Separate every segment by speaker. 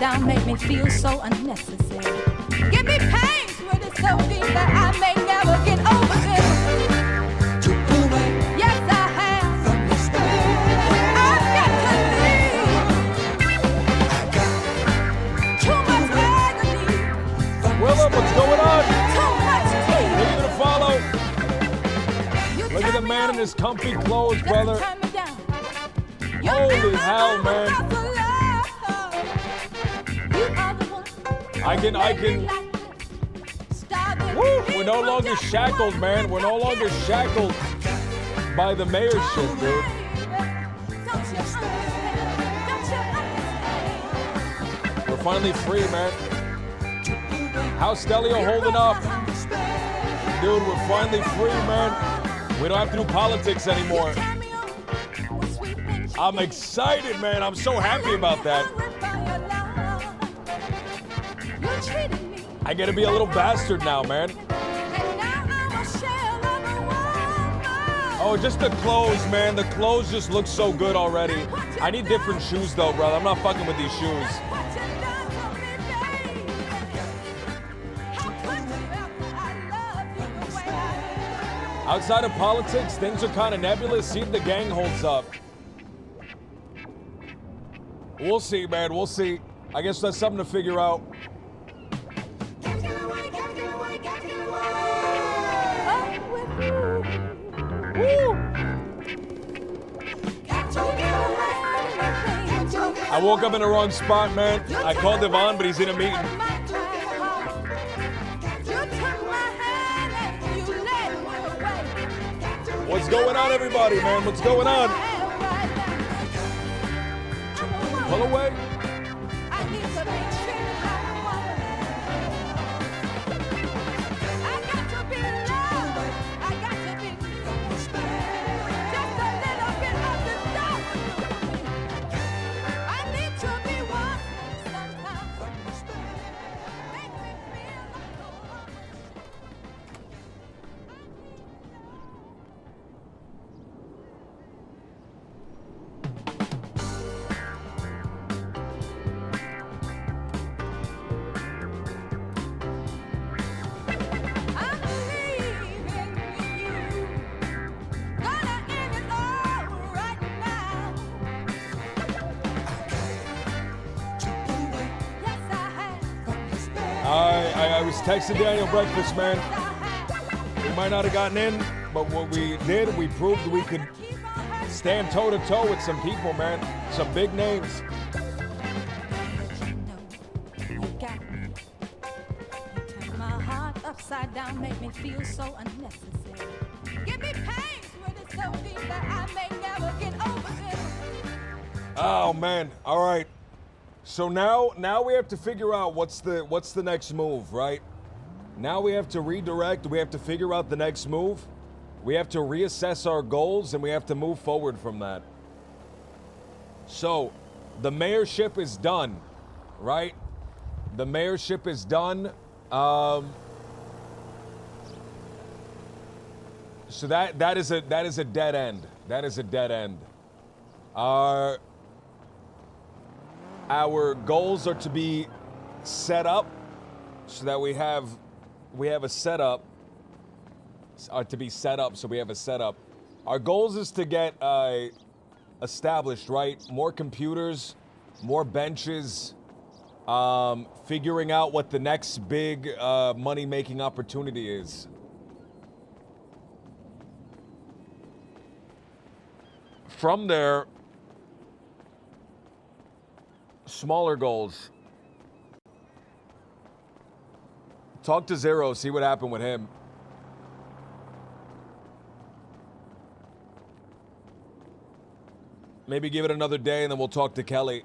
Speaker 1: down, make me feel so unnecessary. Give me pains with it so deep that I may never get over this. Yes, I have. I've got to leave. Too much agony.
Speaker 2: Willem, what's going on?
Speaker 1: Too much tears.
Speaker 2: Give it a follow. Look at the man in his comfy clothes, brother. Holy hell, man. I can. Woo! We're no longer shackled, man. We're no longer shackled by the mayorship, dude. We're finally free, man. How's Stelio holding up? Dude, we're finally free, man. We don't have to do politics anymore. I'm excited, man. I'm so happy about that. I get to be a little bastard now, man. Oh, just the clothes, man. The clothes just look so good already. I need different shoes, though, brother. I'm not fucking with these shoes. Outside of politics, things are kind of nebulous. See if the gang holds up. We'll see, man. We'll see. I guess that's something to figure out. Woo. I woke up in the wrong spot, man. I called Devon, but he's in a meeting. What's going on, everybody, man? What's going on? Pull away. I was texting Daniel breakfast, man. We might not have gotten in, but what we did, we proved we could stand toe-to-toe with some people, man. Some big names.
Speaker 1: Upside down, make me feel so unnecessary. Give me pains with it so deep that I may never get over this.
Speaker 2: Oh man! All right. So now we have to figure out what's the next move, right? Now we have to redirect. We have to figure out the next move. We have to reassess our goals, and we have to move forward from that. So, the mayorship is done, right? The mayorship is done. So that is a dead end. That is a dead end. Our goals are to be set up so that we have a setup. Are to be set up so we have a setup. Our goals is to get established, right? More computers, more benches, figuring out what the next big money-making opportunity is. From there, smaller goals. Talk to Zero, see what happened with him. Maybe give it another day and then we'll talk to Kelly.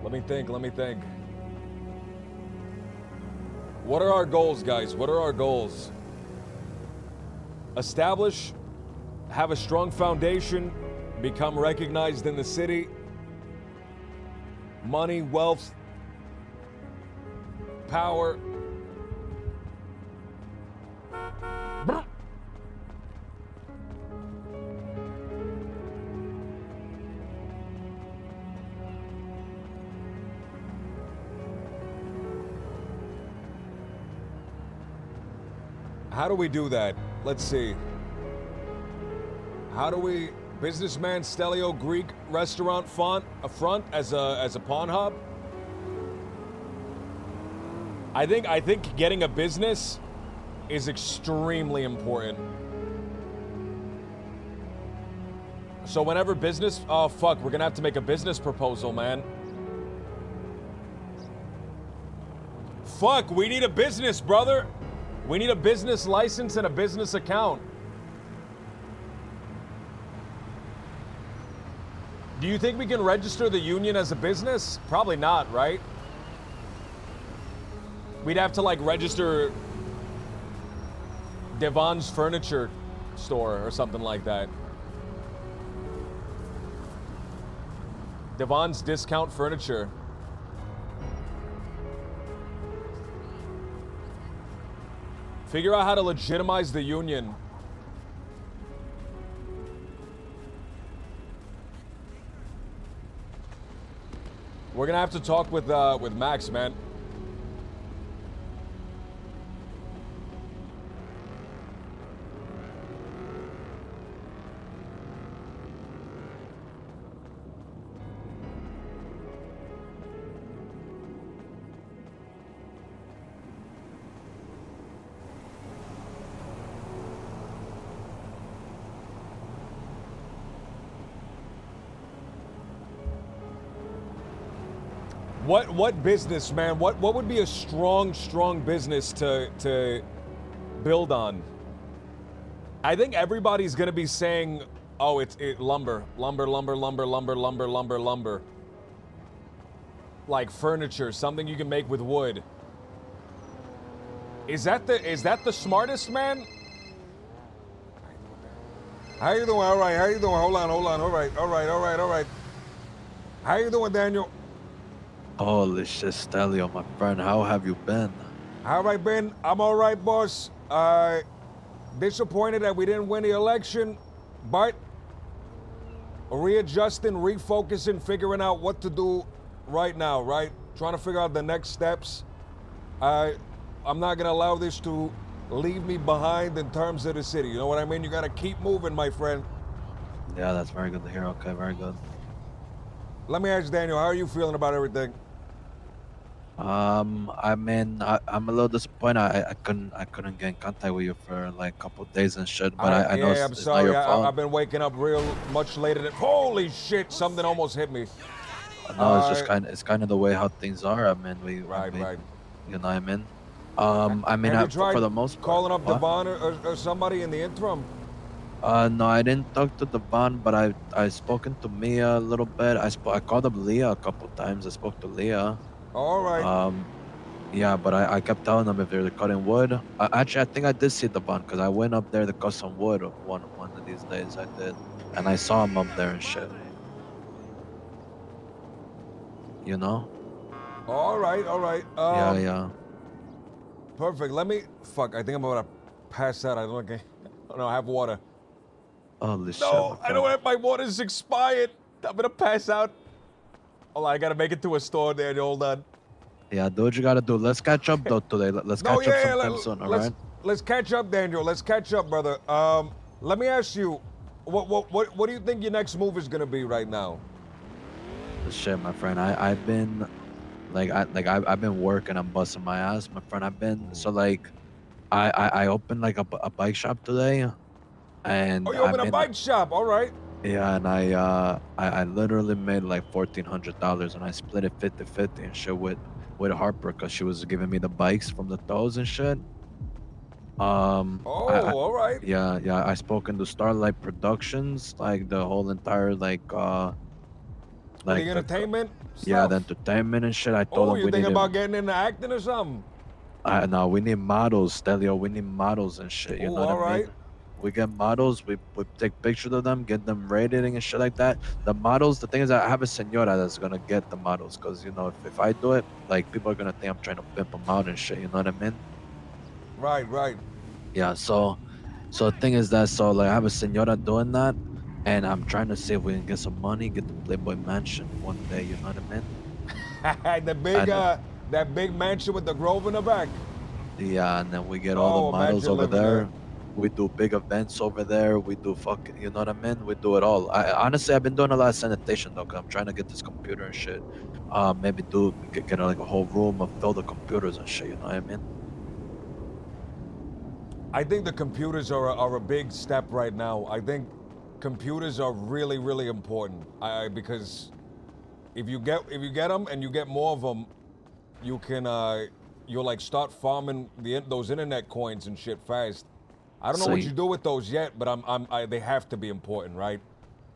Speaker 2: Let me think. What are our goals, guys? What are our goals? Establish, have a strong foundation, become recognized in the city. Money, wealth, power. How do we do that? Let's see. How do we businessman Stelio Greek restaurant front as a pawn hub? I think getting a business is extremely important. So whenever business, oh fuck, we're gonna have to make a business proposal, man. Fuck, we need a business, brother. We need a business license and a business account. Do you think we can register the union as a business? Probably not, right? We'd have to like register Devon's furniture store or something like that. Devon's discount furniture. Figure out how to legitimize the union. We're gonna have to talk with Max, man. What business, man? What would be a strong business to build on? I think everybody's gonna be saying, "Oh, it's lumber, lumber." Like furniture, something you can make with wood. Is that the smartest, man? How you doing? All right. How you doing? Hold on. All right. How you doing, Daniel?
Speaker 3: Holy shit, Stelio, my friend, how have you been?
Speaker 2: How have I been? I'm all right, boss. Disappointed that we didn't win the election, but readjusting, refocusing, figuring out what to do right now, right? Trying to figure out the next steps. I'm not gonna allow this to leave me behind in terms of the city. You know what I mean? You gotta keep moving, my friend.
Speaker 3: Yeah, that's very good to hear. Okay, very good.
Speaker 2: Let me ask you, Daniel, how are you feeling about everything?
Speaker 3: I mean, I'm a little disappointed. I couldn't get in contact with you for like a couple of days and shit. But I know
Speaker 2: I'm
Speaker 3: it's not
Speaker 2: sorry.
Speaker 3: your fault.
Speaker 2: I've been waking up real much later than. Holy shit! Something almost hit me.
Speaker 3: No, it's just kind of the way how things are. I mean,
Speaker 2: Right.
Speaker 3: You know what I mean? I mean,
Speaker 2: Have you tried
Speaker 3: for the most part,
Speaker 2: calling up
Speaker 3: what?
Speaker 2: Devon or somebody in the interim?
Speaker 3: No, I didn't talk to Devon, but I spoken to Mia a little bit. I called up Leah a couple times. I spoke to Leah.
Speaker 2: All right.
Speaker 3: Yeah, but I kept telling them if they're cutting wood. Actually, I think I did see Devon because I went up there to cut some wood one of these days. I did, and I saw him up there and shit. You know?
Speaker 2: All right.
Speaker 3: Yeah.
Speaker 2: Perfect. Let me. Fuck. I think I'm about to pass out. I don't know. Oh, no, I have water.
Speaker 3: Holy shit.
Speaker 2: No,
Speaker 3: my
Speaker 2: I don't
Speaker 3: friend.
Speaker 2: have my water's expired. I'm gonna pass out. Hold on, I gotta make it to a store, Daniel. Hold on.
Speaker 3: Yeah, do what you gotta do. Let's catch up though today. Let's
Speaker 2: No,
Speaker 3: catch up
Speaker 2: yeah,
Speaker 3: sometime soon, alright?
Speaker 2: let's catch up, Daniel. Let's catch up, brother. Let me ask you, what do you think your next move is gonna be right now?
Speaker 3: Shit, my friend. I've been I've been working. I'm busting my ass, my friend. I've been so like I opened like a bike shop today,
Speaker 2: Oh,
Speaker 3: and
Speaker 2: you
Speaker 3: I
Speaker 2: open a
Speaker 3: made
Speaker 2: bike shop. All right.
Speaker 3: yeah, and I literally made like $1,400, and I split it 50-50 and shit with Harper because she was giving me the bikes from the toes and shit. I
Speaker 2: Oh, all right.
Speaker 3: yeah, I spoken to Starlight Productions, like the whole entire
Speaker 2: For the
Speaker 3: like
Speaker 2: entertainment
Speaker 3: yeah,
Speaker 2: stuff.
Speaker 3: the entertainment and shit. I told
Speaker 2: Oh,
Speaker 3: them
Speaker 2: you
Speaker 3: we
Speaker 2: thinking
Speaker 3: needed
Speaker 2: about getting into acting or something?
Speaker 3: no, we need models, Stelio. We need models and shit. You
Speaker 2: Oh,
Speaker 3: know what
Speaker 2: all
Speaker 3: I mean?
Speaker 2: right.
Speaker 3: We get models. We take pictures of them, get them rated and shit like that. The models. The thing is, I have a senora that's gonna get the models, cause you know if I do it, like people are gonna think I'm trying to pimp them out and shit. You know what I mean?
Speaker 2: Right.
Speaker 3: Yeah. So the thing is that like I have a senora doing that, and I'm trying to see if we can get some money, get the Playboy Mansion one day. You know what I mean?
Speaker 2: the big
Speaker 3: And
Speaker 2: that big mansion with the grove in the back.
Speaker 3: Yeah, and then we get all the
Speaker 2: Oh,
Speaker 3: models
Speaker 2: imagine
Speaker 3: over
Speaker 2: living there.
Speaker 3: there. We do big events over there. We do fucking, you know what I mean? We do it all. I honestly, I've been doing a lot of sanitation though, cause I'm trying to get this computer and shit. Maybe get like a whole room of filled with computers and shit. You know what I mean?
Speaker 2: I think the computers are a big step right now. I think computers are really, really important. Because if you get them and you get more of them, you can you'll like start farming those internet coins and shit fast. I don't know
Speaker 3: So
Speaker 2: what you do with those yet, but they have to be important, right?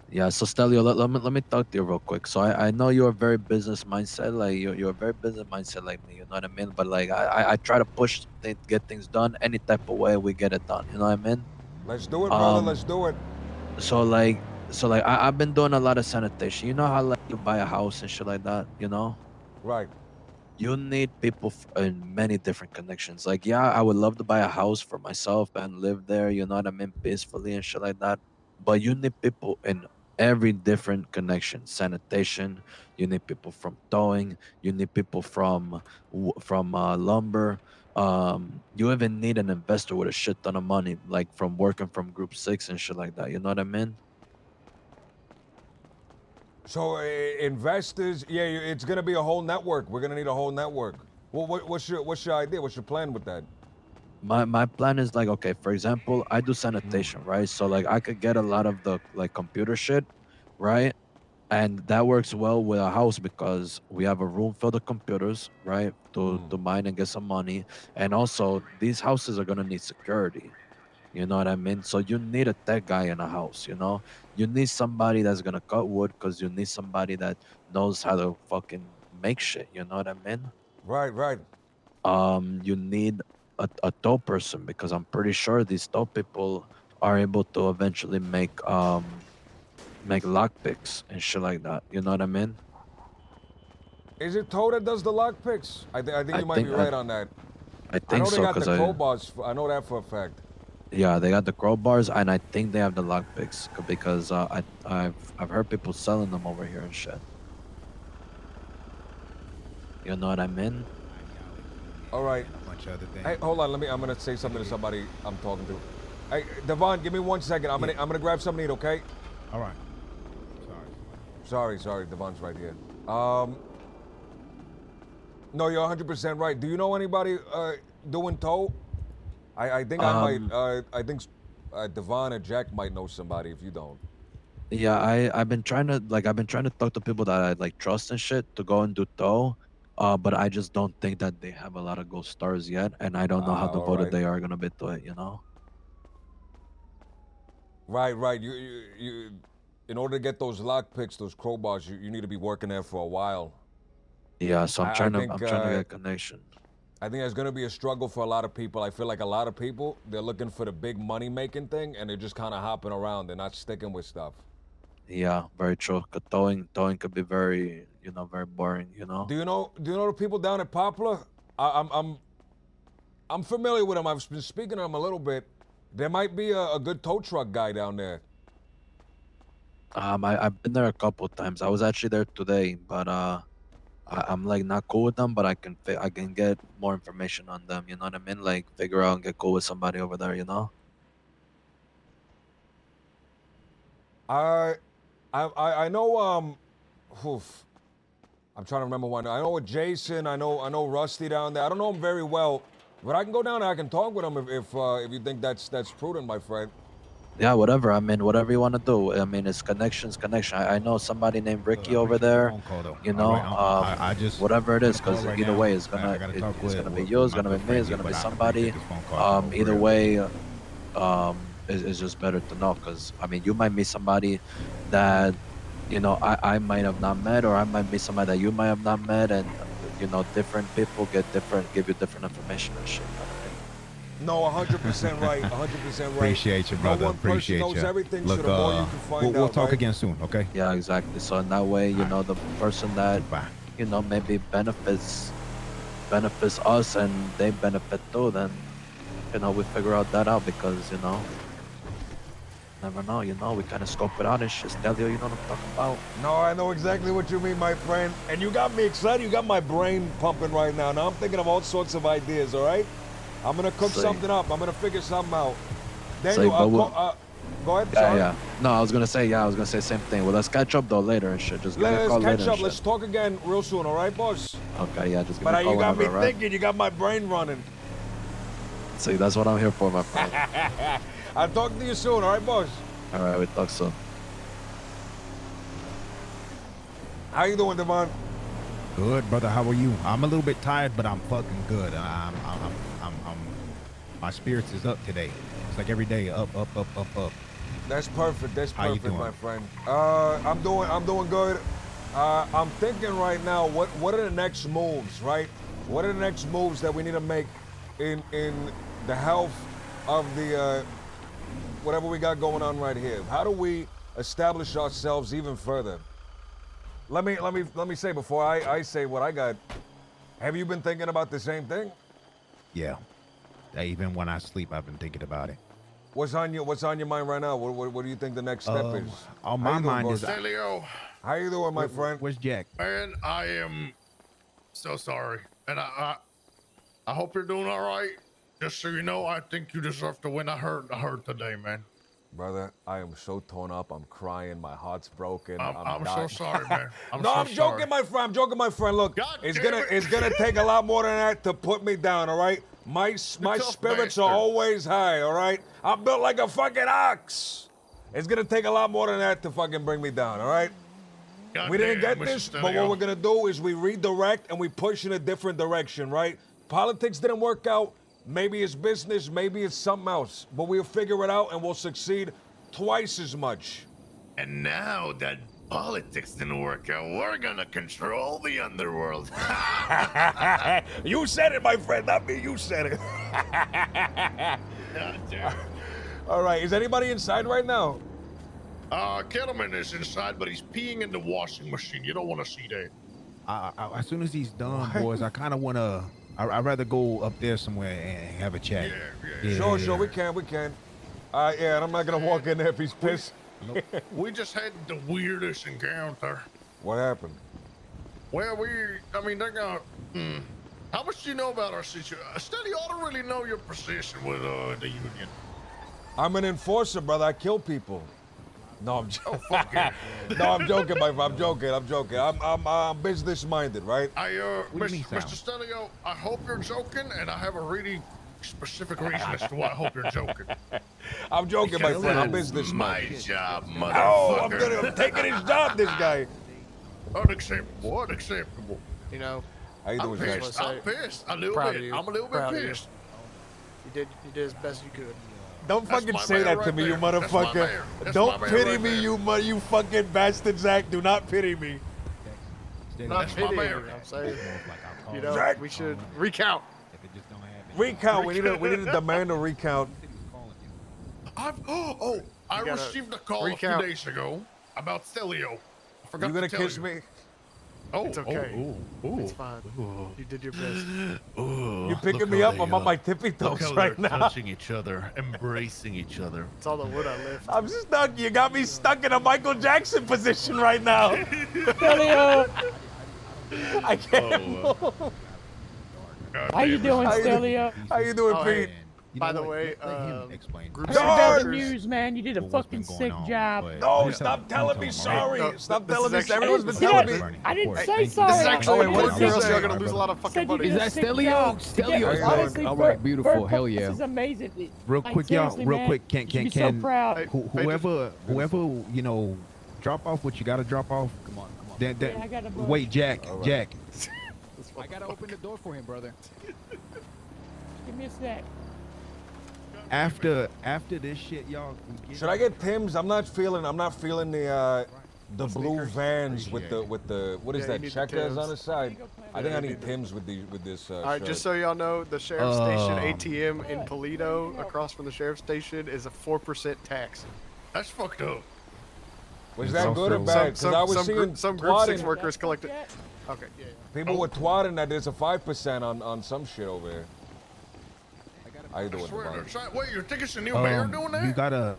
Speaker 3: yeah, so Stelio, let me talk to you real quick. So I know you're a very business mindset, like you're a very business mindset like me, you know what I mean? But like I try to push get things done any type of way we get it done, you know what I mean?
Speaker 2: Let's do it, brother.
Speaker 3: Um
Speaker 2: Let's do it.
Speaker 3: so like I've been doing a lot of sanitation. You know how like you buy a house and shit like that, you know?
Speaker 2: Right.
Speaker 3: You need people in many different connections. Like, yeah, I would love to buy a house for myself and live there, you know what I mean, peacefully and shit like that. But you need people in every different connection. Sanitation. You need people from towing. You need people from lumber. You even need an investor with a shit ton of money, like from working from Group Six and shit like that. You know what I mean?
Speaker 2: So investors, yeah, it's gonna be a whole network. We're gonna need a whole network. Well, what's your idea? What's your plan with that?
Speaker 3: My plan is like, okay, for example, I do sanitation, right? So like I could get a lot of the like computer shit, right? And that works well with a house because we have a room filled with computers, right? To mine and get some money. And also these houses are gonna need security. You know what I mean? So you need a tech guy in a house, you know? You need somebody that's gonna cut wood because you need somebody that knows how to fucking make shit, you know what I mean?
Speaker 2: Right, right.
Speaker 3: You need a tow person because I'm pretty sure these tow people are able to eventually make lockpicks and shit like that. You know what I mean?
Speaker 2: Is it Toe that does the lock picks? I think
Speaker 3: I
Speaker 2: you might be
Speaker 3: think
Speaker 2: right on that.
Speaker 3: I
Speaker 2: I
Speaker 3: think
Speaker 2: know they
Speaker 3: so
Speaker 2: got the
Speaker 3: because I
Speaker 2: crowbars. I know that for a fact.
Speaker 3: yeah, they got the crowbars and I think they have the lockpicks because I've heard people selling them over here and shit. You know what I mean?
Speaker 2: All right.
Speaker 4: and a bunch of other
Speaker 2: Hey,
Speaker 4: things.
Speaker 2: hold on. I'm gonna say something to somebody I'm talking to. Hey, Devon, give me 1 second. I'm gonna grab something to eat. Okay.
Speaker 4: All right.
Speaker 2: Sorry. Devon's right here. Um, no, you're 100% right. Do you know anybody doing tow? I think I might.
Speaker 3: Um
Speaker 2: I think Devon or Jack might know somebody if you don't.
Speaker 3: Yeah, I've been trying to talk to people that I like trust and shit to go and do tow. But I just don't think that they have a lot of gold stars yet, and I don't know how
Speaker 2: All
Speaker 3: devoted
Speaker 2: right.
Speaker 3: they are gonna be to it, you know?
Speaker 2: Right. In order to get those lock picks, those crowbars, you need to be working there for a while.
Speaker 3: Yeah, so
Speaker 2: I
Speaker 3: I'm
Speaker 2: think
Speaker 3: trying to get a connection.
Speaker 2: I think there's gonna be a struggle for a lot of people. I feel like a lot of people they're looking for the big money making thing, and they're just kind of hopping around. They're not sticking with stuff.
Speaker 3: Yeah, very true. 'Cause towing could be very, very boring, you know?
Speaker 2: Do you know the people down at Poplar? I'm familiar with them. I've been speaking to them a little bit. There might be a good tow truck guy down there.
Speaker 3: I've been there a couple of times. I was actually there today, but I'm like not cool with them, but I can get more information on them, you know what I mean? Like figure out and get cool with somebody over there, you know?
Speaker 2: I I know oof, I'm trying to remember one. I know with Jason. I know Rusty down there. I don't know him very well, but I can go down there. I can talk with him if you think that's prudent, my friend.
Speaker 3: Yeah, whatever. I mean, whatever you want to do. I mean, it's connections, connection. I know somebody named
Speaker 4: Look, I
Speaker 3: Ricky over
Speaker 4: appreciate the
Speaker 3: there.
Speaker 4: phone call though.
Speaker 3: You
Speaker 4: All right,
Speaker 3: know,
Speaker 4: I just
Speaker 3: whatever it
Speaker 4: I'm on
Speaker 3: is,
Speaker 4: a call
Speaker 3: because
Speaker 4: right
Speaker 3: either
Speaker 4: now.
Speaker 3: way,
Speaker 4: I gotta talk
Speaker 3: it's
Speaker 4: with,
Speaker 3: gonna be
Speaker 4: with,
Speaker 3: you,
Speaker 4: with
Speaker 3: it's
Speaker 4: my
Speaker 3: gonna
Speaker 4: good
Speaker 3: be me,
Speaker 4: friend
Speaker 3: it's
Speaker 4: here,
Speaker 3: gonna be
Speaker 4: but I appreciate
Speaker 3: somebody.
Speaker 4: this phone call though, for
Speaker 3: Either
Speaker 4: real.
Speaker 3: way, it's just better to know, because I mean, you might meet somebody that I might have not met, or I might meet somebody that you might have not met, and different people give you different information and shit. You know what I mean?
Speaker 2: No, 100% right. 100% right.
Speaker 4: Appreciate you,
Speaker 2: No
Speaker 4: brother.
Speaker 2: one person
Speaker 4: Appreciate
Speaker 2: knows
Speaker 4: you.
Speaker 2: everything, so
Speaker 4: Look,
Speaker 2: the more you can find
Speaker 4: we'll
Speaker 2: out,
Speaker 4: talk
Speaker 2: right?
Speaker 4: again soon, okay?
Speaker 3: Yeah, exactly. So in that way,
Speaker 4: All right.
Speaker 3: the person that
Speaker 4: Bye.
Speaker 3: maybe benefits us and they benefit too, then we figure out that out, because never know, we kind of scope it out and shit. Stelio, you know what I'm talking about?
Speaker 2: No, I know exactly what you mean, my friend. And you got me excited. You got my brain pumping right now. Now I'm thinking of all sorts of ideas, all right? I'm gonna cook
Speaker 3: Say.
Speaker 2: something up. I'm gonna figure something out.
Speaker 3: Say,
Speaker 2: Daniel,
Speaker 3: but we'll-
Speaker 2: go ahead.
Speaker 3: Yeah,
Speaker 2: sorry.
Speaker 3: yeah. No, I was gonna say same thing. Well, let's catch up though later and shit. Just give me a
Speaker 2: Let's
Speaker 3: call later
Speaker 2: catch
Speaker 3: and
Speaker 2: up.
Speaker 3: shit.
Speaker 2: Let's talk again real soon, all right, boss?
Speaker 3: Okay, yeah, just give
Speaker 2: But
Speaker 3: me a call
Speaker 2: you got me
Speaker 3: whenever, right?
Speaker 2: thinking. You got my brain running.
Speaker 3: See, that's what I'm here for, my friend.
Speaker 2: I'll talk to you soon, all right, boss?
Speaker 3: All right, we talk soon.
Speaker 2: How you doing, Devon?
Speaker 4: Good, brother. How are you? I'm a little bit tired, but I'm fucking good. My spirits is up today. It's like every day, up.
Speaker 2: That's perfect. That's
Speaker 4: How you
Speaker 2: perfect, my
Speaker 4: doing?
Speaker 2: friend. I'm doing good. I'm thinking right now, what are the next moves, right? What are the next moves that we need to make in the health of the whatever we got going on right here? How do we establish ourselves even further? Let me say before I say what I got. Have you been thinking about the same thing?
Speaker 4: Yeah. Even when I sleep, I've been thinking about it.
Speaker 2: What's on your mind right now? What do you think the next step is?
Speaker 4: On
Speaker 2: How
Speaker 4: my
Speaker 2: you doing,
Speaker 4: mind
Speaker 2: boss?
Speaker 4: is
Speaker 5: Stelio,
Speaker 2: How you doing, my friend?
Speaker 4: Where's Jack?
Speaker 5: man, I am so sorry, and I hope you're doing all right. Just so you know, I think you deserve to win. I heard today, man.
Speaker 2: Brother, I am so torn up. I'm crying. My heart's broken.
Speaker 5: I'm
Speaker 2: dying.
Speaker 5: so sorry, man.
Speaker 2: I'm
Speaker 5: so
Speaker 2: joking,
Speaker 5: sorry.
Speaker 2: my friend. I'm joking, my friend. Look,
Speaker 5: God
Speaker 2: it's
Speaker 5: damn
Speaker 2: gonna
Speaker 5: it.
Speaker 2: it's gonna take a lot more than that to put me down. All right, my
Speaker 5: tough
Speaker 2: spirits
Speaker 5: bastard.
Speaker 2: are always high. All right, I'm built like a fucking ox. It's gonna take a lot more than that to fucking bring me down. All right.
Speaker 5: God
Speaker 2: We didn't
Speaker 5: damn,
Speaker 2: get
Speaker 5: Mr.
Speaker 2: this, but
Speaker 5: Stelio.
Speaker 2: what we're gonna do is we redirect and we push in a different direction, right? Politics didn't work out. Maybe it's business, maybe it's something else. But we'll figure it out and we'll succeed twice as much.
Speaker 5: And now that politics didn't work out, we're gonna control the underworld.
Speaker 2: You said it, my friend, not me. You said it.
Speaker 5: God damn.
Speaker 2: All right, is anybody inside right now?
Speaker 5: Kettleman is inside, but he's peeing in the washing machine. You don't want to see that.
Speaker 4: As soon as he's done, boys, I kind of want to. I'd rather go up there somewhere and have a chat.
Speaker 5: Yeah.
Speaker 2: Sure, we can. Yeah, and I'm not gonna walk in there if he's pissed.
Speaker 5: We just had the weirdest encounter.
Speaker 2: What happened?
Speaker 5: Well, they got. How much do you know about our situation? Steady, I don't really know your position with the union.
Speaker 2: I'm an enforcer, brother. I kill people. No, I'm joking.
Speaker 5: Oh, fuck yeah.
Speaker 2: No, I'm joking, my friend. I'm joking. I'm business minded, right?
Speaker 4: What do you mean,
Speaker 5: Mr. Stelio, I hope you're joking, and I have a really specific reason as to why I hope you're joking.
Speaker 2: I'm joking, my
Speaker 5: Because
Speaker 2: friend. I'm
Speaker 5: that's
Speaker 2: business
Speaker 5: my
Speaker 2: minded.
Speaker 5: job,
Speaker 2: Oh,
Speaker 5: motherfucker.
Speaker 2: I'm taking his job, this guy.
Speaker 5: Unacceptable.
Speaker 6: You know,
Speaker 2: How you
Speaker 5: I'm
Speaker 2: doing, Jack?
Speaker 5: pissed. I'm pissed. A little
Speaker 6: Proud
Speaker 5: bit.
Speaker 6: of you.
Speaker 5: I'm a little bit
Speaker 6: Proud of you.
Speaker 5: pissed.
Speaker 6: you did as best you could.
Speaker 2: Don't
Speaker 5: That's
Speaker 2: fucking
Speaker 5: my
Speaker 2: say
Speaker 5: man
Speaker 2: that to
Speaker 5: right
Speaker 2: me, you
Speaker 5: there. That's my
Speaker 2: motherfucker.
Speaker 5: man. That's
Speaker 2: Don't
Speaker 5: my man
Speaker 2: pity
Speaker 5: right
Speaker 2: me,
Speaker 5: there.
Speaker 2: you fucking bastard, Zach. Do not pity me.
Speaker 6: Not
Speaker 5: That's my
Speaker 6: pitying
Speaker 5: man.
Speaker 6: you, I'm saying, you know,
Speaker 2: Jack.
Speaker 6: we should recount.
Speaker 2: Recount. We need to demand a recount.
Speaker 5: I
Speaker 6: gotta
Speaker 5: received a call
Speaker 6: recount.
Speaker 5: a few days ago about Stelio. I forgot
Speaker 2: You gonna
Speaker 5: to tell
Speaker 2: kiss
Speaker 5: you.
Speaker 2: me?
Speaker 5: Oh,
Speaker 6: It's okay.
Speaker 5: Oh,
Speaker 6: It's fine. You did your best.
Speaker 2: You picking me up? I'm on my tippy toes right now.
Speaker 7: touching each other, embracing each other.
Speaker 6: It's all the wood I lift.
Speaker 2: I'm stuck. You got me stuck in a Michael Jackson position right now. I can't move.
Speaker 5: God
Speaker 8: How you
Speaker 5: damn it.
Speaker 8: doing,
Speaker 2: How you
Speaker 8: Stelio?
Speaker 2: How you doing,
Speaker 6: Oh,
Speaker 2: Pete?
Speaker 6: By the way,
Speaker 4: explain.
Speaker 6: group
Speaker 8: I
Speaker 2: George!
Speaker 8: heard
Speaker 6: pictures-
Speaker 8: the news, man. You did a
Speaker 4: What's
Speaker 8: fucking
Speaker 4: been going
Speaker 8: sick
Speaker 4: on,
Speaker 8: job.
Speaker 4: but-
Speaker 2: No,
Speaker 4: Don't
Speaker 2: stop
Speaker 4: tell
Speaker 2: telling
Speaker 4: him,
Speaker 2: me
Speaker 4: all
Speaker 2: sorry.
Speaker 6: No,
Speaker 2: Stop
Speaker 6: this
Speaker 2: telling
Speaker 6: is
Speaker 2: me.
Speaker 6: actually-
Speaker 2: Everyone's been
Speaker 8: Did
Speaker 2: telling
Speaker 8: I-
Speaker 2: me.
Speaker 8: I didn't
Speaker 4: Of course.
Speaker 8: say
Speaker 4: Thank you.
Speaker 8: sorry.
Speaker 6: This is
Speaker 8: I
Speaker 6: actually
Speaker 2: wait,
Speaker 6: important,
Speaker 2: what did you
Speaker 6: or else
Speaker 2: say?
Speaker 6: you're gonna lose a lot of fucking
Speaker 8: said you
Speaker 6: buddies.
Speaker 8: did a
Speaker 9: that
Speaker 8: sick
Speaker 9: Stelio?
Speaker 8: job.
Speaker 9: Stelio.
Speaker 8: Yeah,
Speaker 2: How you
Speaker 8: honestly,
Speaker 2: doing?
Speaker 9: All
Speaker 8: for-
Speaker 9: right, beautiful.
Speaker 8: for-
Speaker 9: Hell yeah.
Speaker 8: This is amazing.
Speaker 4: Real
Speaker 8: Like,
Speaker 4: quick, y'all.
Speaker 8: seriously,
Speaker 4: Real
Speaker 8: man,
Speaker 4: quick,
Speaker 8: you should be so proud.
Speaker 6: Hey,
Speaker 4: whoever drop off what you gotta drop off.
Speaker 9: Come on.
Speaker 4: Then,
Speaker 8: Yeah, I got a bunch.
Speaker 4: wait, Jack.
Speaker 9: I gotta open the door for him, brother.
Speaker 8: Give me a sec.
Speaker 4: After this shit, y'all.
Speaker 2: Should I get Tim's? I'm not feeling the blue Vans with the what is
Speaker 6: Yeah, you
Speaker 2: that
Speaker 6: need the
Speaker 2: checkers
Speaker 6: Timbs.
Speaker 2: on the side? I think
Speaker 6: Yeah,
Speaker 2: I
Speaker 6: you
Speaker 2: need
Speaker 6: need
Speaker 2: Tim's with this.
Speaker 6: All right,
Speaker 2: shirt.
Speaker 6: just so y'all know, the sheriff's station
Speaker 4: Oh.
Speaker 6: ATM in Toledo, across from the sheriff's station, is a 4% tax.
Speaker 5: That's fucked up.
Speaker 2: Was
Speaker 4: It's
Speaker 2: that good or
Speaker 4: also-
Speaker 2: bad? Because I was seeing
Speaker 6: some group 6
Speaker 2: twatting,
Speaker 6: workers collected. Okay, yeah.
Speaker 2: people were twatting that there's a 5% on some shit over here. How you
Speaker 5: I
Speaker 2: doing,
Speaker 5: swear.
Speaker 2: Devon?
Speaker 5: Wait, you're thinking it's a new mayor doing that?
Speaker 4: You gotta.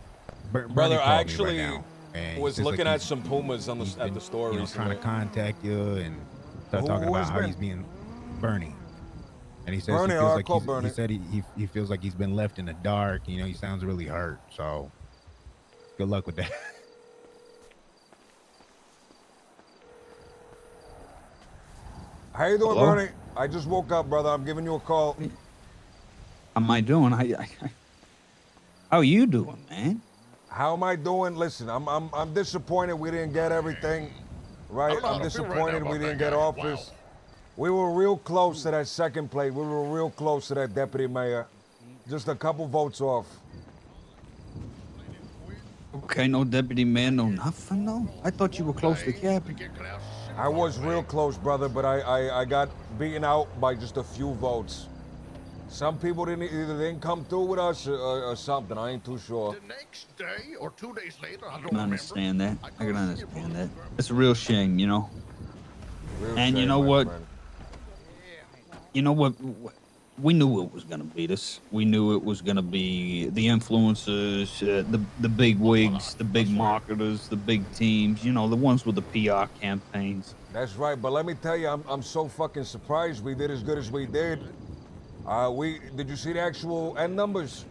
Speaker 2: Brother, I actually
Speaker 4: right now, and
Speaker 2: was
Speaker 4: it's
Speaker 2: looking
Speaker 4: like
Speaker 2: at some Pumas at
Speaker 4: he's
Speaker 2: the
Speaker 4: been,
Speaker 2: store
Speaker 4: trying
Speaker 2: recently.
Speaker 4: to contact you and start
Speaker 2: Who-
Speaker 4: talking
Speaker 2: who
Speaker 4: about
Speaker 2: has
Speaker 4: how
Speaker 2: been?
Speaker 4: he's being Bernie. And he says
Speaker 2: Bernie,
Speaker 4: he
Speaker 2: all
Speaker 4: feels
Speaker 2: right,
Speaker 4: like
Speaker 2: call
Speaker 4: he
Speaker 2: Bernie.
Speaker 4: said he feels like he's been left in the dark. You know, he sounds really hurt. So good luck with that.
Speaker 2: How you doing,
Speaker 10: Hello?
Speaker 2: Bernie? I just woke up, brother. I'm giving you a call.
Speaker 10: How am I doing? How you doing, man?
Speaker 2: How am I doing? Listen, I'm disappointed we didn't get everything, right?
Speaker 5: I don't know
Speaker 2: I'm
Speaker 5: how to feel right now
Speaker 2: disappointed we
Speaker 5: about
Speaker 2: didn't
Speaker 5: that
Speaker 2: get
Speaker 5: guy.
Speaker 2: office. We were real close to that second place. We were real close to that deputy mayor. Just a couple votes off.
Speaker 10: Okay, no deputy man, no nothing, no? I thought you were close to cabinet.
Speaker 2: I was real close, brother, but I got beaten out by just a few votes. Some people didn't come through with us or something. I ain't too sure.
Speaker 5: The next day or 2 days later, I
Speaker 10: I
Speaker 5: don't
Speaker 10: can
Speaker 5: remember.
Speaker 10: understand that. I can understand that. It's a real shame, you know?
Speaker 2: Real
Speaker 10: And you
Speaker 2: shame,
Speaker 10: know
Speaker 2: my
Speaker 10: what?
Speaker 2: friend.
Speaker 10: You know what? We knew it was going to beat us. We knew it was going to be the influencers, the big wigs, the big marketers, the big teams, you know, the ones with the PR campaigns.
Speaker 2: That's right, but let me tell you, I'm so fucking surprised we did as good as we did. Did you see the actual end numbers?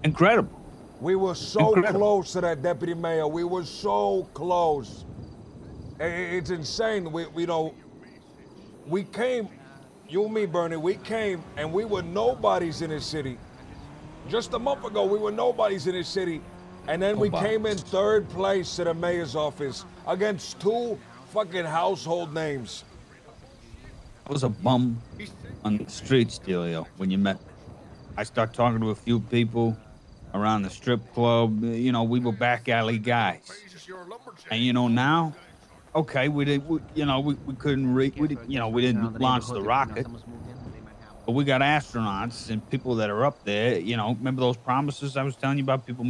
Speaker 10: Incredible.
Speaker 2: We were so
Speaker 10: Incredible.
Speaker 2: close to that deputy mayor. We were so close. It's insane. We came, you and me, Bernie, we came and we were nobodies in this city. Just a month ago, we were nobodies in this city. And then we came in third place to the mayor's office against two fucking household names.
Speaker 10: I was a bum on the street still, yo, when you met me. I start talking to a few people around the strip club. You know, we were back alley guys. And, you know, now, okay, we couldn't, we didn't launch the rocket. But we got astronauts and people that are up there. You know, remember those promises I was telling you about? People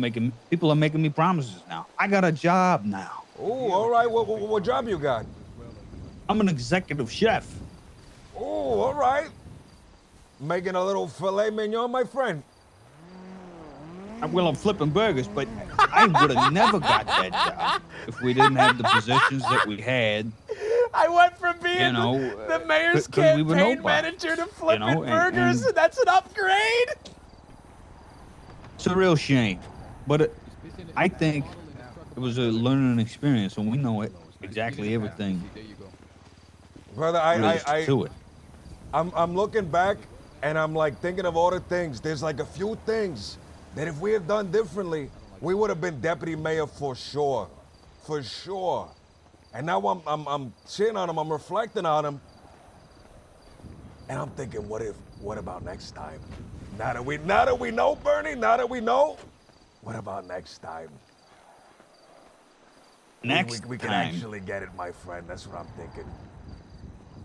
Speaker 10: are making me promises now. I got a job now.
Speaker 2: Ooh, all right. What job you got?
Speaker 10: I'm an executive chef.
Speaker 2: Ooh, all right. Making a little filet mignon, my friend.
Speaker 10: Well, I'm flipping burgers, but I would have never got that job if we didn't have the positions that we had.
Speaker 6: I went from being
Speaker 10: You know,
Speaker 6: the mayor's
Speaker 10: 'cause we were
Speaker 6: campaign
Speaker 10: nobodies,
Speaker 6: manager to flipping
Speaker 10: you know,
Speaker 6: burgers,
Speaker 10: and
Speaker 6: and that's an upgrade.
Speaker 10: it's a real shame. But I think it was a learning experience, and we know it exactly everything.
Speaker 2: Brother,
Speaker 10: To it.
Speaker 2: I'm looking back and I'm like thinking of all the things. There's like a few things that if we had done differently, we would have been deputy mayor for sure. For sure. And now I'm sitting on him, I'm reflecting on him. And I'm thinking, what about next time? Now that we know, Bernie, now that we know, what about next time?
Speaker 10: Next
Speaker 2: we can
Speaker 10: time,
Speaker 2: actually get it, my friend. That's what I'm thinking.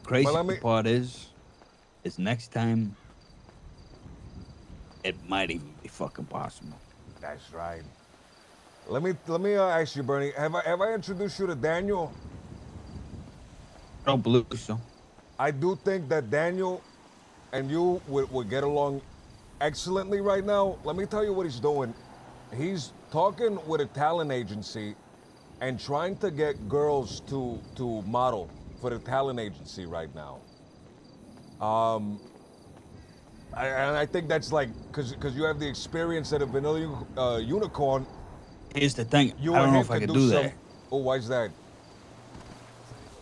Speaker 10: crazy
Speaker 2: Well, let me-
Speaker 10: part is next time, it might even be fucking possible.
Speaker 2: That's right. Let me ask you, Bernie. Have I introduced you to Daniel?
Speaker 10: I don't believe so.
Speaker 2: I do think that Daniel and you would get along excellently right now. Let me tell you what he's doing. He's talking with a talent agency and trying to get girls to model for the talent agency right now. I think that's like because you have the experience at a vanilla unicorn.
Speaker 10: Here's the thing.
Speaker 2: You
Speaker 10: I don't
Speaker 2: and
Speaker 10: know
Speaker 2: him
Speaker 10: if I
Speaker 2: could
Speaker 10: could
Speaker 2: do
Speaker 10: do
Speaker 2: some.
Speaker 10: that
Speaker 2: Oh, why's that?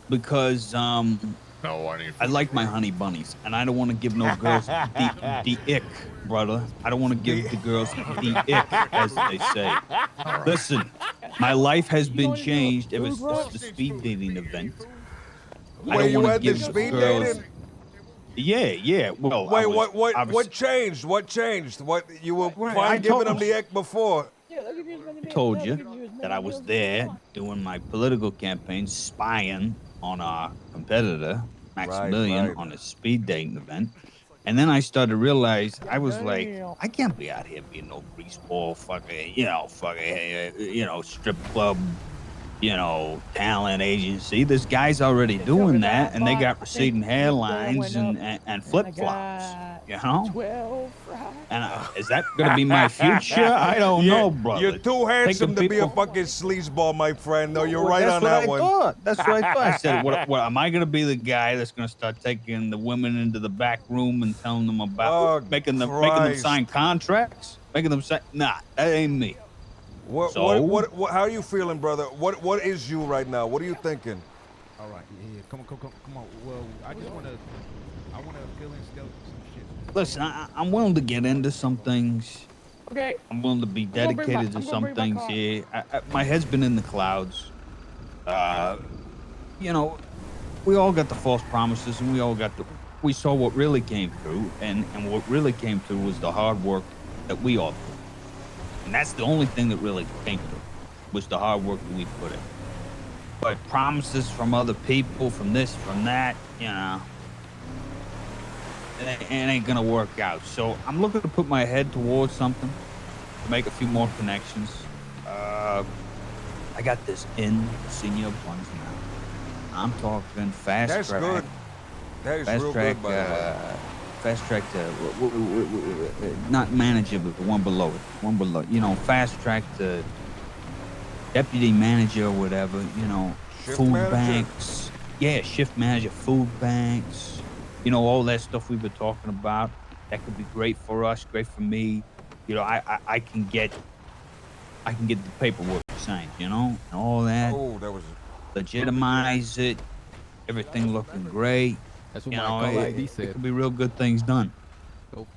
Speaker 10: because I like my honey bunnies, and I don't want to give no girls the ick, brother. I don't want to give the girls the ick, as they say. Listen, my life has been changed ever since the speed dating event. I
Speaker 2: Wait,
Speaker 10: don't
Speaker 2: you
Speaker 10: want to
Speaker 2: had the
Speaker 10: give
Speaker 2: speed
Speaker 10: girls.
Speaker 2: dating?
Speaker 10: Yeah. Well, I
Speaker 2: Wait,
Speaker 10: was,
Speaker 2: what changed? What changed? What you were
Speaker 10: Right,
Speaker 2: fine
Speaker 10: I
Speaker 2: giving
Speaker 10: told
Speaker 2: him the
Speaker 10: you.
Speaker 2: ick before?
Speaker 10: told you that I was there doing my political campaign, spying on our competitor, Maximilian,
Speaker 2: Right.
Speaker 10: on a speed dating event. And then I started to realize I was like, I can't be out here being no greaseball, fucking, strip club talent agency. This guy's already
Speaker 8: They told me
Speaker 10: doing
Speaker 8: that
Speaker 10: that,
Speaker 8: I
Speaker 10: and they
Speaker 8: bought,
Speaker 10: got
Speaker 8: I think,
Speaker 10: receding
Speaker 8: 8 that I
Speaker 10: hairlines
Speaker 8: went up,
Speaker 10: and
Speaker 8: and
Speaker 10: flip
Speaker 8: I
Speaker 10: flops.
Speaker 8: got 12 fries.
Speaker 10: And is that gonna be my future? I don't know,
Speaker 2: You're
Speaker 10: brother.
Speaker 2: too handsome
Speaker 10: Taking
Speaker 2: to be a
Speaker 10: people.
Speaker 2: fucking sleazeball, my friend. No, you're
Speaker 10: Well,
Speaker 2: right
Speaker 10: that's
Speaker 2: on
Speaker 10: what
Speaker 2: that
Speaker 10: I
Speaker 2: one.
Speaker 10: thought. That's what I thought. I said, what am I gonna be the guy that's gonna start taking the women into the back room and telling them about
Speaker 2: Oh,
Speaker 10: making them
Speaker 2: Christ.
Speaker 10: sign contracts, making them say, nah, that ain't me. So
Speaker 2: What, how are you feeling, brother? What is you right now? What are you thinking?
Speaker 4: All right, yeah, come on. Well, I wanna fill in some shit.
Speaker 10: listen, I'm willing to get into some things.
Speaker 8: Okay.
Speaker 10: I'm willing to be dedicated to some things here. My head's been in the clouds. You know, we all got the false promises, and we saw what really came through, and what really came through was the hard work that we all put. And that's the only thing that really came through, was the hard work that we put in. But promises from other people, from this, from that, it ain't gonna work out. So I'm looking to put my head towards something, to make a few more connections. I got this in Senior Buns now. I'm talking fast
Speaker 2: That's
Speaker 10: track.
Speaker 2: good. That is
Speaker 10: Fast
Speaker 2: real
Speaker 10: track,
Speaker 2: good, by the way.
Speaker 10: fast track to not manager, but the one below it. One below, fast track to deputy manager or whatever.
Speaker 2: Shift
Speaker 10: Food
Speaker 2: manager?
Speaker 10: banks. Yeah, shift manager, food banks. All that stuff we've been talking about. That could be great for us, great for me. I can get the paperwork signed, and all that.
Speaker 2: Oh, that was.
Speaker 10: Legitimize it. Everything looking great.
Speaker 9: That's what my caller ID
Speaker 10: It
Speaker 9: said.
Speaker 10: could be real good things done.
Speaker 9: Nope.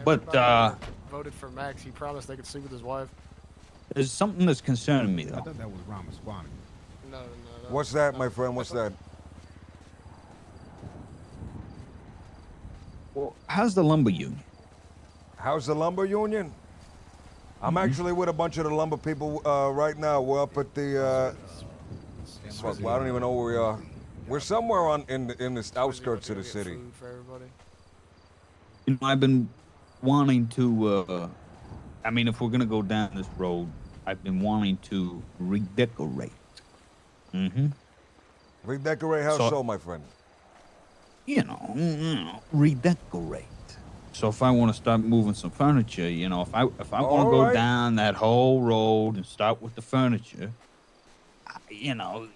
Speaker 10: But
Speaker 6: Everybody that voted for Max. He promised they could sleep with his wife.
Speaker 10: there's something that's concerning me,
Speaker 4: I
Speaker 10: though.
Speaker 4: thought that was Ramaswamy.
Speaker 6: No.
Speaker 2: What's that, my friend? What's that?
Speaker 10: Well, how's the lumber union?
Speaker 2: How's the lumber union? I'm actually with a bunch of the lumber people right now. We're up at the. Fuck, well, I don't even know where we are. We're somewhere in the outskirts of the city.
Speaker 6: Food for everybody.
Speaker 10: I've been wanting to. If we're gonna go down this road, I've been wanting to redecorate. Mm-hmm.
Speaker 2: Redecorate how so, my friend?
Speaker 10: Redecorate. So if I want to start moving some furniture, if I want to
Speaker 2: All
Speaker 10: go
Speaker 2: right.
Speaker 10: down that whole road and start with the furniture, you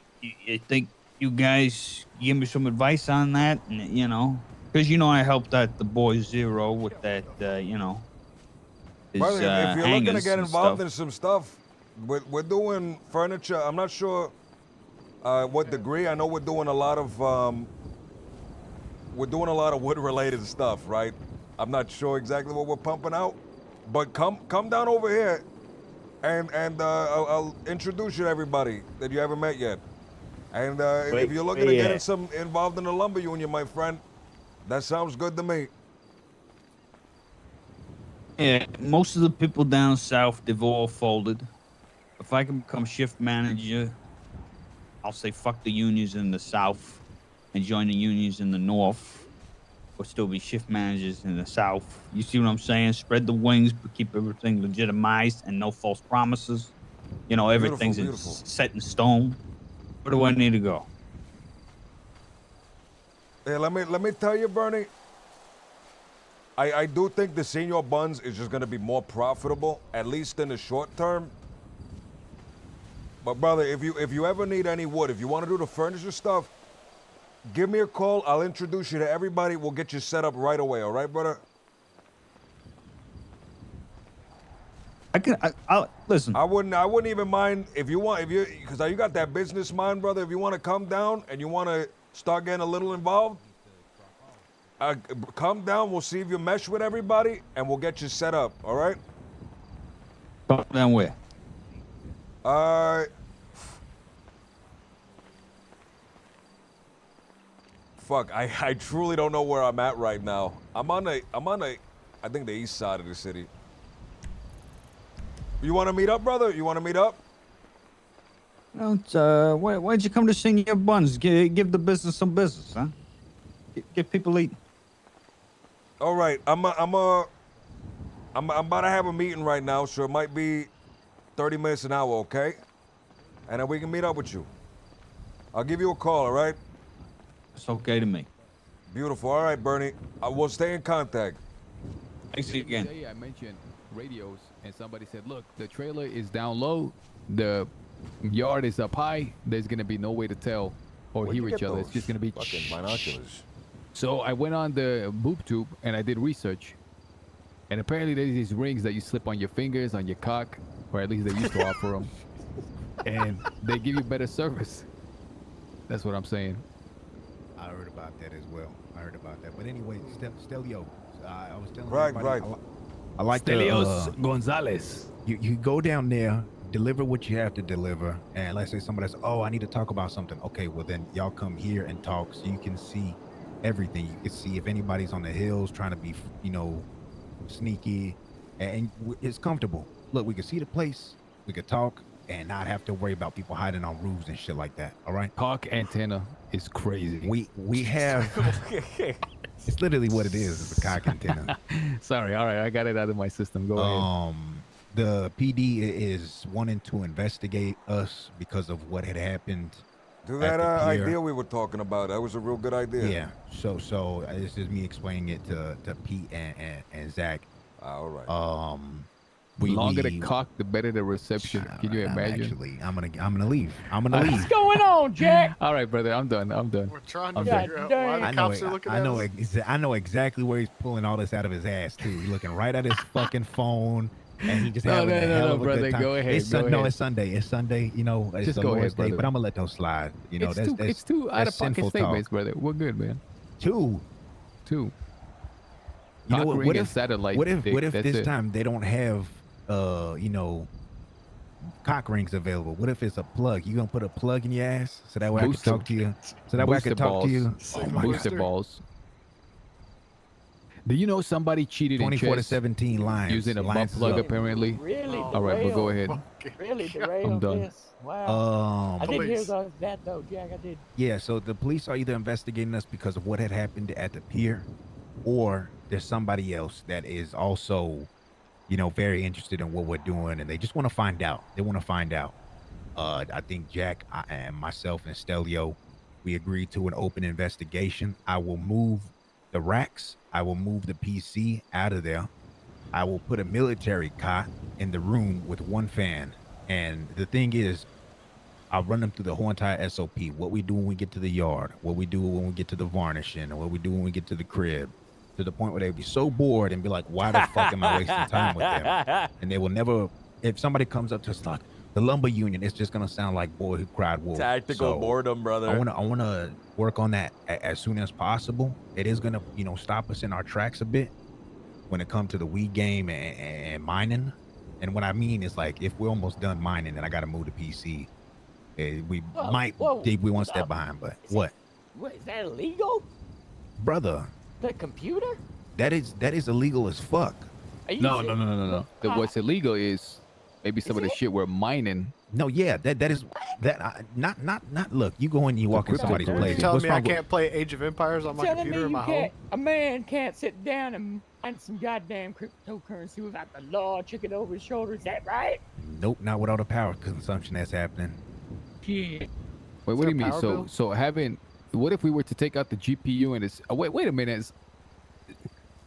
Speaker 10: think you guys give me some advice on that, and because I helped out the boy Zero with that, his
Speaker 2: Brother, if you're looking to
Speaker 10: hangers
Speaker 2: get
Speaker 10: and
Speaker 2: involved
Speaker 10: stuff.
Speaker 2: in some stuff, we're doing furniture. I'm not sure what degree. I know we're doing a lot of wood-related stuff, right? I'm not sure exactly what we're pumping out, but come down over here, and I'll introduce you to everybody that you haven't met yet. And if you're looking to get involved in the lumber union, my friend, that sounds good to me.
Speaker 10: Yeah, most of the people down south, they've all folded. If I can become shift manager, I'll say fuck the unions in the south and join the unions in the north. Or still be shift managers in the south. You see what I'm saying? Spread the wings, but keep everything legitimized and no false promises. Everything's
Speaker 2: Beautiful.
Speaker 10: set in stone. Where do I need to go?
Speaker 2: Hey, let me tell you, Bernie. I do think the Senior Buns is just gonna be more profitable, at least in the short term. But brother, if you ever need any wood, if you want to do the furniture stuff, give me a call. I'll introduce you to everybody. We'll get you set up right away. All right, brother?
Speaker 10: I'll listen.
Speaker 2: I wouldn't even mind if you because you got that business mind, brother. If you want to come down and you want to start getting a little involved, come down. We'll see if you mesh with everybody, and we'll get you set up. All right?
Speaker 10: Come down where?
Speaker 2: Fuck, I truly don't know where I'm at right now. I'm on I think the east side of the city. You want to meet up, brother? You want to meet up?
Speaker 10: Why'd you come to Senior Buns? Give the business some business, huh? Get people eating.
Speaker 2: All right, I'm about to have a meeting right now, so it might be 30 minutes an hour, okay? and then we can meet up with you. I'll give you a call, all right?
Speaker 10: It's okay to me.
Speaker 2: Beautiful. All right, Bernie. We'll stay in contact.
Speaker 10: Thanks again.
Speaker 9: Today I mentioned radios, and somebody said, "Look, the trailer is down low, the yard is up high. There's gonna be no way to tell or
Speaker 2: Where'd you
Speaker 9: hear each
Speaker 2: get
Speaker 9: other. It's
Speaker 2: those
Speaker 9: just gonna be
Speaker 2: fucking binoculars.
Speaker 9: So I went on the boob tube and I did research, and apparently there's these rings that you slip on your fingers, on your cock, or at least they used to offer them, and they give you better service. That's what I'm saying.
Speaker 4: I heard about that as well. I heard about that. But anyway, Stelio, I was telling
Speaker 2: Right,
Speaker 4: everybody,
Speaker 2: right.
Speaker 4: I like
Speaker 9: Stelios Gonzalez.
Speaker 4: You go down there, deliver what you have to deliver, and let's say somebody says, "Oh, I need to talk about something." Okay, well then y'all come here and talk, so you can see everything. You can see if anybody's on the hills trying to be, sneaky, and it's comfortable. Look, we can see the place, we could talk, and not have to worry about people hiding on roofs and shit like that. All right.
Speaker 9: Cock antenna is crazy.
Speaker 4: We have. It's literally what it is. It's a cock antenna.
Speaker 9: Sorry. All right, I got it out of my system. Go ahead.
Speaker 4: The PD is wanting to investigate us because of what had happened.
Speaker 2: Do that idea we were talking about. That was a real good idea.
Speaker 4: Yeah. So this is me explaining it to Pete and Zach.
Speaker 2: All right.
Speaker 9: The longer the cock, the better the reception. Can you imagine?
Speaker 4: Actually, I'm gonna leave. I'm gonna leave.
Speaker 8: What's going on, Jack?
Speaker 9: All right, brother. I'm done.
Speaker 6: We're trying to
Speaker 9: I'm
Speaker 6: figure out why the cops are looking at us.
Speaker 4: I know exactly where he's pulling all this out of his ass too. He's looking right at his fucking phone, and he just having a hell of a
Speaker 9: brother.
Speaker 4: good time.
Speaker 9: Go ahead.
Speaker 4: It's Sunday. It's Sunday. It's
Speaker 9: Just
Speaker 4: the
Speaker 9: go
Speaker 4: Lord's
Speaker 9: ahead,
Speaker 4: day,
Speaker 9: brother.
Speaker 4: but I'm gonna let those slide.
Speaker 9: It's two out of pocket
Speaker 4: sinful
Speaker 9: statements,
Speaker 4: talk.
Speaker 9: brother. We're good, man.
Speaker 4: Two.
Speaker 9: You
Speaker 4: know
Speaker 9: Cock
Speaker 4: what?
Speaker 9: ring
Speaker 4: What
Speaker 9: and
Speaker 4: if
Speaker 9: satellite
Speaker 4: What if
Speaker 9: dick,
Speaker 4: what if
Speaker 9: that's
Speaker 4: this
Speaker 9: it.
Speaker 4: time they don't have cock rings available? What if it's a plug? You gonna put a plug in your ass so that way I can
Speaker 9: Booster-
Speaker 4: talk to you? So that way I can
Speaker 9: booster
Speaker 4: talk to you?
Speaker 9: balls.
Speaker 4: Oh my
Speaker 9: Booster
Speaker 4: God.
Speaker 9: balls. Do you know somebody cheated in
Speaker 4: 24 to
Speaker 9: chess
Speaker 4: 17 lines.
Speaker 9: using a butt
Speaker 4: Lines is
Speaker 9: plug
Speaker 4: up.
Speaker 9: apparently?
Speaker 8: Really?
Speaker 9: All right, but go ahead.
Speaker 8: Really derailed
Speaker 9: done.
Speaker 8: this. Wow. I did hear
Speaker 6: Police.
Speaker 8: that though, Jack. I did.
Speaker 4: Yeah, so the police are either investigating us because of what had happened at the pier, or there's somebody else that is also, very interested in what we're doing, and they just want to find out. They want to find out. I think Jack and myself and Stelio, we agreed to an open investigation. I will move the racks. I will move the PC out of there. I will put a military cot in the room with one fan. And the thing is, I'll run them through the whole entire SOP. What we do when we get to the yard, what we do when we get to the varnishing, and what we do when we get to the crib, to the point where they'll be so bored and be like, why the fuck am I wasting time with them? And they will never, if somebody comes up to us like, the lumber union, it's just going to sound like Boy Who Cried Wolf.
Speaker 11: Tactical
Speaker 4: So,
Speaker 11: boredom, brother.
Speaker 4: I want to work on that as soon as possible. It is going to, stop us in our tracks a bit when it comes to the weed game and mining. And what I mean is, like, if we're almost done mining and I got to move the PC, we might be one step behind. But what?
Speaker 8: What is that illegal?
Speaker 4: Brother,
Speaker 8: The computer?
Speaker 4: that is illegal as fuck.
Speaker 8: Are you
Speaker 9: No.
Speaker 8: serious?
Speaker 9: What's illegal is maybe some of the
Speaker 8: it?
Speaker 9: shit we're mining.
Speaker 4: No, yeah, that is that. Not. Look, you go in, you walk in somebody's
Speaker 9: cryptocurrency.
Speaker 4: place.
Speaker 6: You telling
Speaker 4: What's
Speaker 6: me I
Speaker 4: wrong with-
Speaker 6: can't play Age of Empires on my
Speaker 8: Telling me
Speaker 6: computer in
Speaker 8: you
Speaker 6: my home?
Speaker 8: can't, a man can't sit down and find some goddamn cryptocurrency without the law checking over his shoulder. Is that right?
Speaker 4: Nope, not with all the power consumption that's happening.
Speaker 8: Yeah.
Speaker 9: Wait, what do you mean?
Speaker 6: power
Speaker 9: So
Speaker 6: bill?
Speaker 9: so having what if we were to take out the GPU and it's wait a minute.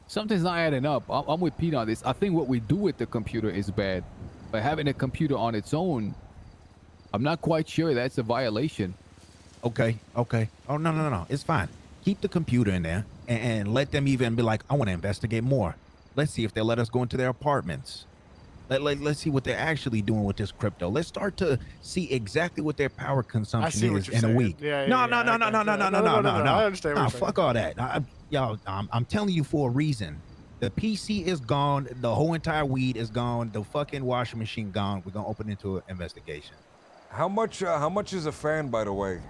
Speaker 9: Something's not adding up. I'm with Pete on this. I think what we do with the computer is bad. But having a computer on its own, I'm not quite sure that's a violation.
Speaker 4: Okay. Oh no. It's fine. Keep the computer in there and let them even be like, I want to investigate more. Let's see if they'll let us go into their apartments. Let's see what they're actually doing with this crypto. Let's start to see exactly what their power
Speaker 6: I
Speaker 4: consumption
Speaker 6: see
Speaker 4: is
Speaker 6: what you're
Speaker 4: in
Speaker 6: saying.
Speaker 4: a week.
Speaker 6: Yeah,
Speaker 4: No.
Speaker 6: I understand what you're
Speaker 4: Fuck all that. I'm telling you for a reason. The PC is gone. The whole entire weed is gone. The fucking washing machine gone. We're gonna open into an investigation.
Speaker 2: How much is a fan, by the way?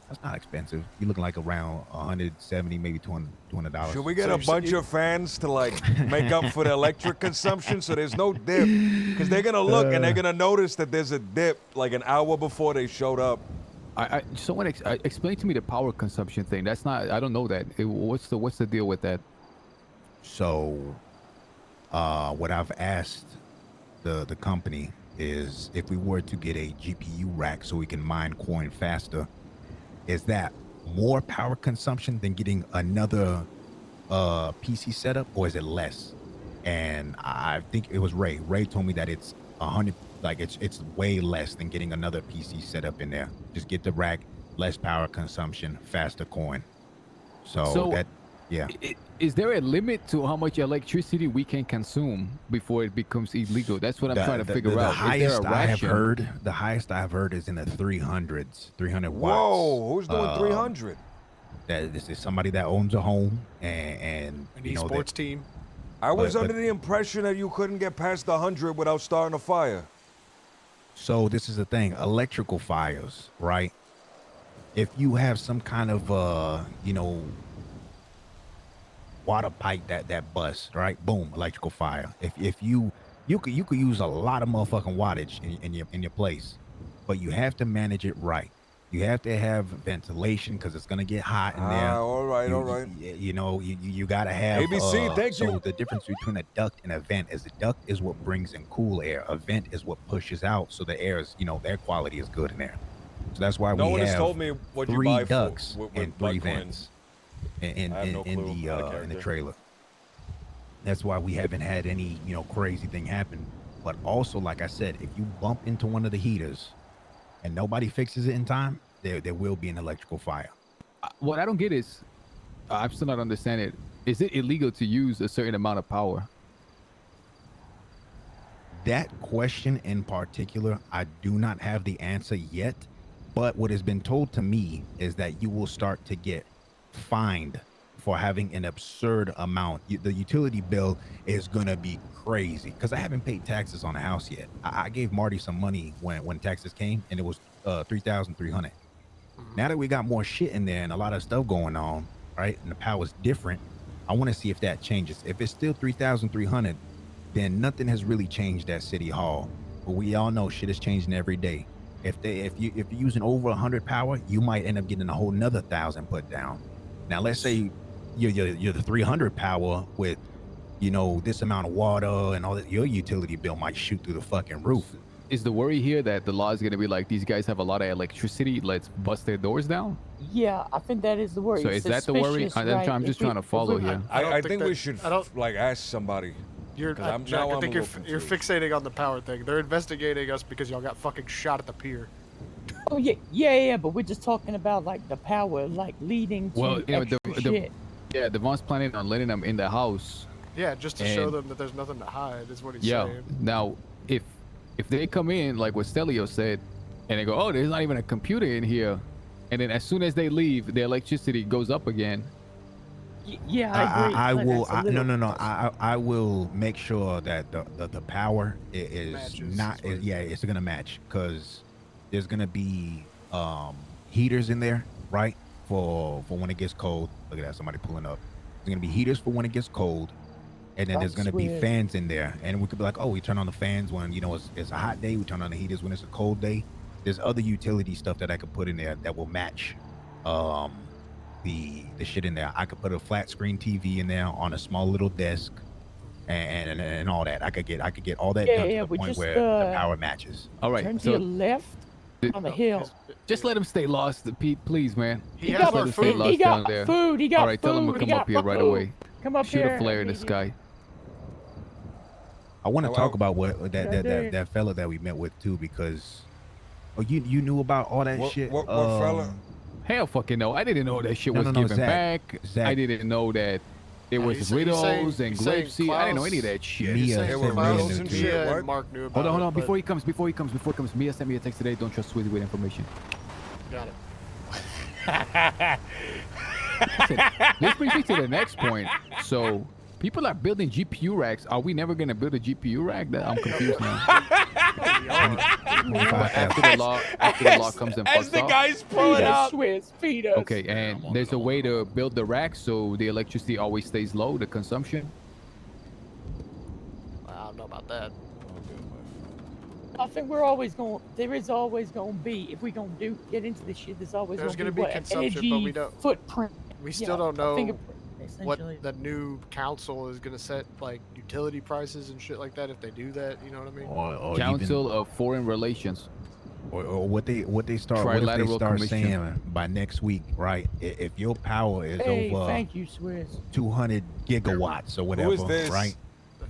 Speaker 4: That's not expensive. You're looking like around 170, maybe $200.
Speaker 2: Should we get
Speaker 6: So
Speaker 2: a
Speaker 6: you
Speaker 2: bunch
Speaker 6: said-
Speaker 2: of fans to like make up for the electric consumption so there's no dip? Because they're gonna look and they're gonna notice that there's a dip like an hour before they showed up.
Speaker 9: Someone explain to me the power consumption thing. That's not. I don't know that. What's the deal with that?
Speaker 4: So, what I've asked the company is if we were to get a GPU rack so we can mine coin faster, is that more power consumption than getting another PC setup, or is it less? And I think it was Ray. Ray told me that it's 100, like it's way less than getting another PC setup in there. Just get the rack, less power consumption, faster coin. So that, yeah.
Speaker 9: Is there a limit to how much electricity we can consume before it becomes illegal? That's what I'm trying to figure out.
Speaker 4: Highest I have heard, the highest I've heard is in the 300s, 300 watts.
Speaker 2: Whoa, who's doing 300?
Speaker 4: That this is somebody that owns a home and
Speaker 6: An
Speaker 4: you know,
Speaker 6: esports team.
Speaker 2: I was under the impression that you couldn't get past the 100 without starting a fire.
Speaker 4: So this is the thing, electrical fires, right? If you have some kind of you know, water pipe that busts, right? Boom, electrical fire. If you could use a lot of motherfucking wattage in your place, but you have to manage it right. You have to have ventilation because it's gonna get hot in there.
Speaker 2: All right.
Speaker 4: You know, you gotta have
Speaker 2: ABC, thank you.
Speaker 4: So the difference between a duct and a vent is the duct is what brings in cool air. A vent is what pushes out, so the air is, you know, their quality is good in there. So that's why
Speaker 2: no
Speaker 4: we
Speaker 2: one
Speaker 4: have
Speaker 2: has told me what you
Speaker 4: 3
Speaker 2: buy
Speaker 4: ducts
Speaker 2: with
Speaker 4: and 3
Speaker 2: butt
Speaker 4: vents in
Speaker 2: no clue
Speaker 4: in the trailer. That's why we haven't had any, you know, crazy thing happen. But also, like I said, if you bump into one of the heaters and nobody fixes it in time, there will be an electrical fire.
Speaker 9: What I don't get is, I'm still not understanding it. Is it illegal to use a certain amount of power?
Speaker 4: That question in particular, I do not have the answer yet. But what has been told to me is that you will start to get fined for having an absurd amount. The utility bill is gonna be crazy because I haven't paid taxes on a house yet. I gave Marty some money when taxes came, and it was $3,300. Now that we got more shit in there and a lot of stuff going on, right, and the power's different, I want to see if that changes. If it's still 3,300, then nothing has really changed at City Hall. But we all know shit is changing every day. If you're using over 100 power, you might end up getting a whole nother 1,000 put down. Now let's say you're the 300 power with, you know, this amount of water and all that. Your utility bill might shoot through the fucking roof.
Speaker 9: Is the worry here that the law is going to be like, these guys have a lot of electricity, let's bust their doors down?
Speaker 8: Yeah, I think that is the worry.
Speaker 9: So
Speaker 8: It's
Speaker 9: is that the worry?
Speaker 8: suspicious, right?
Speaker 9: I'm just trying to follow here.
Speaker 2: I think we should like ask somebody.
Speaker 6: Jack, I think you're fixating on the power thing. They're investigating us because y'all got fucking shot at the pier.
Speaker 8: Oh yeah, but we're just talking about like the power, like leading to extra shit.
Speaker 9: Yeah, Devon's planning on letting them in the house.
Speaker 6: Yeah, just to show them that there's nothing to hide is what he's saying.
Speaker 9: Now, if they come in, like what Stelio said, and they go, oh, there's not even a computer in here, and then as soon as they leave, the electricity goes up again.
Speaker 8: Yeah, I agree.
Speaker 4: I will make sure that the power is
Speaker 6: matches,
Speaker 4: not, it's gonna match, because there's gonna be heaters in there, right, for when it gets cold. Look at that, somebody pulling up. There's gonna be heaters for when it gets cold. And then there's going to be fans in there. And we could be like, oh, we turn on the fans when, you know, it's a hot day. We turn on the heaters when it's a cold day. There's other utility stuff that I could put in there that will match the shit in there. I could put a flat screen TV in there on a small little desk and all that. I could get all that done to the point where the power matches.
Speaker 9: All right.
Speaker 8: Turn to your left on the hill.
Speaker 9: Just let him stay lost, Pete, please, man.
Speaker 8: He got food. He got food.
Speaker 9: All right, tell him to come up here right away.
Speaker 8: Come up
Speaker 9: Shoot
Speaker 8: here.
Speaker 9: a flare in the sky.
Speaker 4: I want to talk about what that fella that we met with too, because you knew about all that shit.
Speaker 2: What fella?
Speaker 9: Hell fucking no. I didn't know that shit was given back. I didn't know that there was widows and glitzy. I didn't know any of that shit.
Speaker 6: Mia and Mark knew about
Speaker 9: Hold on. Before he comes. Mia sent me a text today. Don't trust Swizzy with information.
Speaker 6: Got it.
Speaker 9: Listen, this brings me to the next point. So people are building GPU racks. Are we never gonna build a GPU rack? I'm confused now. after the law comes and fucks
Speaker 2: as the
Speaker 9: off.
Speaker 2: guys pulling up.
Speaker 9: Okay, and there's a way to build the rack so the electricity always stays low, the consumption.
Speaker 6: I don't know about that.
Speaker 8: I think there is always going to be, if we're going to get into this shit, there's always going to be
Speaker 6: consumption,
Speaker 8: energy
Speaker 6: but we don't.
Speaker 8: footprint.
Speaker 6: We still don't know what
Speaker 8: Essentially.
Speaker 6: the new council is gonna set like utility prices and shit like that if they do that. You know what I mean?
Speaker 4: Or
Speaker 9: Council
Speaker 4: even,
Speaker 9: of Foreign Relations.
Speaker 4: or what they start. What if they
Speaker 9: Trilateral
Speaker 4: start
Speaker 9: Commission.
Speaker 4: saying by next week, right? If your power is
Speaker 8: Hey,
Speaker 4: over
Speaker 8: thank you, Swiss.
Speaker 4: 200 gigawatts or whatever,
Speaker 2: Who is this?
Speaker 4: right?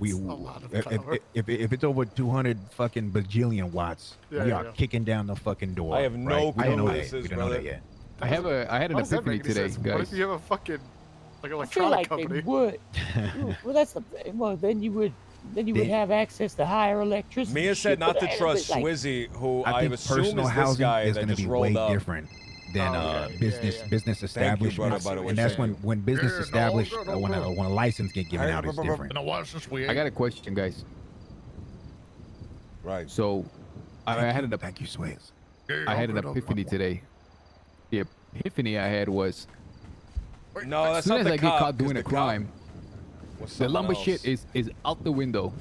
Speaker 6: That's a lot of
Speaker 4: if,
Speaker 6: power.
Speaker 4: if it's over 200 fucking bajillion watts,
Speaker 6: Yeah,
Speaker 4: we
Speaker 6: yeah,
Speaker 4: are
Speaker 6: yeah.
Speaker 4: kicking down the fucking door.
Speaker 2: I have no
Speaker 4: right? We don't
Speaker 2: clue
Speaker 4: know
Speaker 2: who
Speaker 4: that.
Speaker 2: this is,
Speaker 4: We don't know
Speaker 2: brother.
Speaker 4: that yet.
Speaker 9: I had an
Speaker 6: How does that
Speaker 9: epiphany
Speaker 6: make any
Speaker 9: today,
Speaker 6: sense? What
Speaker 9: guys.
Speaker 6: if you have a fucking like
Speaker 8: I feel
Speaker 6: electronic
Speaker 8: like
Speaker 6: company?
Speaker 8: they would. Well, that's the thing. Well, then you would have access to higher electricity.
Speaker 2: Mia said
Speaker 8: shit,
Speaker 2: not
Speaker 8: but
Speaker 2: to
Speaker 8: I-
Speaker 2: trust
Speaker 8: like,
Speaker 2: Swizzy, who
Speaker 4: I
Speaker 2: I
Speaker 4: think
Speaker 2: assume
Speaker 4: personal
Speaker 2: is this
Speaker 4: housing
Speaker 2: guy
Speaker 4: is
Speaker 2: that
Speaker 4: going to
Speaker 2: just
Speaker 4: be
Speaker 2: rolled
Speaker 4: way
Speaker 2: up.
Speaker 4: different than
Speaker 6: okay.
Speaker 4: business
Speaker 6: Yeah.
Speaker 4: business
Speaker 2: Thank you, brother,
Speaker 4: establishments,
Speaker 2: by the way,
Speaker 4: and that's
Speaker 2: Shane.
Speaker 4: when business
Speaker 5: Yeah, no,
Speaker 4: established
Speaker 5: all good, all
Speaker 4: when a license get given
Speaker 2: Hey,
Speaker 4: out is different.
Speaker 5: Now watch this. We
Speaker 9: I got a question, guys.
Speaker 2: Right.
Speaker 9: So, I had an
Speaker 4: Thank you, Swayze.
Speaker 9: I had an epiphany today. The epiphany I had was
Speaker 2: No,
Speaker 9: as
Speaker 2: that's
Speaker 9: soon
Speaker 2: not
Speaker 9: as
Speaker 2: the
Speaker 9: I
Speaker 2: cop.
Speaker 9: get caught
Speaker 2: 'cause
Speaker 9: doing
Speaker 2: the
Speaker 9: a
Speaker 2: cop
Speaker 9: crime,
Speaker 2: was
Speaker 9: the
Speaker 2: someone
Speaker 9: lumber
Speaker 2: else.
Speaker 9: shit is out the window,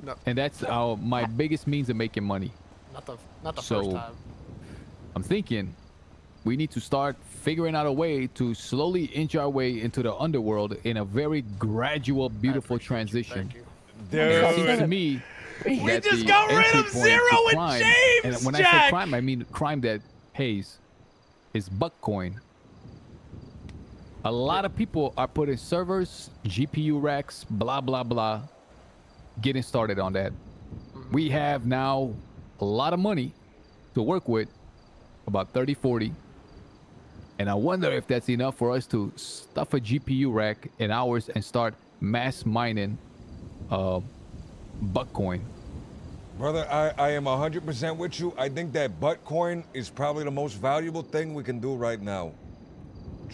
Speaker 6: No,
Speaker 9: and that's my biggest means of making money.
Speaker 6: not the
Speaker 9: So-
Speaker 6: first time.
Speaker 9: I'm thinking we need to start figuring out a way to slowly inch our way into the underworld in a very gradual, beautiful transition.
Speaker 6: Thank you.
Speaker 9: It seems to
Speaker 2: Dude.
Speaker 9: me
Speaker 2: We
Speaker 9: that
Speaker 2: just
Speaker 9: the
Speaker 2: got rid
Speaker 9: entry
Speaker 2: of
Speaker 9: point to
Speaker 2: Zero and
Speaker 9: crime,
Speaker 2: James,
Speaker 9: and when I
Speaker 2: Jack!
Speaker 9: say crime, I mean crime that pays, is Buckcoin. A lot of people are putting servers, GPU racks, blah, blah, blah, getting started on that. We have now a lot of money to work with, about 30, 40. And I wonder if that's enough for us to stuff a GPU rack in ours and start mass mining Buckcoin.
Speaker 2: Brother, I am 100% with you. I think that Buttcoin is probably the most valuable thing we can do right now.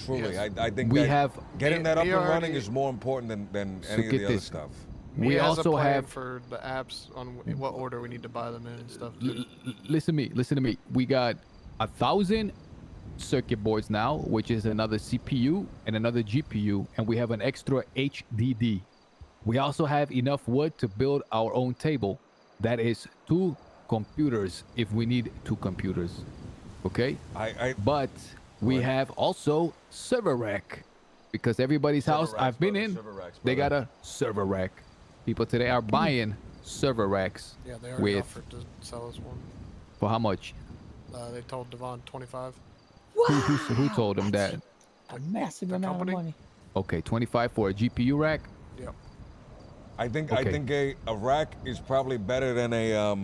Speaker 2: Truly,
Speaker 6: Yes.
Speaker 2: I think
Speaker 9: We
Speaker 2: that
Speaker 9: have-
Speaker 2: getting that up
Speaker 6: we
Speaker 2: and running
Speaker 6: already-
Speaker 2: is more important than
Speaker 9: So
Speaker 2: any of
Speaker 9: get
Speaker 2: the other
Speaker 9: this.
Speaker 2: stuff.
Speaker 9: We
Speaker 6: Mia has
Speaker 9: also
Speaker 6: a plan
Speaker 9: have
Speaker 6: for the apps on what order we need to buy them in and stuff.
Speaker 9: listen to me. We got 1,000 circuit boards now, which is another CPU and another GPU, and we have an extra HDD. We also have enough wood to build our own table. That is 2 computers if we need 2 computers. Okay? But we have also server rack, because everybody's
Speaker 2: Server
Speaker 9: house
Speaker 2: racks,
Speaker 9: I've been
Speaker 2: brother,
Speaker 9: in,
Speaker 2: server racks,
Speaker 9: they got
Speaker 2: brother.
Speaker 9: a server rack. People today are buying server racks.
Speaker 6: Yeah, they already
Speaker 9: with
Speaker 6: offered to sell us one.
Speaker 9: for how much?
Speaker 6: They told Devon 25.
Speaker 9: Who told them that?
Speaker 8: A massive
Speaker 6: The
Speaker 8: amount
Speaker 6: company?
Speaker 8: of money.
Speaker 9: Okay, 25 for a GPU rack.
Speaker 6: Yep.
Speaker 2: I think
Speaker 9: Okay.
Speaker 2: a rack is probably better than a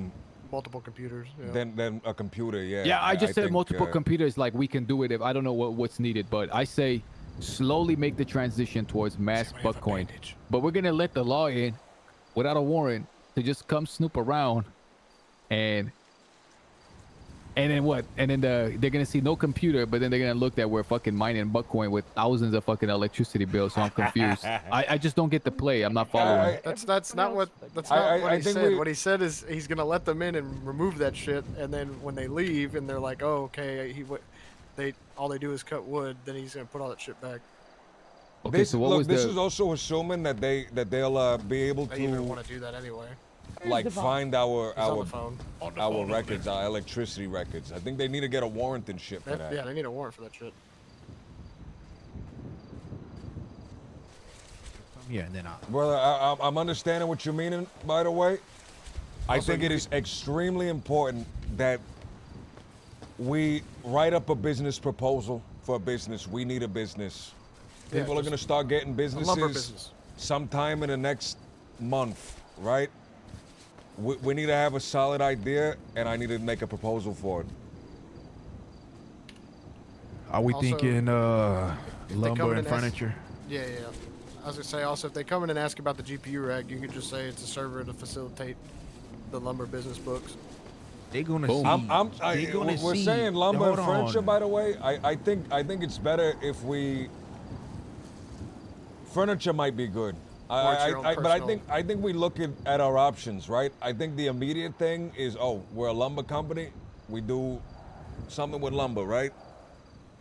Speaker 6: Multiple computers. Yeah.
Speaker 2: than a computer. Yeah.
Speaker 9: Yeah, I just said
Speaker 2: think,
Speaker 9: multiple computers. Like we can do it if I don't know what's needed, but I say slowly make the transition towards mass Buckcoin. But we're gonna let the law in without a warrant to just come snoop around, and then what? And then they're gonna see no computer, but then they're gonna look that we're fucking mining Buckcoin with thousands of fucking electricity bills. So I'm confused. I just don't get the play. I'm not following.
Speaker 6: That's not what
Speaker 2: I
Speaker 6: he
Speaker 2: think
Speaker 6: said.
Speaker 2: we-
Speaker 6: What he said is he's gonna let them in and remove that shit, and then when they leave and they're like, "Oh, okay," all they do is cut wood. Then he's gonna put all that shit back.
Speaker 9: Okay,
Speaker 2: This,
Speaker 9: so what
Speaker 2: look,
Speaker 9: was
Speaker 2: this
Speaker 9: the?
Speaker 2: is also assuming that they'll be able
Speaker 6: They even
Speaker 2: to
Speaker 6: want to do that anyway.
Speaker 2: like
Speaker 8: Devon?
Speaker 2: find our
Speaker 6: He's on the phone.
Speaker 2: our records, our electricity records. I think they need to get a warrant and shit for that.
Speaker 6: Yeah, they need a warrant for that shit.
Speaker 4: Yeah, and then
Speaker 2: Brother, I'm understanding what you're meaning, by the way. I
Speaker 6: Also,
Speaker 2: think
Speaker 6: you
Speaker 2: it is extremely important that we write up a business proposal for a business. We need a business.
Speaker 6: Yeah,
Speaker 2: People are
Speaker 6: just
Speaker 2: going to start getting
Speaker 6: lumber
Speaker 2: businesses
Speaker 6: business.
Speaker 2: sometime in the next month, right? We need to have a solid idea, and I need to make a proposal for it.
Speaker 4: are we
Speaker 6: Also,
Speaker 4: thinking
Speaker 6: they come
Speaker 4: lumber
Speaker 6: in
Speaker 4: and
Speaker 6: and ask-
Speaker 4: furniture?
Speaker 6: Yeah. I was gonna say also, if they come in and ask about the GPU rack, you could just say it's a server to facilitate the lumber business books.
Speaker 4: They're gonna
Speaker 9: Boom.
Speaker 4: see. They're gonna
Speaker 2: We're
Speaker 4: see.
Speaker 2: saying lumber and
Speaker 4: Hold
Speaker 2: furniture,
Speaker 4: on.
Speaker 2: by the way. I think it's better if we. Furniture might be good.
Speaker 6: Or it's your own
Speaker 2: But I
Speaker 6: personal-
Speaker 2: think we look at our options, right? I think the immediate thing is, we're a lumber company. We do something with lumber, right?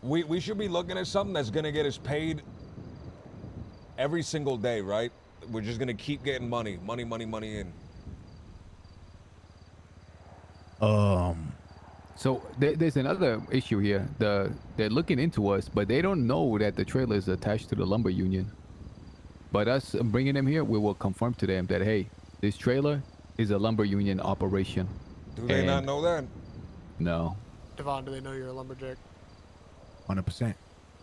Speaker 2: We should be looking at something that's gonna get us paid every single day, right? We're just gonna keep getting money in.
Speaker 9: So there's another issue here. They're looking into us, but they don't know that the trailer is attached to the lumber union. But us bringing them here, we will confirm to them that hey, this trailer is a lumber union operation.
Speaker 2: Do they not
Speaker 9: And
Speaker 2: know that?
Speaker 9: no,
Speaker 6: Devon, do they know you're a lumberjack?
Speaker 4: 100%.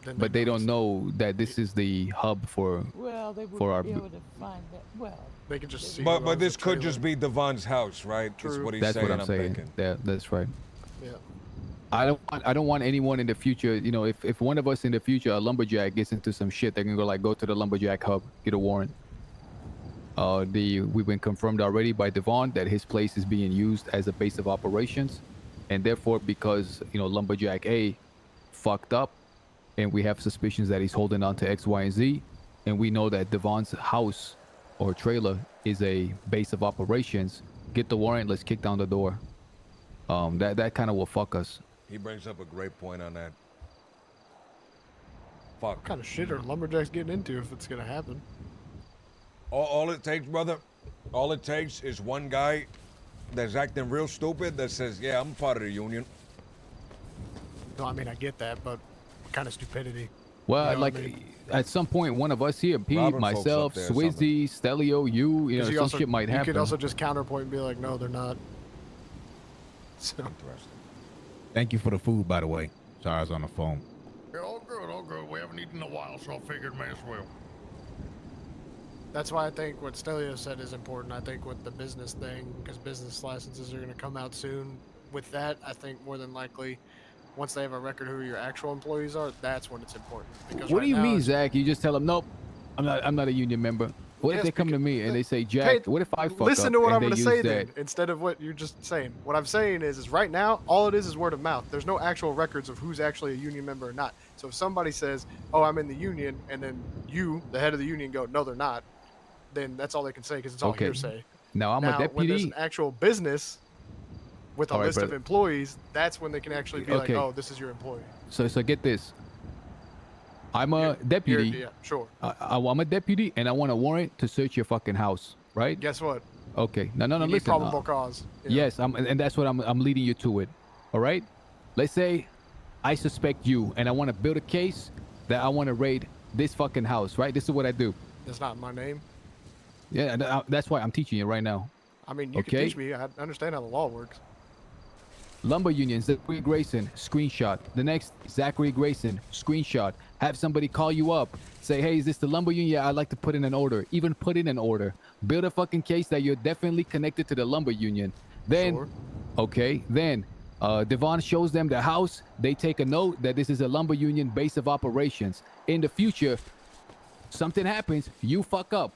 Speaker 6: Then
Speaker 9: but they
Speaker 6: know
Speaker 9: don't
Speaker 6: it's-
Speaker 9: know that this is the hub for
Speaker 8: Well, they would
Speaker 9: for our.
Speaker 8: be able to find that. Well,
Speaker 6: They can just see.
Speaker 2: But
Speaker 6: who
Speaker 2: but
Speaker 6: owns
Speaker 2: this
Speaker 6: the
Speaker 2: could
Speaker 6: trailer.
Speaker 2: just be Devon's house, right? That's
Speaker 6: True.
Speaker 2: what he's
Speaker 9: That's
Speaker 2: saying.
Speaker 9: what I'm saying.
Speaker 2: Thinking.
Speaker 9: That's right.
Speaker 6: Yeah.
Speaker 9: I don't want anyone in the future. You know, if one of us in the future, a lumberjack, gets into some shit, they can go to the lumberjack hub, get a warrant. We've been confirmed already by Devon that his place is being used as a base of operations, and therefore because lumberjack A fucked up, and we have suspicions that he's holding on to X, Y, and Z, and we know that Devon's house or trailer is a base of operations. Get the warrant. Let's kick down the door. That kind of will fuck us.
Speaker 2: He brings up a great point on that. Fuck.
Speaker 6: What kind of shit are lumberjacks getting into if it's gonna happen?
Speaker 2: All it takes, brother, all it takes is one guy that's acting real stupid that says, yeah, I'm part of the union.
Speaker 6: No, I mean I get that, but what kind of stupidity?
Speaker 9: Well,
Speaker 6: You know what
Speaker 9: like
Speaker 6: I mean?
Speaker 9: at some point, one of us here, Pete,
Speaker 2: Robbing folks
Speaker 9: myself,
Speaker 2: up there or something.
Speaker 9: Swizzy, Stelio, you
Speaker 6: 'Cause
Speaker 9: know, some shit might
Speaker 6: You
Speaker 9: happen.
Speaker 6: could also just counterpoint and be like, no, they're not. So,
Speaker 2: Interesting.
Speaker 4: Thank you for the food, by the way. Sorry, I was on the phone.
Speaker 5: Yeah, all good, all good. We haven't eaten in a while, so I figured may as well.
Speaker 6: that's why I think what Stelio said is important. I think with the business thing, because business licenses are going to come out soon. With that, I think more than likely, once they have a record who your actual employees are, that's when it's important. Because
Speaker 9: What
Speaker 6: right
Speaker 9: do you
Speaker 6: now
Speaker 9: mean,
Speaker 6: it's-
Speaker 9: Zach? You just tell them, nope, I'm not a union member. What if
Speaker 6: Yes,
Speaker 9: they come to
Speaker 6: because-
Speaker 9: me and they say,
Speaker 6: Hey,
Speaker 9: Jack, what if I fuck
Speaker 6: listen
Speaker 9: up
Speaker 6: to what
Speaker 9: and
Speaker 6: I'm
Speaker 9: they
Speaker 6: going to
Speaker 9: use
Speaker 6: say
Speaker 9: that?
Speaker 6: then, instead of what you're just saying. What I'm saying is right now, all it is word of mouth. There's no actual records of who's actually a union member or not. So if somebody says, oh, I'm in the union, and then you, the head of the union, go, no, they're not, then that's all they can say because it's all
Speaker 9: Okay.
Speaker 6: hearsay.
Speaker 9: Now I'm
Speaker 6: Now,
Speaker 9: a
Speaker 6: when there's
Speaker 9: deputy.
Speaker 6: an actual business with a
Speaker 9: All right,
Speaker 6: list of
Speaker 9: brother.
Speaker 6: employees, that's when they can actually be
Speaker 9: Okay.
Speaker 6: like, oh, this is your employee.
Speaker 9: So get this. I'm a
Speaker 6: You're-
Speaker 9: deputy.
Speaker 6: yeah, sure.
Speaker 9: I'm a deputy, and I want a warrant to search your fucking house, right?
Speaker 6: Guess what?
Speaker 9: Okay. No,
Speaker 6: You need
Speaker 9: listen.
Speaker 6: probable cause. you know?
Speaker 9: Yes, and that's what I'm leading you to it. All right. Let's say I suspect you, and I want to build a case that I want to raid this fucking house. Right. This is what I do.
Speaker 6: That's not my name.
Speaker 9: Yeah, that's why I'm teaching you right now.
Speaker 6: I mean, you
Speaker 9: Okay.
Speaker 6: can teach me. I understand how the law works.
Speaker 9: Lumber Union, Zachary Grayson, screenshot. The next, Zachary Grayson, screenshot. Have somebody call you up. Say, hey, is this the Lumber Union? Yeah, I'd like to put in an order. Even put in an order. Build a fucking case that you're definitely connected to the Lumber Union. Then,
Speaker 6: Sure.
Speaker 9: okay, then Devon shows them the house. They take a note that this is a Lumber Union base of operations. In the future, something happens, you fuck up.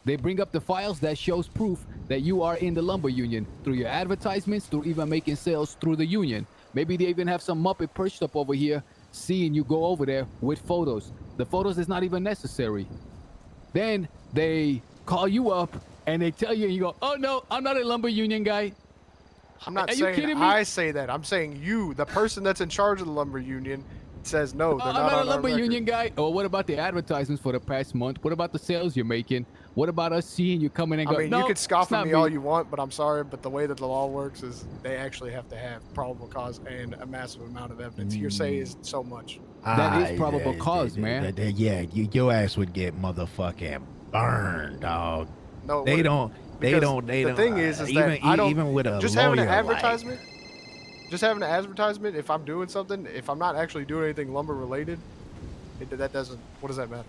Speaker 9: They bring up the files that shows proof that you are in the lumber union through your advertisements, through even making sales through the union. Maybe they even have some Muppet perched up over here, seeing you go over there with photos. The photos is not even necessary. Then they call you up and they tell you, and you go, oh no, I'm not a lumber union guy.
Speaker 6: I'm not
Speaker 9: Are you
Speaker 6: saying
Speaker 9: kidding me?
Speaker 6: I say that. I'm saying you, the person that's in charge of the lumber union, says no. They're
Speaker 9: I'm
Speaker 6: not
Speaker 9: not
Speaker 6: on
Speaker 9: a
Speaker 6: our
Speaker 9: lumber
Speaker 6: record.
Speaker 9: union guy. Or what about the advertisements for the past month? What about the sales you're making? What about us seeing you coming and
Speaker 6: I
Speaker 9: go,
Speaker 6: mean,
Speaker 9: no,
Speaker 6: you could scoff
Speaker 9: it's
Speaker 6: at
Speaker 9: not
Speaker 6: me all you want, but I'm sorry, but the way that the law works is they actually have to have probable cause and a massive amount of evidence. Hearsay is so much.
Speaker 9: That is probable cause, man.
Speaker 4: Yeah, your ass would get motherfucking burned, dog.
Speaker 6: No,
Speaker 4: They
Speaker 6: what-
Speaker 4: don't. They
Speaker 6: because
Speaker 4: don't. They
Speaker 6: the
Speaker 4: don't.
Speaker 6: thing is
Speaker 4: even,
Speaker 6: that I don't
Speaker 4: even with a
Speaker 6: just
Speaker 4: lawyer,
Speaker 6: having an
Speaker 4: like-
Speaker 6: advertisement. Just having an advertisement. If I'm doing something, if I'm not actually doing anything lumber related, that doesn't. What does that matter?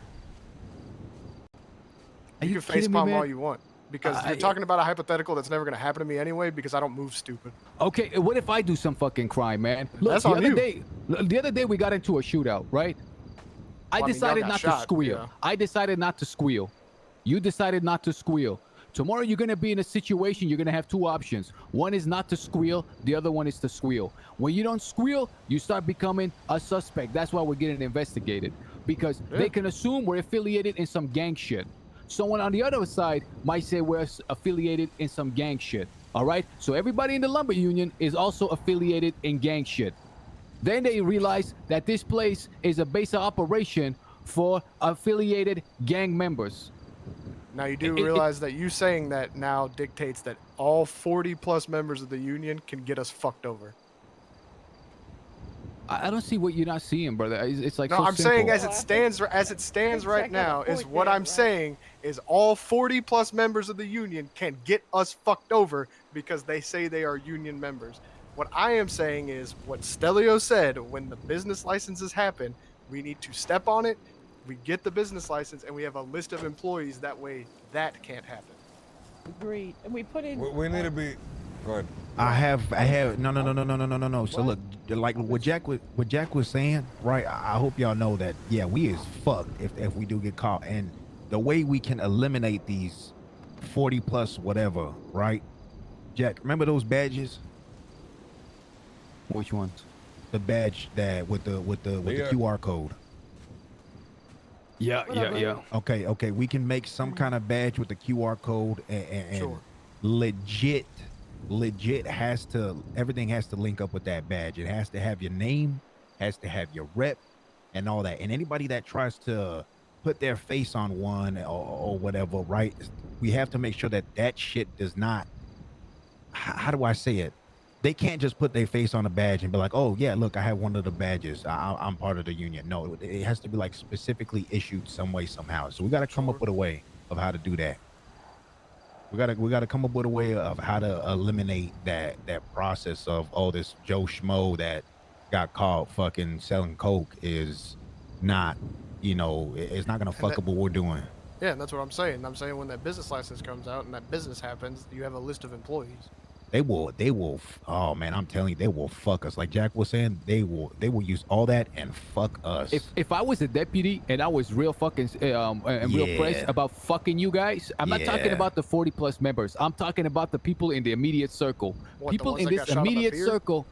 Speaker 9: Are
Speaker 6: You
Speaker 9: you
Speaker 6: can face
Speaker 9: kidding me,
Speaker 6: palm all
Speaker 9: man?
Speaker 6: you want because
Speaker 9: I-
Speaker 6: you're talking about a hypothetical that's never going to happen to me anyway because I don't move stupid.
Speaker 9: Okay, what if I do some fucking crime, man? Look,
Speaker 6: That's
Speaker 9: the
Speaker 6: on
Speaker 9: other
Speaker 6: you.
Speaker 9: day, the other day we got into a shootout, right? I
Speaker 6: Well, I mean, y'all
Speaker 9: decided
Speaker 6: got
Speaker 9: not
Speaker 6: shot,
Speaker 9: to squeal.
Speaker 6: yeah.
Speaker 9: I decided not to squeal. You decided not to squeal. Tomorrow you're gonna be in a situation. You're gonna have two options. One is not to squeal. The other one is to squeal. When you don't squeal, you start becoming a suspect. That's why we're getting investigated because
Speaker 6: Yeah.
Speaker 9: they can assume we're affiliated in some gang shit. Someone on the other side might say we're affiliated in some gang shit. All right. So everybody in the lumber union is also affiliated in gang shit. Then they realize that this place is a base of operation for affiliated gang members.
Speaker 6: Now you do
Speaker 9: It-
Speaker 6: realize that you saying that now dictates that all 40 plus members of the union can get us fucked over.
Speaker 9: I don't see what you're not seeing, brother. It's like
Speaker 6: No,
Speaker 9: so
Speaker 6: I'm
Speaker 9: simple.
Speaker 6: saying as
Speaker 8: Well,
Speaker 6: it
Speaker 8: I
Speaker 6: stands
Speaker 8: think-
Speaker 6: as it stands right
Speaker 8: Jack got a
Speaker 6: now is
Speaker 8: point
Speaker 6: what
Speaker 8: there,
Speaker 6: I'm
Speaker 8: right?
Speaker 6: saying is all 40 plus members of the union can get us fucked over because they say they are union members. What I am saying is what Stelio said, when the business licenses happen, we need to step on it. We get the business license and we have a list of employees, that way that can't happen.
Speaker 8: Agreed. And we put in.
Speaker 2: We need to be. Go ahead.
Speaker 4: I have no. So
Speaker 8: What?
Speaker 4: look, like what Jack was saying, right? I hope y'all know that. Yeah, we is fucked if we do get caught, and the way we can eliminate these 40 plus whatever, right? Jack, remember those badges?
Speaker 9: Which ones?
Speaker 4: The badge that with the
Speaker 2: Yeah.
Speaker 4: QR code.
Speaker 9: Yeah, yeah.
Speaker 4: Okay. We can make some kind of badge with the QR code and
Speaker 6: Sure.
Speaker 4: legit has to, everything has to link up with that badge. It has to have your name, has to have your rep and all that. And anybody that tries to put their face on one or whatever, right? We have to make sure that that shit does not, how do I say it? They can't just put their face on a badge and be like, oh yeah, look, I have one of the badges. I'm part of the union. No, it has to be like specifically issued some way, somehow. So we got to come up with a way of how to do that. We gotta come up with a way of how to eliminate that process of, oh, this Joe Schmo that got caught fucking selling coke is not, it's not gonna fuck up what we're doing.
Speaker 6: Yeah, and that's what I'm saying. I'm saying when that business license comes out and that business happens, you have a list of employees.
Speaker 4: They will. Oh man, I'm telling you, they will fuck us. Like Jack was saying, they will use all that and fuck us.
Speaker 9: If I was a deputy and I was real fucking and real pressed about fucking you guys, I'm not talking
Speaker 4: Yeah.
Speaker 9: about the 40 plus members. I'm talking about the people in the immediate circle.
Speaker 6: What, the
Speaker 9: People
Speaker 6: ones
Speaker 9: in
Speaker 6: that
Speaker 9: this
Speaker 6: got shot on the
Speaker 9: immediate
Speaker 6: pier?
Speaker 9: circle.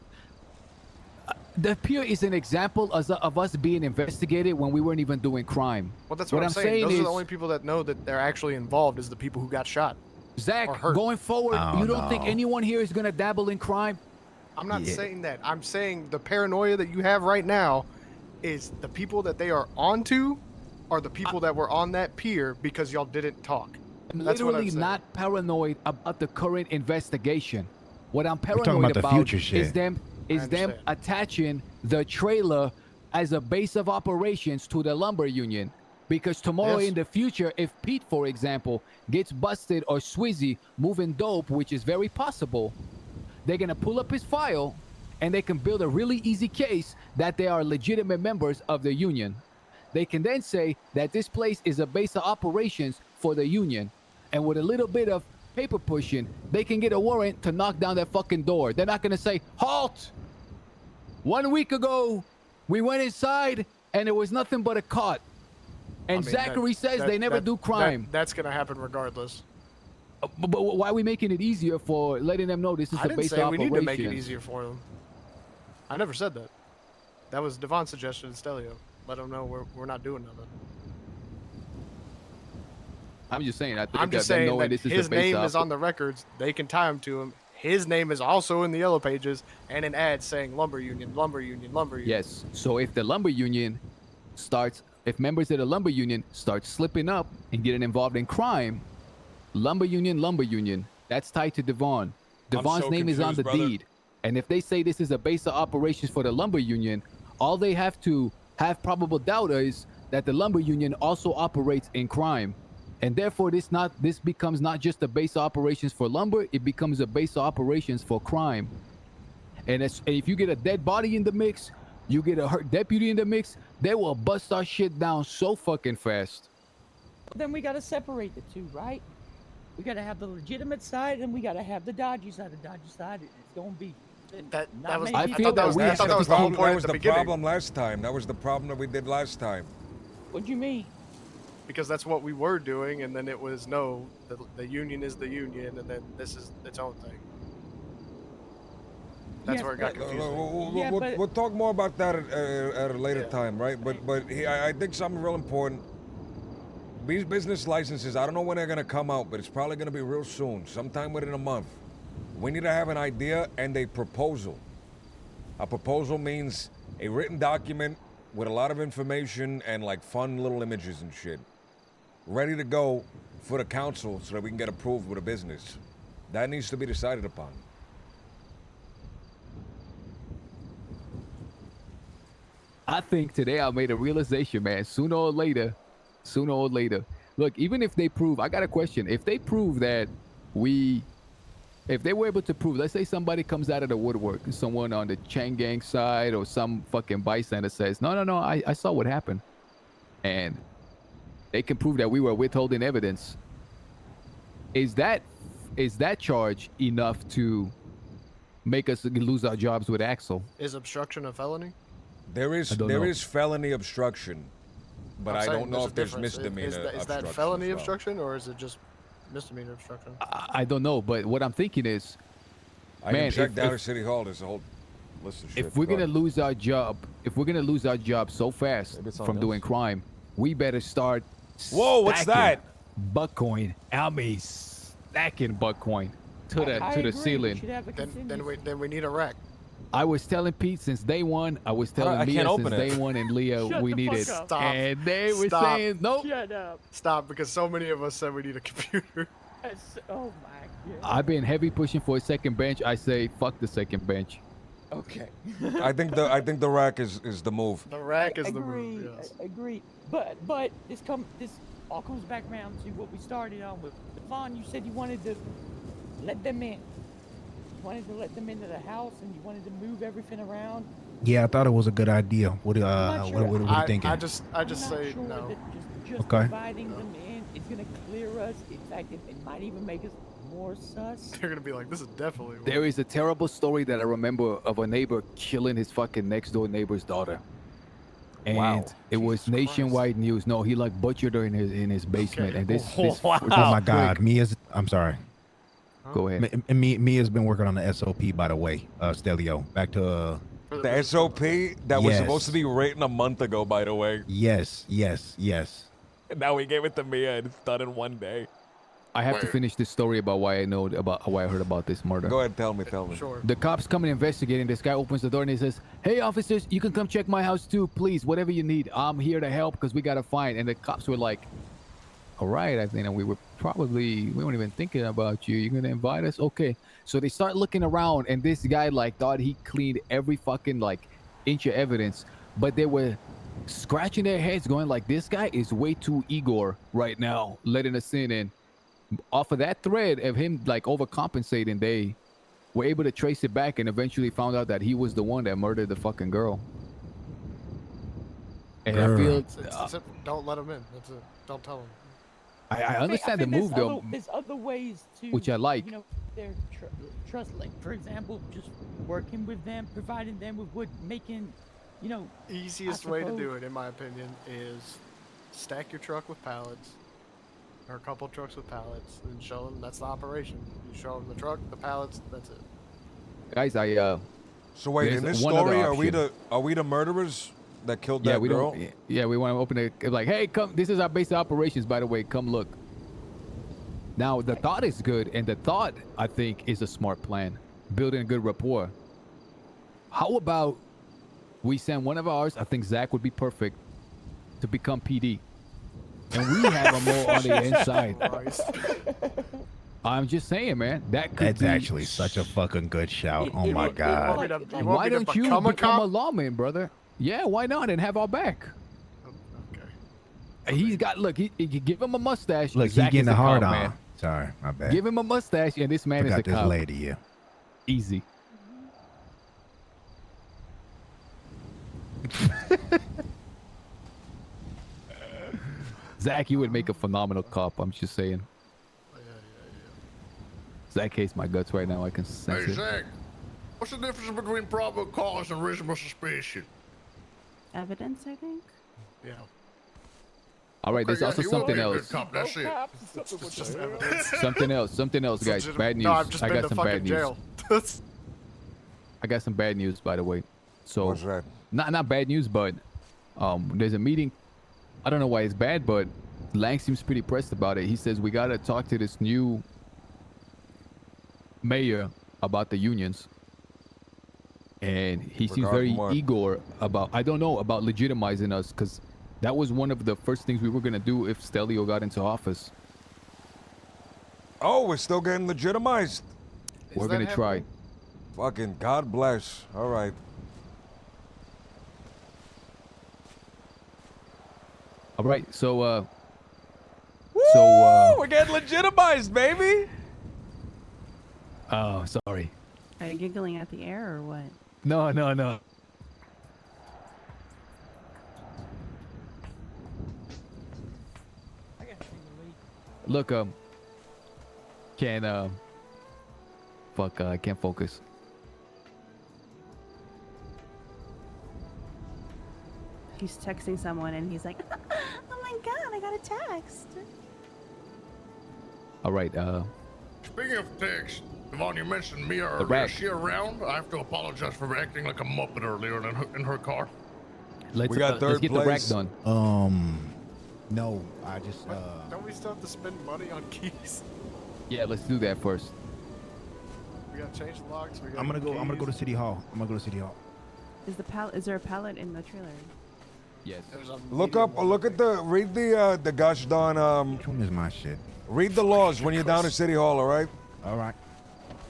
Speaker 9: The pier is an example of us being investigated when we weren't even doing crime.
Speaker 6: Well, that's what I'm saying. Those are the only people that know that they're actually involved is the people who got shot. or
Speaker 9: Zach,
Speaker 6: hurt.
Speaker 9: going forward,
Speaker 4: Oh,
Speaker 9: you don't think
Speaker 4: no.
Speaker 9: anyone here is gonna dabble in crime?
Speaker 6: I'm not
Speaker 4: Yeah.
Speaker 6: saying that. I'm saying the paranoia that you have right now is the people that they are onto are the people that were on that pier because y'all didn't talk.
Speaker 9: I'm
Speaker 6: That's what I'm
Speaker 9: literally
Speaker 6: saying.
Speaker 9: not paranoid about the current investigation. What I'm
Speaker 4: talking
Speaker 9: paranoid
Speaker 4: about the future shit.
Speaker 9: is them
Speaker 6: understand.
Speaker 9: attaching the trailer as a base of operations to the lumber union. Because tomorrow
Speaker 6: Yes.
Speaker 9: in the future, if Pete, for example, gets busted or Swizzy moving dope, which is very possible, they're gonna pull up his file and they can build a really easy case that they are legitimate members of the union. They can then say that this place is a base of operations for the union. And with a little bit of paper pushing, they can get a warrant to knock down that fucking door. They're not gonna say, halt! 1 week ago, we went inside and it was nothing but a cot. And
Speaker 6: I mean,
Speaker 9: Zachary says they never do crime.
Speaker 6: that's going to happen regardless.
Speaker 9: But why are we making it easier for letting them know this is
Speaker 6: I
Speaker 9: the
Speaker 6: didn't
Speaker 9: base
Speaker 6: say
Speaker 9: of
Speaker 6: we
Speaker 9: operations?
Speaker 6: need to make it easier for them. I never said that. That was Devon's suggestion to Stelio. Let them know we're not doing nothing.
Speaker 9: I'm just saying. I think
Speaker 6: I'm just
Speaker 9: that them
Speaker 6: saying
Speaker 9: knowing
Speaker 6: that
Speaker 9: this is
Speaker 6: his
Speaker 9: the base
Speaker 6: name
Speaker 9: of
Speaker 6: is on the records. They can tie him to him. His name is also in the yellow pages and an ad saying lumber union, lumber union, lumber union.
Speaker 9: Yes. So if the lumber union if members of the lumber union start slipping up and getting involved in crime, lumber union, that's tied to Devon. Devon's
Speaker 2: so
Speaker 9: name is on
Speaker 2: confused,
Speaker 9: the
Speaker 2: brother.
Speaker 9: deed. And if they say this is a base of operations for the lumber union, all they have to have probable doubt is that the lumber union also operates in crime. And therefore this becomes not just a base of operations for lumber, it becomes a base of operations for crime. And if you get a dead body in the mix, you get a hurt deputy in the mix, they will bust our shit down so fucking fast.
Speaker 8: Then we gotta separate the two, right? We gotta have the legitimate side and we gotta have the dodgy side. The dodgy side is gonna be.
Speaker 6: That
Speaker 8: Not
Speaker 6: was.
Speaker 8: many
Speaker 6: I
Speaker 8: people
Speaker 6: thought that
Speaker 8: know
Speaker 6: was.
Speaker 8: that.
Speaker 6: I
Speaker 2: That's
Speaker 6: thought that was the whole point
Speaker 2: that
Speaker 6: at
Speaker 2: was
Speaker 6: the
Speaker 2: the
Speaker 6: beginning.
Speaker 2: problem last time. That was the problem that we did last time.
Speaker 8: What do you mean?
Speaker 6: Because that's what we were doing, and then it was no, the union is the union, and then this is its own thing. That's
Speaker 8: Yes,
Speaker 6: where it got
Speaker 8: but-
Speaker 6: confusing.
Speaker 8: Yeah, but-
Speaker 2: We'll talk more about that at a later
Speaker 6: Yeah.
Speaker 2: time, right? But I think something real important. These business licenses, I don't know when they're gonna come out, but it's probably gonna be real soon, sometime within a month. We need to have an idea and a proposal. A proposal means a written document with a lot of information and like fun little images and shit, ready to go for the council so that we can get approved with a business. That needs to be decided upon.
Speaker 9: I think today I made a realization, man. Sooner or later. Look, even if they prove, I got a question. If they prove that if they were able to prove, let's say somebody comes out of the woodwork, someone on the Chang Gang side or some fucking bystander says, no, I saw what happened. And they can prove that we were withholding evidence. Is that charge enough to make us lose our jobs with Axel?
Speaker 6: Is obstruction a felony?
Speaker 2: There is felony obstruction, but
Speaker 6: I'm
Speaker 2: I
Speaker 6: saying
Speaker 2: don't know
Speaker 6: there's
Speaker 2: if
Speaker 6: a
Speaker 2: there's
Speaker 6: difference.
Speaker 2: misdemeanor
Speaker 6: Is
Speaker 2: obstruction.
Speaker 6: that felony
Speaker 2: as well.
Speaker 6: obstruction or is it just misdemeanor obstruction?
Speaker 9: I don't know, but what I'm thinking is,
Speaker 2: I
Speaker 9: man,
Speaker 2: can check
Speaker 9: if-
Speaker 2: down
Speaker 9: if-
Speaker 2: at City Hall. There's a whole list of shit.
Speaker 9: if we're
Speaker 2: Go
Speaker 9: gonna
Speaker 2: ahead.
Speaker 9: lose our job so fast
Speaker 2: Maybe it's on
Speaker 9: from doing
Speaker 2: this.
Speaker 9: crime, we better start.
Speaker 2: Whoa, what's
Speaker 9: stacking
Speaker 2: that?
Speaker 9: Buckcoin. I mean, stacking Buckcoin to the
Speaker 8: I
Speaker 9: to the
Speaker 8: agree. We
Speaker 9: ceiling.
Speaker 8: should have a
Speaker 6: Then we need a rack.
Speaker 9: I was telling Pete since day one. I was telling
Speaker 2: I
Speaker 9: Mia
Speaker 2: can't
Speaker 9: since
Speaker 2: open
Speaker 9: day
Speaker 2: it.
Speaker 9: one, and Leo
Speaker 8: Shut
Speaker 9: we
Speaker 8: the
Speaker 9: needed.
Speaker 8: fuck up.
Speaker 6: Stop.
Speaker 9: And they were
Speaker 6: Stop.
Speaker 9: saying nope.
Speaker 8: Shut up.
Speaker 6: Stop, because so many of us said we need a computer.
Speaker 8: Oh my god.
Speaker 9: I've been heavy pushing for a second bench. I say fuck the second bench.
Speaker 8: Okay.
Speaker 2: I think the rack is the move.
Speaker 6: The rack is the
Speaker 8: agree,
Speaker 6: move. Yes.
Speaker 8: Agree. But this all comes back around to what we started on with Devon. You said you wanted to let them in. You wanted to let them into the house, and you wanted to move everything around.
Speaker 4: Yeah, I thought it was a good idea. What
Speaker 8: I'm not sure.
Speaker 4: what are you thinking?
Speaker 6: I just
Speaker 8: I'm
Speaker 6: say
Speaker 8: not sure
Speaker 6: no.
Speaker 8: that just
Speaker 4: Okay.
Speaker 8: inviting them in is gonna clear us. In fact, it might even make us more sus.
Speaker 6: They're gonna be like, this is definitely.
Speaker 9: There is a terrible story that I remember of a neighbor killing his fucking next door neighbor's daughter. And
Speaker 2: Wow.
Speaker 9: it was
Speaker 6: Jesus
Speaker 9: nationwide news. No, he like butchered her in his basement.
Speaker 6: Okay.
Speaker 9: And this
Speaker 2: Wow.
Speaker 4: Oh my God, I'm sorry.
Speaker 9: Go ahead.
Speaker 4: Mia's been working on the SOP, by the way. Stelio, back to
Speaker 2: The SOP that was
Speaker 4: Yes.
Speaker 2: supposed to be written a month ago, by the way.
Speaker 4: yes.
Speaker 2: And now we gave it to Mia, and it's done in one day.
Speaker 9: I have to
Speaker 5: Wait.
Speaker 9: finish this story about why I heard about this murder.
Speaker 2: Go ahead, tell me.
Speaker 6: Sure.
Speaker 9: The cops come and investigate, and this guy opens the door and he says, "Hey, officers, you can come check my house too, please. Whatever you need, I'm here to help because we gotta find." And the cops were like, "All right, I think we weren't even thinking about you. You're gonna invite us, okay?" So they start looking around, and this guy like thought he cleaned every fucking like inch of evidence, but they were scratching their heads, going like, "This guy is way too Igor right now, letting us in." And off of that thread of him like overcompensating, they were able to trace it back and eventually found out that he was the one that murdered the fucking girl. And I feel
Speaker 6: It's don't let them in. That's it. Don't tell them.
Speaker 9: I understand the
Speaker 8: think
Speaker 9: move though.
Speaker 8: There's other ways to,
Speaker 9: Which I like.
Speaker 8: You know, their trust, like for example, just working with them, providing them with wood, making, you know.
Speaker 6: Easiest way to do it, in my opinion, is stack your truck with pallets, or a couple trucks with pallets, and show them that's the operation. You show them the truck, the pallets, that's it.
Speaker 9: Guys,
Speaker 2: So wait, in
Speaker 9: There's
Speaker 2: this
Speaker 9: one other
Speaker 2: story,
Speaker 9: option.
Speaker 2: are we the murderers that killed
Speaker 9: yeah,
Speaker 2: that
Speaker 9: we
Speaker 2: girl?
Speaker 9: don't. Yeah, we want to open it like, "Hey, come. This is our base of operations, by the way. Come look." Now the thought is good, and the thought I think is a smart plan, building a good rapport. How about we send one of ours? I think Zach would be perfect to become PD, and we have him more on the inside.
Speaker 6: Christ.
Speaker 9: I'm just saying, man. That could
Speaker 4: That's
Speaker 9: be
Speaker 4: actually such a fucking good shout. Oh my
Speaker 6: You
Speaker 4: God.
Speaker 6: want me to, you want
Speaker 9: Why
Speaker 6: me to
Speaker 9: don't you
Speaker 6: become a
Speaker 9: become a
Speaker 6: cop?
Speaker 9: lawman, brother? Yeah, why not? And have our back.
Speaker 6: Okay.
Speaker 9: He's got look. He give him a mustache.
Speaker 4: Look,
Speaker 9: Zach
Speaker 4: he
Speaker 9: is
Speaker 4: getting a
Speaker 9: cop,
Speaker 4: hard
Speaker 9: man.
Speaker 4: on. Sorry, my bad.
Speaker 9: Give him a mustache, and this man
Speaker 4: Forgot
Speaker 9: is a
Speaker 4: this
Speaker 9: cop.
Speaker 4: lady, yeah.
Speaker 9: Easy. Zach, you would make a phenomenal cop. I'm just saying. Zach hates my guts right now. I can sense
Speaker 5: Hey,
Speaker 9: it.
Speaker 5: Zach, what's the difference between probable cause and reasonable suspicion?
Speaker 11: Evidence, I think.
Speaker 6: Yeah.
Speaker 9: All right, there's
Speaker 5: Okay, yeah,
Speaker 9: also
Speaker 5: he won't
Speaker 9: something
Speaker 5: be a good
Speaker 9: else.
Speaker 5: cop, that's it.
Speaker 6: It's just evidence.
Speaker 9: Something else, guys.
Speaker 6: Legitimate.
Speaker 9: Bad news.
Speaker 6: No, I've just
Speaker 9: I
Speaker 6: been
Speaker 9: got
Speaker 6: to
Speaker 9: some
Speaker 6: fucking
Speaker 9: bad news.
Speaker 6: jail.
Speaker 9: I got some bad news, by the way. So,
Speaker 2: What's that?
Speaker 9: not bad news, but there's a meeting. I don't know why it's bad, but Lang seems pretty pressed about it. He says we gotta talk to this new mayor about the unions, and he seems very
Speaker 2: Regarding what?
Speaker 9: eager about. I don't know about legitimizing us, because that was one of the first things we were gonna do if Stelio got into office.
Speaker 2: Oh, we're still getting legitimized.
Speaker 9: We're gonna try.
Speaker 2: Fucking God bless. All right.
Speaker 9: All right. So
Speaker 2: We're getting legitimized, baby.
Speaker 9: oh, sorry.
Speaker 11: Are you giggling at the air or what?
Speaker 9: No. Look, fuck, I can't focus.
Speaker 11: He's texting someone and he's like, oh my god, I got a text.
Speaker 9: All right,
Speaker 5: Speaking of text, Devon, you mentioned Mia
Speaker 9: The
Speaker 5: earlier.
Speaker 9: rack.
Speaker 5: Is she around? I have to apologize for acting like a muppet earlier in her car.
Speaker 9: let's,
Speaker 2: We got
Speaker 9: let's
Speaker 2: third
Speaker 9: get the rack
Speaker 2: place.
Speaker 9: done.
Speaker 4: No, I just
Speaker 6: Don't we still have to spend money on keys?
Speaker 9: Yeah, let's do that first.
Speaker 6: We gotta change the locks. We gotta
Speaker 4: I'm gonna
Speaker 6: get
Speaker 4: go. I'm gonna go to
Speaker 6: keys.
Speaker 4: City Hall. I'm gonna go to City Hall.
Speaker 11: Is there a pallet in the trailer?
Speaker 9: Yes.
Speaker 6: There's a
Speaker 2: Look
Speaker 6: medium
Speaker 2: up.
Speaker 6: one,
Speaker 2: Look
Speaker 6: I
Speaker 2: at the gosh darn
Speaker 4: Which one is my shit?
Speaker 2: Read the laws when you're down at City Hall. All right.
Speaker 4: All right.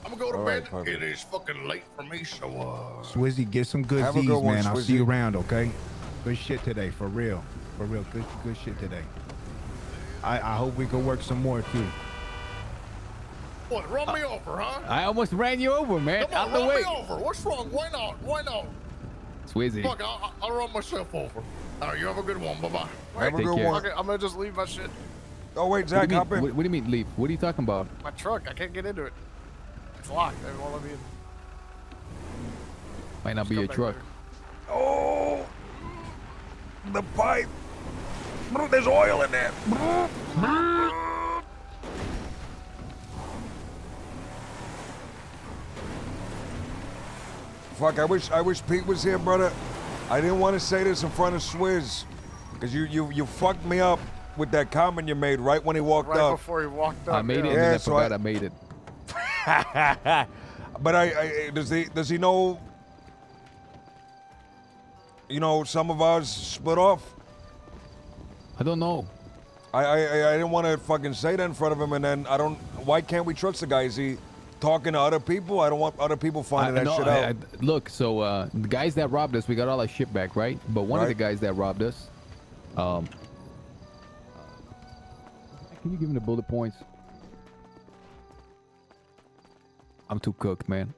Speaker 5: I'm gonna go to
Speaker 2: All right,
Speaker 5: bed.
Speaker 2: perfect.
Speaker 5: It is fucking late for me, so
Speaker 4: Swizzy, get some good
Speaker 2: Have a
Speaker 4: Z's,
Speaker 2: good one,
Speaker 4: man. I'll see you
Speaker 2: Swizzy.
Speaker 4: around, okay? Good shit today, for real. For real, good shit today. I hope we can work some more too.
Speaker 5: What? Run me over, huh?
Speaker 9: I almost ran you over, man.
Speaker 5: Come on,
Speaker 9: Out the
Speaker 5: run
Speaker 9: way.
Speaker 5: me over. What's wrong? Why not? Why not?
Speaker 9: Swizzy.
Speaker 5: Fuck, I'll run myself over. All right, you have a good one. Bye bye.
Speaker 2: Have a
Speaker 9: Take
Speaker 2: good
Speaker 9: care.
Speaker 2: one.
Speaker 6: Okay, I'm gonna just leave my shit.
Speaker 2: Oh wait,
Speaker 9: What
Speaker 2: Zach,
Speaker 9: do you
Speaker 2: hop
Speaker 9: mean?
Speaker 2: in.
Speaker 9: What do you mean leave? What are you talking about?
Speaker 6: My truck. I can't get into it. It's locked. They won't let me in.
Speaker 9: Might not be
Speaker 6: Come
Speaker 9: your
Speaker 6: back
Speaker 9: truck.
Speaker 6: later.
Speaker 2: Oh, the pipe. There's oil in there. Fuck, I wish Pete was here, brother. I didn't want to say this in front of Swizz, because you fucked me up with that comment you made right when he walked
Speaker 6: Right
Speaker 2: up.
Speaker 6: before he walked up.
Speaker 9: I made it
Speaker 6: yeah.
Speaker 9: and then
Speaker 2: Yeah,
Speaker 9: I
Speaker 2: so
Speaker 9: forgot
Speaker 2: I-
Speaker 9: I made it.
Speaker 2: But does he know? You know, some of ours split off.
Speaker 9: I don't know.
Speaker 2: I didn't want to fucking say that in front of him, and then I don't. Why can't we trust the guy? Is he talking to other people? I don't want other people finding that
Speaker 9: no,
Speaker 2: shit out.
Speaker 9: look, so the guys that robbed us, we got all our shit back, right? But one of the
Speaker 2: Right.
Speaker 9: guys that robbed us, can you give him the bullet points? I'm too cooked, man.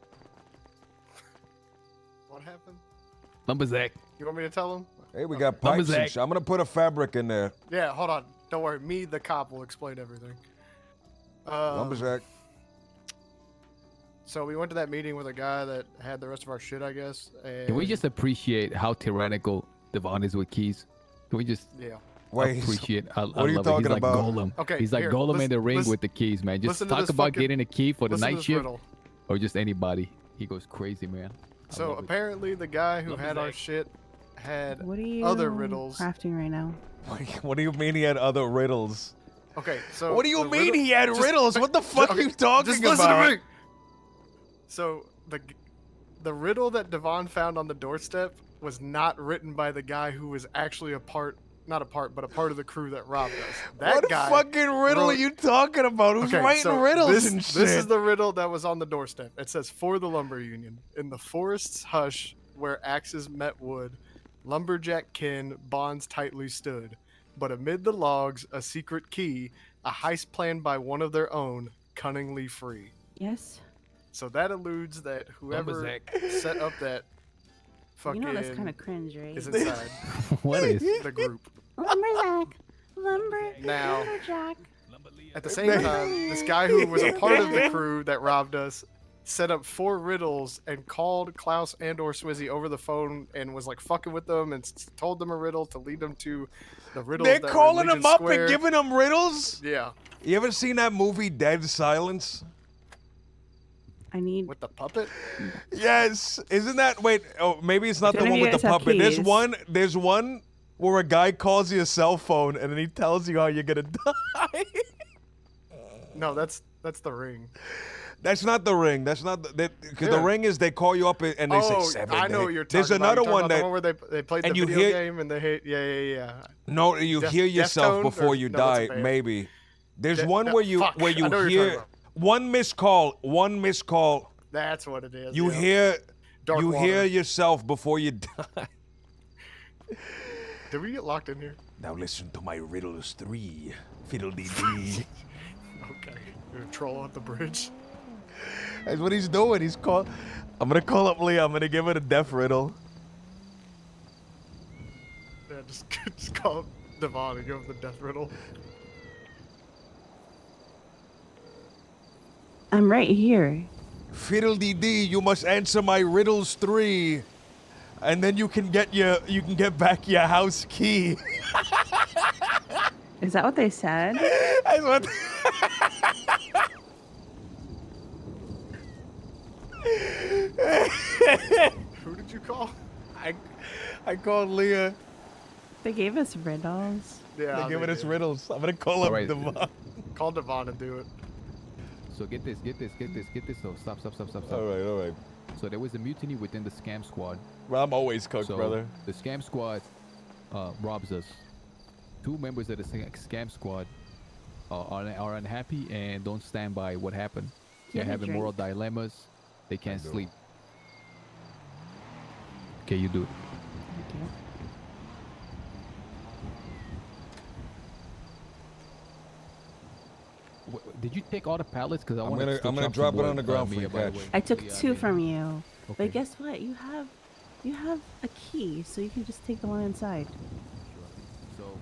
Speaker 6: What happened?
Speaker 9: Lumberzack.
Speaker 6: You want me to tell him?
Speaker 2: Hey, we got pipes and
Speaker 9: Zach.
Speaker 2: shit. I'm gonna put a fabric in there.
Speaker 6: Yeah, hold on. Don't worry. Me, the cop, will explain everything.
Speaker 2: Lumberjack.
Speaker 6: So we went to that meeting with a guy that had the rest of our shit, I guess. And
Speaker 9: Can we just appreciate how tyrannical Devon is with keys? Can we just
Speaker 6: Yeah.
Speaker 2: Wait,
Speaker 9: appreciate? I
Speaker 2: what are you
Speaker 9: love it. He's
Speaker 2: talking
Speaker 9: like
Speaker 2: about?
Speaker 9: Golem.
Speaker 6: Okay,
Speaker 9: He's like
Speaker 6: here,
Speaker 9: Golem in
Speaker 6: listen-
Speaker 9: the ring
Speaker 6: listen-
Speaker 9: with the keys, man. Just
Speaker 6: listen to
Speaker 9: talk
Speaker 6: this
Speaker 9: about
Speaker 6: fucking-
Speaker 9: getting a key for the
Speaker 6: listen to
Speaker 9: night
Speaker 6: this
Speaker 9: shift,
Speaker 6: riddle.
Speaker 9: or just anybody. He goes crazy, man. I
Speaker 6: So
Speaker 9: love it.
Speaker 6: apparently the guy who
Speaker 9: Love
Speaker 6: had
Speaker 9: his
Speaker 6: our
Speaker 9: egg.
Speaker 6: shit had
Speaker 11: What are you
Speaker 6: other riddles.
Speaker 11: crafting right now?
Speaker 2: What do you mean he had other riddles?
Speaker 6: Okay, so
Speaker 2: What do you
Speaker 6: the
Speaker 2: mean
Speaker 6: riddle-
Speaker 2: he had
Speaker 6: just-
Speaker 2: riddles? What the fuck are
Speaker 6: okay,
Speaker 2: you talking
Speaker 6: just listen
Speaker 2: about?
Speaker 6: to me. So the riddle that Devon found on the doorstep was not written by the guy who was actually a part of the crew that robbed us. That
Speaker 2: What
Speaker 6: guy
Speaker 2: fucking riddle
Speaker 6: wrote-
Speaker 2: are you talking about? Who's writing riddles
Speaker 6: this,
Speaker 2: and shit?
Speaker 6: This is the riddle that was on the doorstep. It says, "For the lumber union, in the forest's hush, where axes met wood, lumberjack kin bonds tightly stood. But amid the logs, a secret key, a heist planned by one of their own, cunningly free."
Speaker 11: Yes.
Speaker 6: So that alludes that whoever
Speaker 9: Lumberjack.
Speaker 6: set up that fucking
Speaker 11: You know that's kind of cringe, right?
Speaker 6: is inside
Speaker 9: What is?
Speaker 6: the group.
Speaker 11: Lumberjack.
Speaker 6: Now,
Speaker 11: Lumberjack.
Speaker 6: at the same time, this guy who was a part of the crew that robbed us set up 4 riddles and called Klaus and/or Swizzy over the phone and was like fucking with them and told them a riddle to lead them to the riddles.
Speaker 2: They're
Speaker 6: that were in
Speaker 2: calling
Speaker 6: Legion
Speaker 2: him up
Speaker 6: Square.
Speaker 2: and giving him riddles?
Speaker 6: Yeah,
Speaker 2: You ever seen that movie Dead Silence?
Speaker 11: I need.
Speaker 6: with the puppet.
Speaker 2: Yes. Isn't that wait, oh maybe it's not
Speaker 11: Do
Speaker 2: the
Speaker 11: any
Speaker 2: one
Speaker 11: of
Speaker 2: with
Speaker 11: you
Speaker 2: the
Speaker 11: guys have
Speaker 2: puppet.
Speaker 11: keys?
Speaker 2: There's one where a guy calls you a cell phone and then he tells you how you're gonna die.
Speaker 6: No, that's the ring.
Speaker 2: That's not the ring. That's not because the
Speaker 6: Yeah.
Speaker 2: ring is they call you up and they say 7
Speaker 6: I know
Speaker 2: days.
Speaker 6: what you're talking
Speaker 2: There's
Speaker 6: about.
Speaker 2: another
Speaker 6: You're talking
Speaker 2: one
Speaker 6: about the
Speaker 2: that
Speaker 6: one where they played
Speaker 2: and
Speaker 6: the
Speaker 2: you
Speaker 6: video
Speaker 2: hear-
Speaker 6: game and they hate. Yeah.
Speaker 2: no, you
Speaker 6: Def-
Speaker 2: hear yourself
Speaker 6: Deftones
Speaker 2: before
Speaker 6: or-
Speaker 2: you
Speaker 6: no, that's a
Speaker 2: die.
Speaker 6: band.
Speaker 2: Maybe there's
Speaker 6: De-
Speaker 2: one
Speaker 6: no,
Speaker 2: where you
Speaker 6: fuck,
Speaker 2: where
Speaker 6: I
Speaker 2: you
Speaker 6: know what you're
Speaker 2: hear
Speaker 6: talking
Speaker 2: one missed call.
Speaker 6: That's what it is.
Speaker 2: You
Speaker 6: yeah.
Speaker 2: hear
Speaker 6: Dark
Speaker 2: you
Speaker 6: water.
Speaker 2: hear yourself before you die.
Speaker 6: Did we get locked in here?
Speaker 2: Now listen to my riddles 3. Fiddle-dee-dee.
Speaker 6: Okay. You're gonna troll at the bridge.
Speaker 2: That's what he's doing. I'm gonna call up Leah. I'm gonna give her the death riddle.
Speaker 6: Yeah, just call Devon and give him the death riddle.
Speaker 11: I'm right here.
Speaker 2: Fiddle-dee-dee, you must answer my riddles 3, and then you can get back your house key.
Speaker 11: Is that what they said?
Speaker 2: That's what.
Speaker 6: Who did you call?
Speaker 2: I called Leah.
Speaker 11: They gave us riddles.
Speaker 6: Yeah,
Speaker 2: They're giving us
Speaker 6: did.
Speaker 2: riddles. I'm gonna call up
Speaker 9: Alright.
Speaker 2: Devon.
Speaker 6: Call Devon and do it.
Speaker 9: So get this. So stop.
Speaker 2: All right.
Speaker 9: So there was a mutiny within the scam squad.
Speaker 2: Well, I'm always cooked,
Speaker 9: So
Speaker 2: brother.
Speaker 9: the scam squad robs us. 2 members of the scam squad are unhappy and don't stand by what happened. They're
Speaker 11: Get a
Speaker 9: having moral
Speaker 11: drink.
Speaker 9: dilemmas. They can't
Speaker 2: do.
Speaker 9: sleep. Okay, you do it.
Speaker 11: Thank you.
Speaker 9: Did you take all the pallets? Because
Speaker 2: I'm
Speaker 9: want
Speaker 2: gonna-
Speaker 9: to.
Speaker 2: I'm gonna drop it on the ground for you, catch.
Speaker 11: I took 2 from you.
Speaker 9: Okay.
Speaker 11: But guess what? You have a key, so you can just take the one inside.
Speaker 9: So,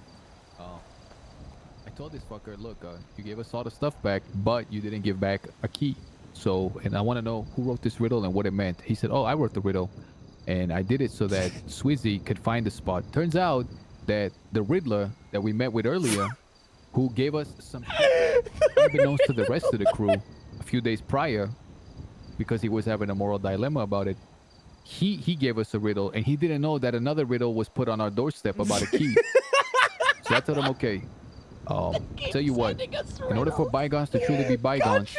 Speaker 9: I told this fucker, look, you gave us all the stuff back, but you didn't give back a key. So, and I want to know who wrote this riddle and what it meant. He said, oh, I wrote the riddle. And I did it so that Swizzy could find the spot. Turns out that the Riddler that we met with earlier, who gave us some shit unbeknownst to the rest of the crew a few days prior, because he was having a moral dilemma about it, he gave us a riddle, and he didn't know that another riddle was put on our doorstep about a key. So I told him, okay, tell you what, in order for bygones to truly be bygones,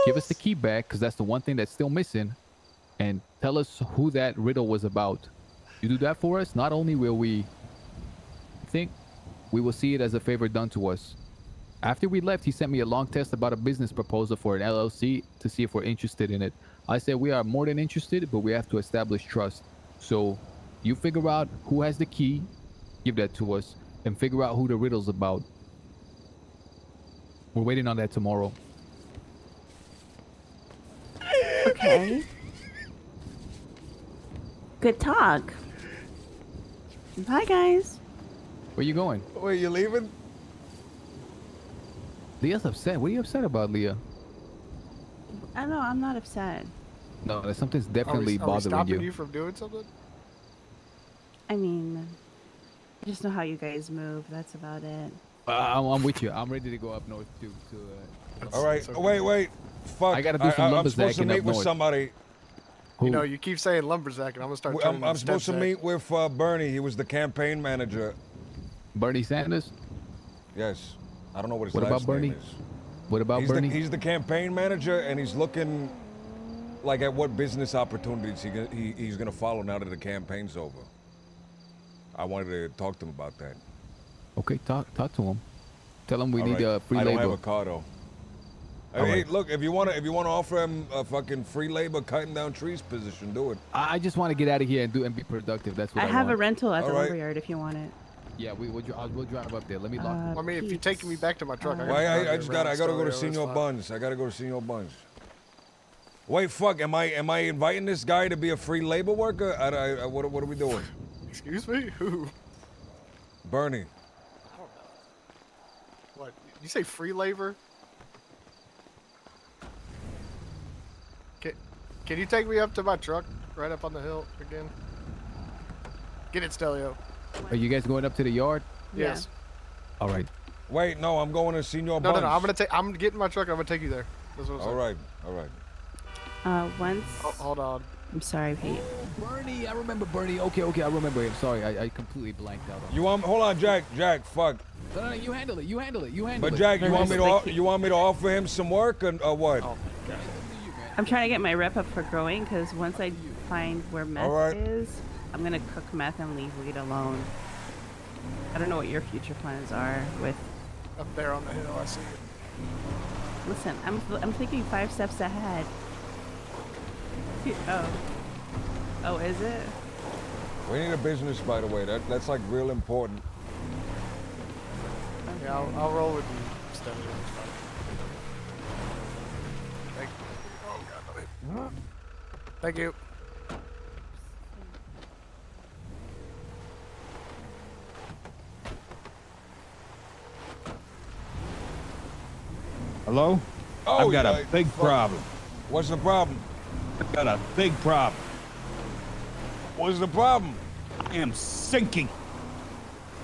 Speaker 9: give us the key back, because that's the one thing that's still missing, and tell us who that riddle was about. You do that for us, not only will we think, we will see it as a favor done to us. After we left, he sent me a long text about a business proposal for an LLC to see if we're interested in it. I said we are more than interested, but we have to establish trust. So you figure out who has the key, give that to us, and figure out who the riddle's about. We're waiting on that tomorrow.
Speaker 11: Okay. Good talk. Bye, guys.
Speaker 9: Where you going?
Speaker 2: Wait, you leaving?
Speaker 9: Leah's upset. What are you upset about, Leah?
Speaker 11: I don't know. I'm not upset.
Speaker 9: No, there's something's
Speaker 6: Are
Speaker 9: definitely
Speaker 6: we
Speaker 9: bothering
Speaker 6: stopping
Speaker 9: you.
Speaker 6: you from doing something?
Speaker 11: I mean, I just know how you guys move. That's about it.
Speaker 9: I'm with you. I'm ready to go up north too.
Speaker 2: All right. Wait. Fuck.
Speaker 9: I gotta do some
Speaker 2: I'm supposed to
Speaker 9: lumberzacking
Speaker 2: meet
Speaker 9: up
Speaker 2: with
Speaker 9: north.
Speaker 2: somebody.
Speaker 9: Who?
Speaker 6: You know, you keep saying lumberjack, and I'm gonna start.
Speaker 2: I'm supposed to meet with Bernie. He was the campaign manager.
Speaker 9: Bernie Sanders?
Speaker 2: Yes. I don't know what his
Speaker 9: What
Speaker 2: last
Speaker 9: about Bernie?
Speaker 2: name is.
Speaker 9: What about
Speaker 2: He's
Speaker 9: Bernie?
Speaker 2: he's the campaign manager, and he's looking like at what business opportunities he's gonna follow now that the campaign's over. I wanted to talk to him about that.
Speaker 9: Okay, talk to him. Tell him we
Speaker 2: All
Speaker 9: need
Speaker 2: right.
Speaker 9: free
Speaker 2: I
Speaker 9: labor.
Speaker 2: don't have a car though.
Speaker 9: All
Speaker 2: Hey,
Speaker 9: right.
Speaker 2: look, if you wanna offer him a fucking free labor cutting down trees position, do it.
Speaker 9: I just want to get out of here and be productive. That's what
Speaker 11: I
Speaker 9: I
Speaker 11: have
Speaker 9: want.
Speaker 11: a rental at the
Speaker 2: All right.
Speaker 11: lumberyard if you want it.
Speaker 9: Yeah, we'll drive up there. Let me lock.
Speaker 11: Uh,
Speaker 6: I mean, if you're taking me back to my truck, I
Speaker 2: Well,
Speaker 6: gotta
Speaker 2: I gotta go to
Speaker 6: Stelio,
Speaker 2: Senor
Speaker 6: it's fine.
Speaker 2: Buns. I gotta go to Senor Buns. Wait, fuck. Am I inviting this guy to be a free labor worker? What are we doing?
Speaker 6: Excuse me? Who?
Speaker 2: Bernie.
Speaker 6: What? You say free labor? Can you take me up to my truck, right up on the hill again? Get it, Stelio.
Speaker 9: Are you guys going up to the yard?
Speaker 11: Yeah.
Speaker 6: Yes.
Speaker 9: All right.
Speaker 2: Wait, no, I'm going to Senor
Speaker 6: No,
Speaker 2: Buns.
Speaker 6: no. I'm getting my truck. I'm gonna take you there. That's what I'm saying.
Speaker 2: All right.
Speaker 11: Once.
Speaker 6: Oh, hold on.
Speaker 11: I'm sorry, Pete.
Speaker 9: Bernie, I remember Bernie. Okay, I remember him. Sorry, I completely blanked out on.
Speaker 2: You want? Hold on, Jack. Fuck.
Speaker 9: No, you handle it. You handle it.
Speaker 2: But Jack, you want me to offer him some work or what?
Speaker 6: Oh, God.
Speaker 11: I'm trying to get my rep up for growing because once I find where meth
Speaker 2: right.
Speaker 11: is, I'm gonna cook meth and leave weed alone. I don't know what your future plans are with.
Speaker 6: Up there on the hill, I see it.
Speaker 11: Listen, I'm thinking 5 steps ahead. Oh, is it?
Speaker 2: We need a business, by the way. That's like real important.
Speaker 6: Yeah, I'll roll with you, Steady. Thank you. Oh, God. Thank you.
Speaker 10: Hello?
Speaker 2: Oh,
Speaker 10: I've got
Speaker 2: yeah,
Speaker 10: a big
Speaker 2: fuck.
Speaker 10: problem.
Speaker 2: What's the problem?
Speaker 10: I've got a big problem.
Speaker 2: What's the problem?
Speaker 10: I am sinking.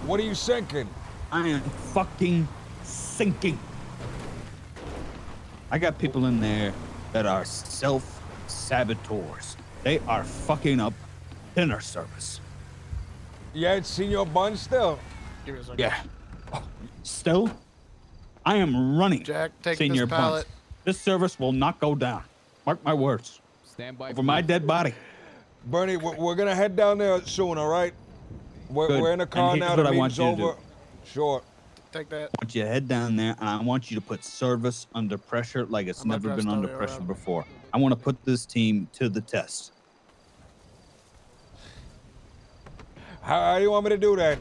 Speaker 2: What are you sinking?
Speaker 10: I am fucking sinking. I got people in there that are self-saboteurs. They are fucking up dinner service.
Speaker 2: Yeah, it's Senor Bun still.
Speaker 6: Give me a second.
Speaker 10: Yeah. Still, I am running.
Speaker 6: Jack, take
Speaker 10: Senior
Speaker 6: this pallet.
Speaker 10: Buns. This service will not go down. Mark my words.
Speaker 9: Stand by.
Speaker 10: Over my dead body.
Speaker 2: Bernie, we're gonna head down there soon, all right?
Speaker 10: Good.
Speaker 2: We're in a car
Speaker 10: And
Speaker 2: now.
Speaker 10: here's
Speaker 2: The
Speaker 10: what I want
Speaker 2: meeting's
Speaker 10: you to
Speaker 2: over. Sure.
Speaker 6: Take that.
Speaker 10: I want you to head down there, and I want you to put service under pressure like it's
Speaker 6: I'm gonna
Speaker 10: never
Speaker 6: drive
Speaker 10: been under
Speaker 6: Stelio
Speaker 10: pressure
Speaker 6: around.
Speaker 10: before. I want to put this team to the test.
Speaker 2: How do you want me to do that?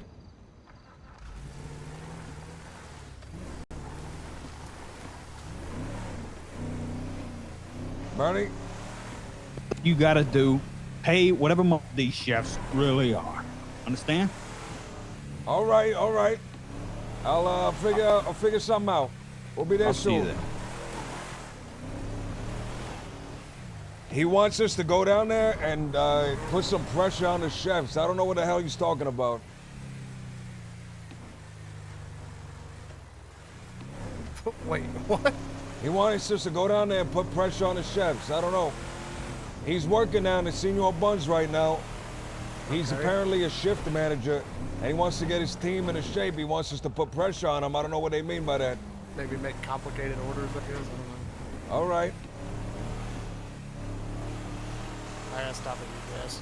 Speaker 2: Bernie?
Speaker 10: You got to do, pay whatever these chefs really are. Understand?
Speaker 2: All right, all right. I'll figure something out. We'll be there
Speaker 10: I'll
Speaker 2: soon.
Speaker 10: see you there.
Speaker 2: He wants us to go down there and put some pressure on the chefs. I don't know what the hell he's talking about.
Speaker 6: Wait, what?
Speaker 2: He wants us to go down there and put pressure on the chefs. I don't know. He's working down at Senor Buns right now. He's apparently a shift manager, and he wants to get his team into shape. He wants us to put pressure on him. I don't know what they mean by that.
Speaker 6: Maybe make complicated orders, I guess. I don't know.
Speaker 2: All right.
Speaker 6: I gotta stop at UPS.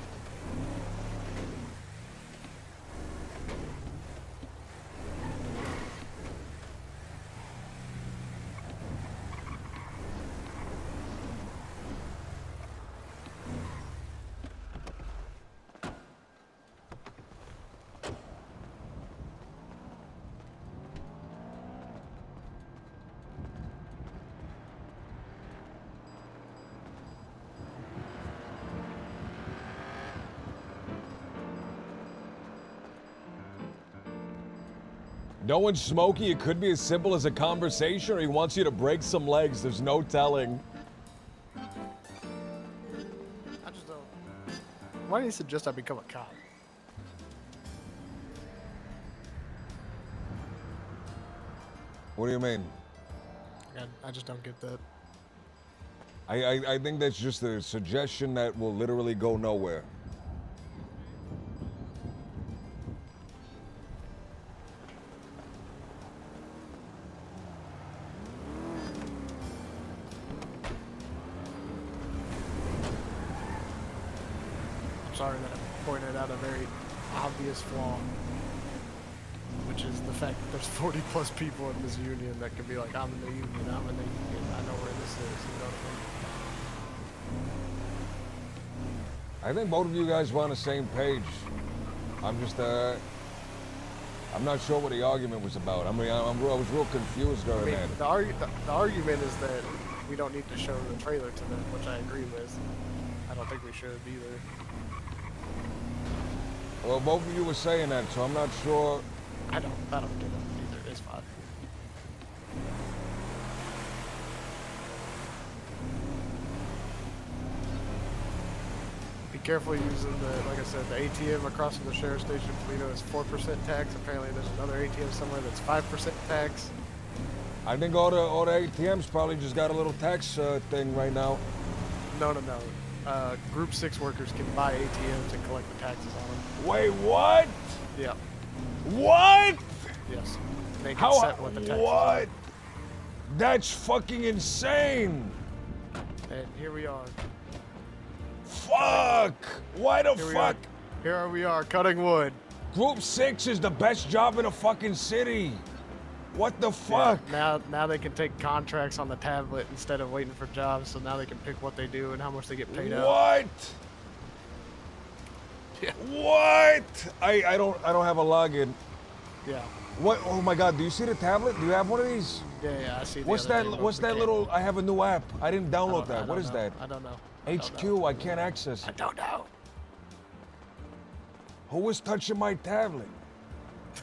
Speaker 2: No one's smoky. It could be as simple as a conversation, or he wants you to break some legs. There's no telling.
Speaker 6: I just don't. Why do you suggest I become a cop?
Speaker 2: What do you mean?
Speaker 6: I just don't get that.
Speaker 2: I think that's just a suggestion that will literally go nowhere.
Speaker 6: I'm sorry that I pointed out a very obvious flaw, which is the fact that there's 40 plus people in this union that can be like, I'm in the union, I'm in the union, I know where this is, you know what I mean?
Speaker 2: I think both of you guys were on the same page. I'm just, I'm not sure what the argument was about. I mean, I was real confused during that.
Speaker 6: The argument is that we don't need to show the trailer to them, which I agree with. I don't think we should either.
Speaker 2: Well, both of you were saying that, so I'm not sure.
Speaker 6: I don't get it either. It's fine. Be careful using the, like I said, the ATM across from the sheriff's station in Toledo is 4% tax. Apparently there's another ATM somewhere that's 5% tax.
Speaker 2: I think all the ATMs probably just got a little tax thing right now.
Speaker 6: No. Group 6 workers can buy ATMs and collect the taxes on them.
Speaker 2: Wait, what?
Speaker 6: Yeah.
Speaker 2: What?
Speaker 6: Yes. They can set what the taxes are.
Speaker 2: What? That's fucking insane.
Speaker 6: And here we are.
Speaker 2: Fuck! Why the fuck?
Speaker 6: Here we are, cutting wood.
Speaker 2: Group 6 is the best job in the fucking city. What the fuck?
Speaker 6: Yeah, now they can take contracts on the tablet instead of waiting for jobs, so now they can pick what they do and how much they get paid out.
Speaker 2: What?
Speaker 6: Yeah.
Speaker 2: What? I don't have a login.
Speaker 6: Yeah.
Speaker 2: What? Oh my God! Do you see the tablet? Do you have one of these?
Speaker 6: Yeah, I see.
Speaker 2: What's that? What's that little? I have a new app. I didn't download that. What is that?
Speaker 6: I don't know.
Speaker 2: HQ. I can't access it.
Speaker 6: I don't know.
Speaker 2: Who was touching my tablet?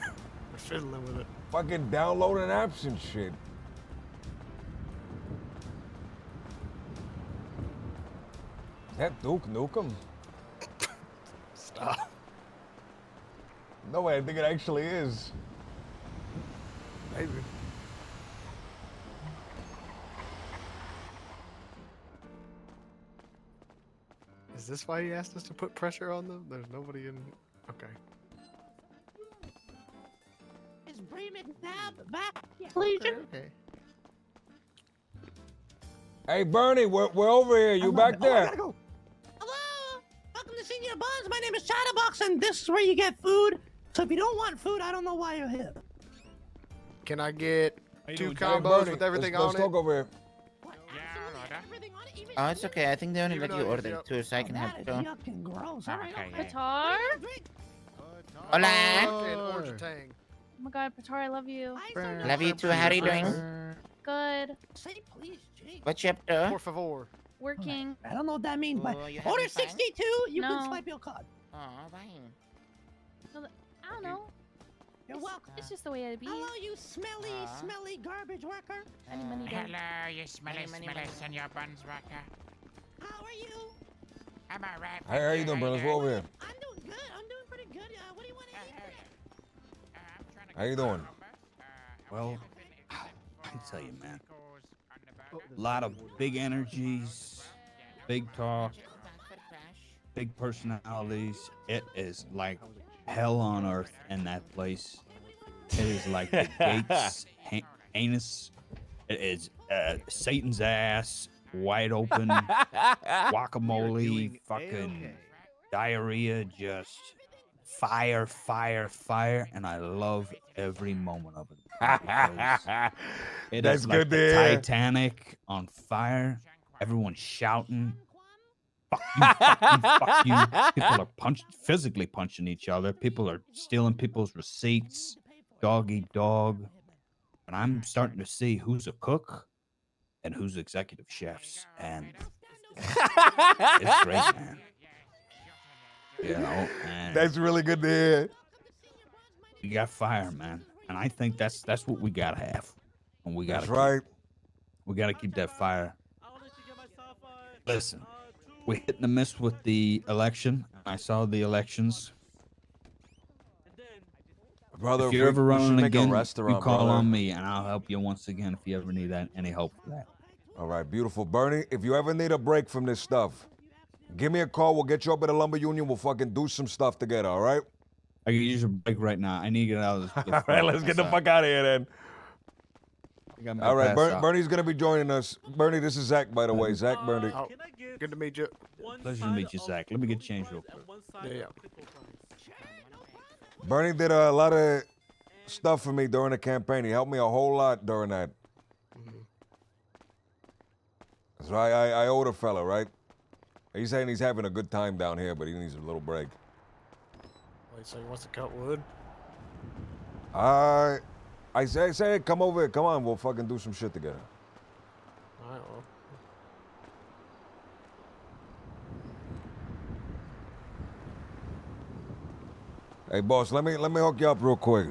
Speaker 6: We're fiddling with it.
Speaker 2: Fucking downloading apps and shit. Is that Duke Nukem?
Speaker 6: Stop.
Speaker 2: No way, I think it actually is.
Speaker 6: Maybe. Is this why he asked us to put pressure on them? There's nobody in. Okay.
Speaker 12: Is Bremen back? Legion?
Speaker 6: Okay.
Speaker 2: Hey Bernie, we're over here. You back there?
Speaker 12: Hello! Welcome to Senior Buns. My name is Chatterbox, and this is where you get food. So if you don't want food, I don't know why you're here.
Speaker 6: Can I get two
Speaker 2: doing,
Speaker 6: combos
Speaker 2: Bernie?
Speaker 6: with everything
Speaker 2: let's
Speaker 6: on
Speaker 2: talk
Speaker 6: it?
Speaker 2: over here.
Speaker 13: Oh, it's okay. I think they only let you order two, so I can have two.
Speaker 12: Yuck and gross. All right, okay.
Speaker 14: Patar?
Speaker 13: Hola.
Speaker 6: And Orange Tang.
Speaker 14: Oh my god, Patar, I love you.
Speaker 13: Love you too. How are you doing?
Speaker 14: Good.
Speaker 12: Say please, Jake.
Speaker 13: What you up to?
Speaker 6: Por favor.
Speaker 14: Working.
Speaker 12: I don't know what that means, but
Speaker 13: Oh, you having
Speaker 12: order
Speaker 13: fun?
Speaker 12: 62, you
Speaker 14: No.
Speaker 12: can swipe your card.
Speaker 13: Oh, fine.
Speaker 14: I don't know.
Speaker 12: You're welcome.
Speaker 14: It's just the way it be.
Speaker 12: Hello, you smelly garbage worker.
Speaker 14: Any money don't.
Speaker 15: Hello, you smelly,
Speaker 13: Money,
Speaker 15: smelly
Speaker 13: money.
Speaker 15: Senor Buns Rocker.
Speaker 12: How are you?
Speaker 15: I'm alright.
Speaker 2: Hey, how you doing, brothers? We're over here.
Speaker 12: I'm doing good. I'm doing pretty good. What do you want to eat?
Speaker 2: How you doing?
Speaker 10: Well, I can tell you, man. A lot of big energies, big talk, big personalities. It is like hell on earth in that place. It is like the gates, anus. It is Satan's ass, wide open, guacamole, fucking diarrhea, just fire, fire, fire, and I love every moment of it. because It
Speaker 2: That's
Speaker 10: is like
Speaker 2: good to
Speaker 10: the
Speaker 2: hear.
Speaker 10: Titanic on fire. Everyone's shouting, "Fuck you! Fuck you! Fuck you!" People are physically punching each other. People are stealing people's receipts. Dog eat dog. And I'm starting to see who's a cook and who's executive chefs, and it's great, man. You know, and
Speaker 2: That's really good to hear.
Speaker 10: we got fire, man, and I think that's what we gotta have, and we gotta
Speaker 2: That's right.
Speaker 10: we gotta keep that fire. Listen, we hit and miss with the election. I saw the elections.
Speaker 2: Brother,
Speaker 10: If you're ever
Speaker 2: we should
Speaker 10: running
Speaker 2: make
Speaker 10: again,
Speaker 2: a
Speaker 10: you
Speaker 2: restaurant,
Speaker 10: call
Speaker 2: brother.
Speaker 10: on me, and I'll help you once again if you ever need any help for that.
Speaker 2: All right, beautiful. Bernie, if you ever need a break from this stuff, give me a call. We'll get you up at the lumber union. We'll fucking do some stuff together, all right?
Speaker 10: I can use a break right now. I need to get out of this.
Speaker 2: All right, let's get the fuck out of here then. All right, Bernie's going to be joining us. Bernie, this is Zach, by the way. Zach, Bernie.
Speaker 6: Oh, good to meet you.
Speaker 10: Pleasure to meet you, Zach. Let me get changed real quick.
Speaker 6: Yeah.
Speaker 2: Bernie did a lot of stuff for me during the campaign. He helped me a whole lot during that. So I owe the fella, right? He's saying he's having a good time down here, but he needs a little break.
Speaker 6: Wait, so he wants to cut wood?
Speaker 2: I say, come over here. Come on, we'll fucking do some shit together.
Speaker 6: All right, well.
Speaker 2: Hey, boss, let me hook you up real quick.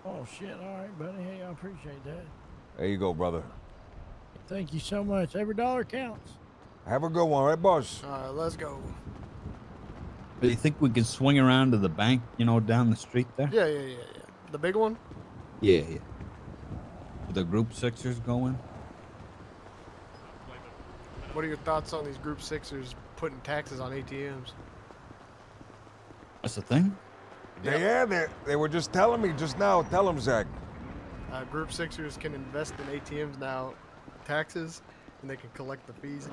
Speaker 16: Oh shit! All right, buddy. Hey, I appreciate that.
Speaker 2: There you go, brother.
Speaker 16: Thank you so much. Every dollar counts.
Speaker 2: Have a good one, right, boss?
Speaker 6: All right, let's go.
Speaker 10: Do you think we can swing around to the bank, down the street there?
Speaker 6: Yeah. The big one?
Speaker 10: Yeah. The group sixers going?
Speaker 6: What are your thoughts on these group sixers putting taxes on ATMs?
Speaker 10: That's the thing?
Speaker 2: Yeah, they were just telling me just now. Tell them, Zach.
Speaker 6: Group sixers can invest in ATMs now, taxes, and they can collect the fees.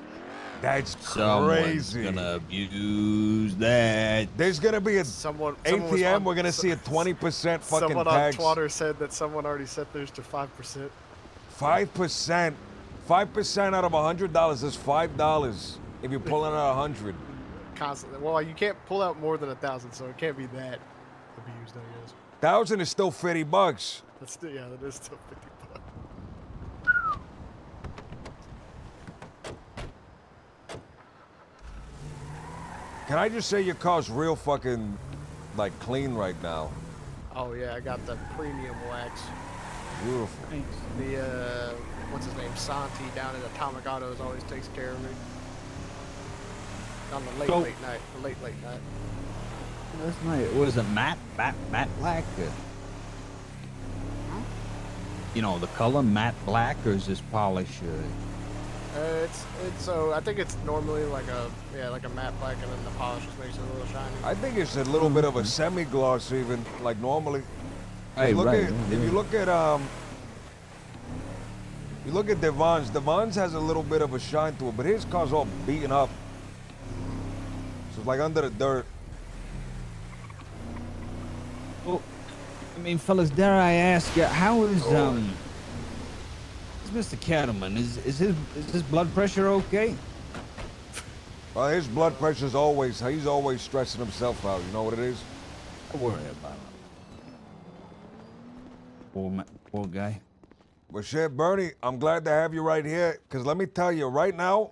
Speaker 2: That's
Speaker 10: Someone's
Speaker 2: crazy.
Speaker 10: gonna abuse that.
Speaker 2: There's gonna be a
Speaker 6: Someone was
Speaker 2: ATM.
Speaker 6: on-
Speaker 2: We're gonna see a 20% fucking
Speaker 6: Someone
Speaker 2: tax.
Speaker 6: on Twitter said that someone already set theirs to 5%.
Speaker 2: 5%. 5% out of $100 is $5. If you're pulling out 100.
Speaker 6: constantly. Well, you can't pull out more than 1,000, so it can't be that abused, I guess.
Speaker 2: 1,000 is still $50.
Speaker 6: That's still, yeah, that is still 50 bucks.
Speaker 2: Can I just say your car's real fucking like clean right now?
Speaker 6: Oh yeah, I got the premium wax.
Speaker 2: Beautiful.
Speaker 6: The what's his name, Santi down at Atomic Autos always takes care of me. On the late
Speaker 10: So-
Speaker 6: night.
Speaker 10: Last night, what is it, matte black? You know, the color matte black, or is this polish?
Speaker 6: It's so I think it's normally like a matte black, and then the polish just makes it a little shiny.
Speaker 2: I think it's a little bit of a semi-gloss even, like normally.
Speaker 10: Hey,
Speaker 2: look
Speaker 10: right,
Speaker 2: at,
Speaker 10: yeah,
Speaker 2: if you
Speaker 10: yeah.
Speaker 2: look at Devon's. Devon's has a little bit of a shine to it, but his car's all beaten up. So it's like under the dirt.
Speaker 10: Well, I mean, fellas, dare I ask, how is Mr. Cattleman? Is his blood pressure okay?
Speaker 2: Well, his blood pressure's he's always stressing himself out. You know what it is?
Speaker 10: Don't worry about him. Poor guy.
Speaker 2: Well, shit, Bernie, I'm glad to have you right here. Because let me tell you, right now,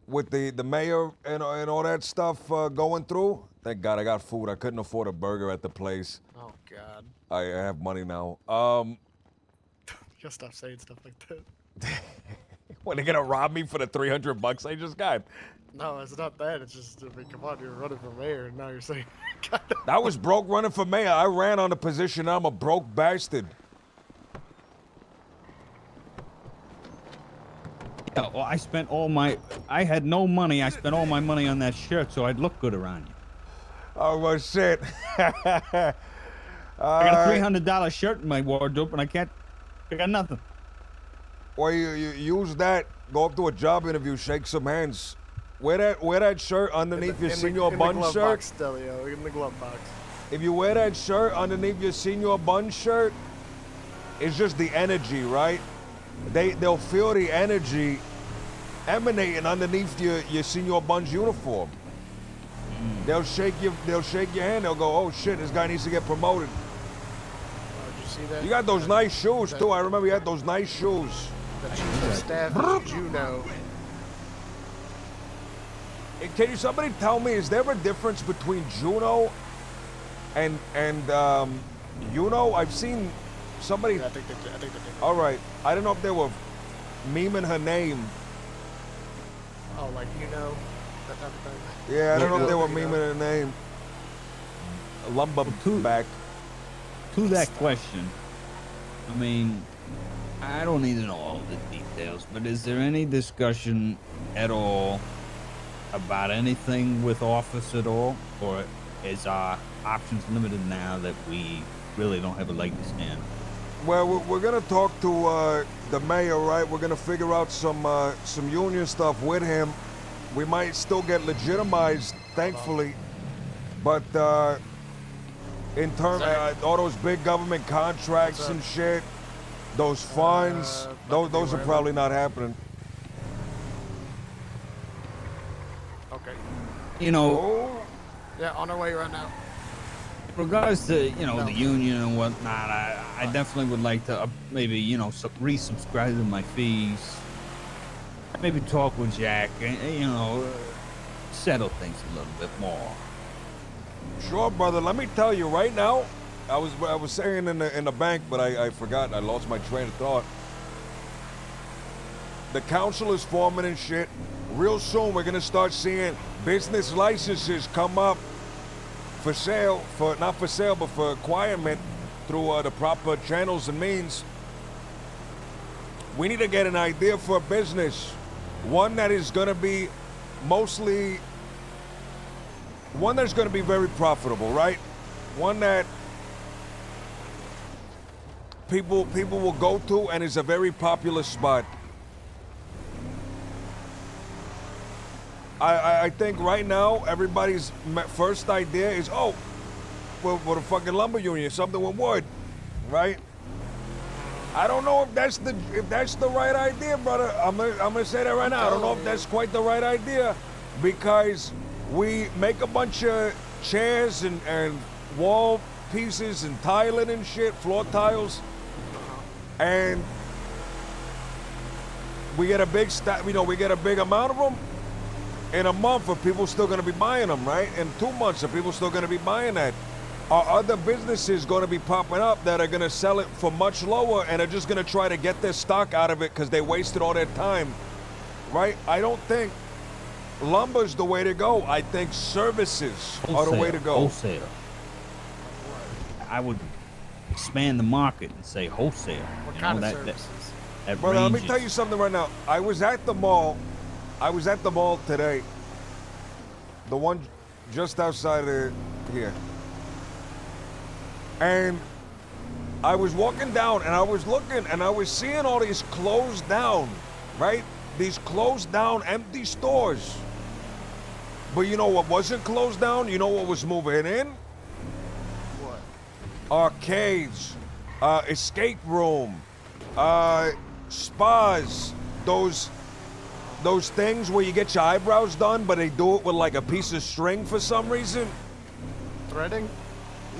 Speaker 2: with the mayor and all that stuff going through, thank God I got food. I couldn't afford a burger at the place.
Speaker 6: Oh God.
Speaker 2: I have money now.
Speaker 6: You gotta stop saying stuff like that.
Speaker 2: When they gonna rob me for the $300 I just got?
Speaker 6: No, it's not that. It's just, I mean, come on, you're running for mayor, and now you're saying.
Speaker 2: I was broke running for mayor. I ran on the position. I'm a broke bastard.
Speaker 10: Yeah, well, I had no money. I spent all my money on that shirt so I'd look good around you.
Speaker 2: Oh, well, shit.
Speaker 10: I got a $300 shirt in my wardrobe and I got nothing.
Speaker 2: Well, you use that. Go up to a job interview, shake some hands. Wear that shirt underneath your senior bun shirt.
Speaker 6: Box, Stelio, in the glove box.
Speaker 2: If you wear that shirt underneath your senior bun shirt, it's just the energy, right? They'll feel the energy emanating underneath your senior bun's uniform. They'll shake your hand. They'll go, oh shit, this guy needs to get promoted.
Speaker 6: Did you see that?
Speaker 2: You got those nice shoes too. I remember you had those nice shoes.
Speaker 6: The chief of staff is Juno.
Speaker 2: Can you somebody tell me, is there a difference between Juno and Juno? I've seen somebody.
Speaker 6: Yeah, I think they're different.
Speaker 2: All right, I don't know if they were memeing her name.
Speaker 6: Oh, like that type of thing.
Speaker 2: Yeah, I don't know if they were
Speaker 6: You
Speaker 2: memeing
Speaker 6: know.
Speaker 2: her name. Lumberback.
Speaker 10: To that question, I mean, I don't need to know all the details, but is there any discussion at all about anything with office at all? Or is our options limited now that we really don't have a leg to stand?
Speaker 2: Well, we're gonna talk to the mayor, right? We're gonna figure out some union stuff with him. We might still get legitimized, thankfully, but in terms all those big government contracts and shit, those funds, those are probably not happening.
Speaker 6: Okay.
Speaker 10: You know,
Speaker 6: Yeah, on our way right now.
Speaker 10: in regards to, the union and whatnot, I definitely would like to maybe, resubscribe to my fees. Maybe talk with Jack and, settle things a little bit more.
Speaker 2: Sure, brother. Let me tell you right now. I was saying in the bank, but I forgot. I lost my train of thought. The council is forming and shit. Real soon, we're gonna start seeing business licenses come up for sale, not for sale, but for acquirement through the proper channels and means. We need to get an idea for a business, one that is gonna be one that's gonna be very profitable, right? One that people will go to and is a very popular spot. I think right now everybody's first idea is, well, a fucking lumber union, something with wood, right? I don't know if that's the right idea, brother. I'm gonna say that right now. I don't know if that's quite the right idea, because we make a bunch of chairs and wall pieces and tiling and shit, floor tiles, and we get a big we get a big amount of them. In a month, are people still going to be buying them, right? In 2 months, are people still going to be buying that? Are other businesses going to be popping up that are going to sell it for much lower and are just going to try to get their stock out of it because they wasted all their time, right? I don't think lumber's the way to go. I think services are the way to go.
Speaker 10: Wholesale. I would expand the market and say wholesale.
Speaker 6: What
Speaker 10: You
Speaker 6: kind
Speaker 10: know,
Speaker 6: of
Speaker 10: that-
Speaker 6: services?
Speaker 10: that
Speaker 2: Brother, let me
Speaker 10: ranges.
Speaker 2: tell you something right now. I was at the mall today. The one just outside of here. And I was walking down and I was looking and I was seeing all these closed down, right? These closed down empty stores. But you know what wasn't closed down? You know what was moving in?
Speaker 6: What?
Speaker 2: Arcades, escape room, spas, those things where you get your eyebrows done, but they do it with like a piece of string for some reason.
Speaker 6: Threading?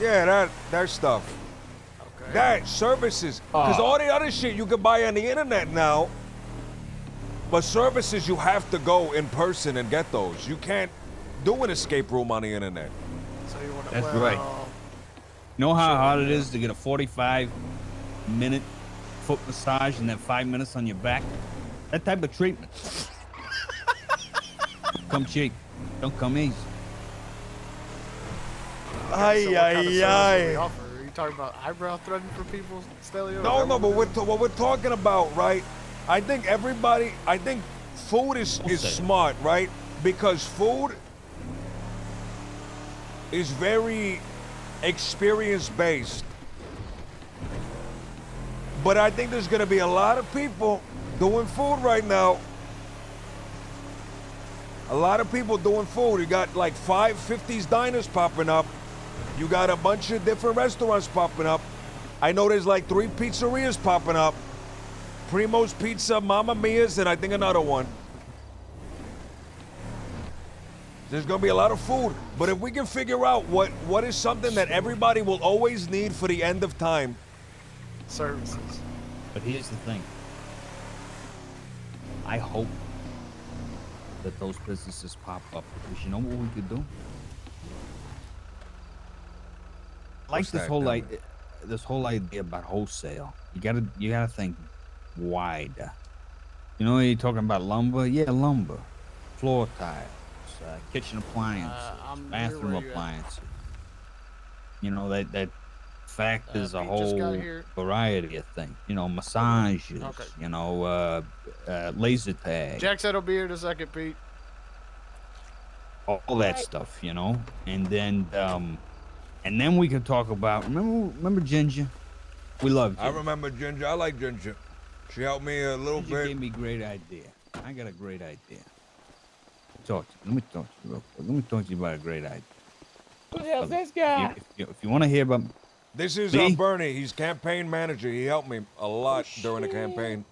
Speaker 2: Yeah, that stuff.
Speaker 6: Okay.
Speaker 2: That services, because all the other shit you can buy on the internet now. But services, you have to go in person and get those. You can't do an escape room on the internet.
Speaker 6: So you want to?
Speaker 10: That's right. You know how hard it is to get a 45-minute foot massage and then 5 minutes on your back? That type of treatment. Come cheap. Don't come easy.
Speaker 6: What kind of service do we offer? Are you talking about eyebrow threading for people, Stelio?
Speaker 2: No, but what we're talking about, right? I think food is smart, right? Because food is very experience based. But I think there's gonna be a lot of people doing food right now. A lot of people doing food. You got like 550s diners popping up. You got a bunch of different restaurants popping up. I know there's like 3 pizzerias popping up. Primo's Pizza, Mamma Mia's, and I think another one. There's gonna be a lot of food. But if we can figure out what is something that everybody will always need for the end of time.
Speaker 6: Services.
Speaker 10: But here's the thing. I hope that those businesses pop up. Because you know what we could do? Like
Speaker 2: What's
Speaker 10: this
Speaker 2: that,
Speaker 10: whole
Speaker 2: Dylan?
Speaker 10: this whole idea about wholesale. You gotta think wide. You know, you're talking about lumber. Yeah, lumber, floor tiles, kitchen appliances,
Speaker 6: I'm
Speaker 10: bathroom
Speaker 6: here where you at.
Speaker 10: appliances. You know that factors a
Speaker 6: Pete just got
Speaker 10: whole
Speaker 6: here.
Speaker 10: variety of things. You know, massages.
Speaker 6: Okay.
Speaker 10: You know, laser tag.
Speaker 6: Jack said he'll be here in a second, Pete.
Speaker 10: All that stuff, you know, and then we can talk about. Remember Ginger? We love Ginger.
Speaker 2: I remember Ginger. I like Ginger. She helped me a little
Speaker 10: Ginger
Speaker 2: bit.
Speaker 10: gave me a great idea. I got a great idea. Let me talk to you real quick. Let me talk to you about a great idea.
Speaker 8: Who the hell's this guy?
Speaker 10: If you want to hear about
Speaker 2: This is
Speaker 10: Me?
Speaker 2: Bernie. He's campaign manager. He helped me a lot during the campaign.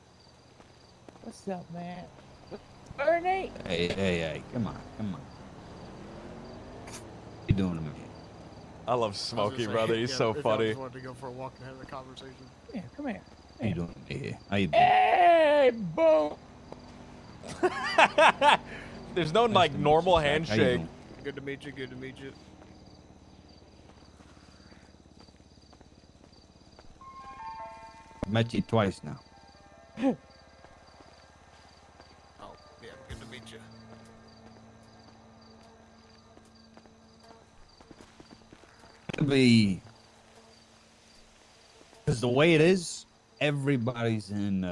Speaker 8: What's up, man? Bernie?
Speaker 10: hey, come on. What you doing to me?
Speaker 2: I love
Speaker 6: I was just
Speaker 2: Smokey,
Speaker 6: saying,
Speaker 2: brother. He's
Speaker 6: yeah,
Speaker 2: so
Speaker 6: if y'all
Speaker 2: funny.
Speaker 6: just wanted to go for a walk and have a conversation.
Speaker 8: Yeah, come here.
Speaker 10: How you doing to me here? How you doing?
Speaker 8: Hey, boom.
Speaker 2: There's no like
Speaker 10: to meet
Speaker 2: normal
Speaker 10: you, Jack. How you
Speaker 2: handshake.
Speaker 10: doing?
Speaker 6: Good to meet you. Good to meet you.
Speaker 10: I've met you twice now.
Speaker 6: Oh, yeah. Good to meet you.
Speaker 10: Because the way it is, everybody's in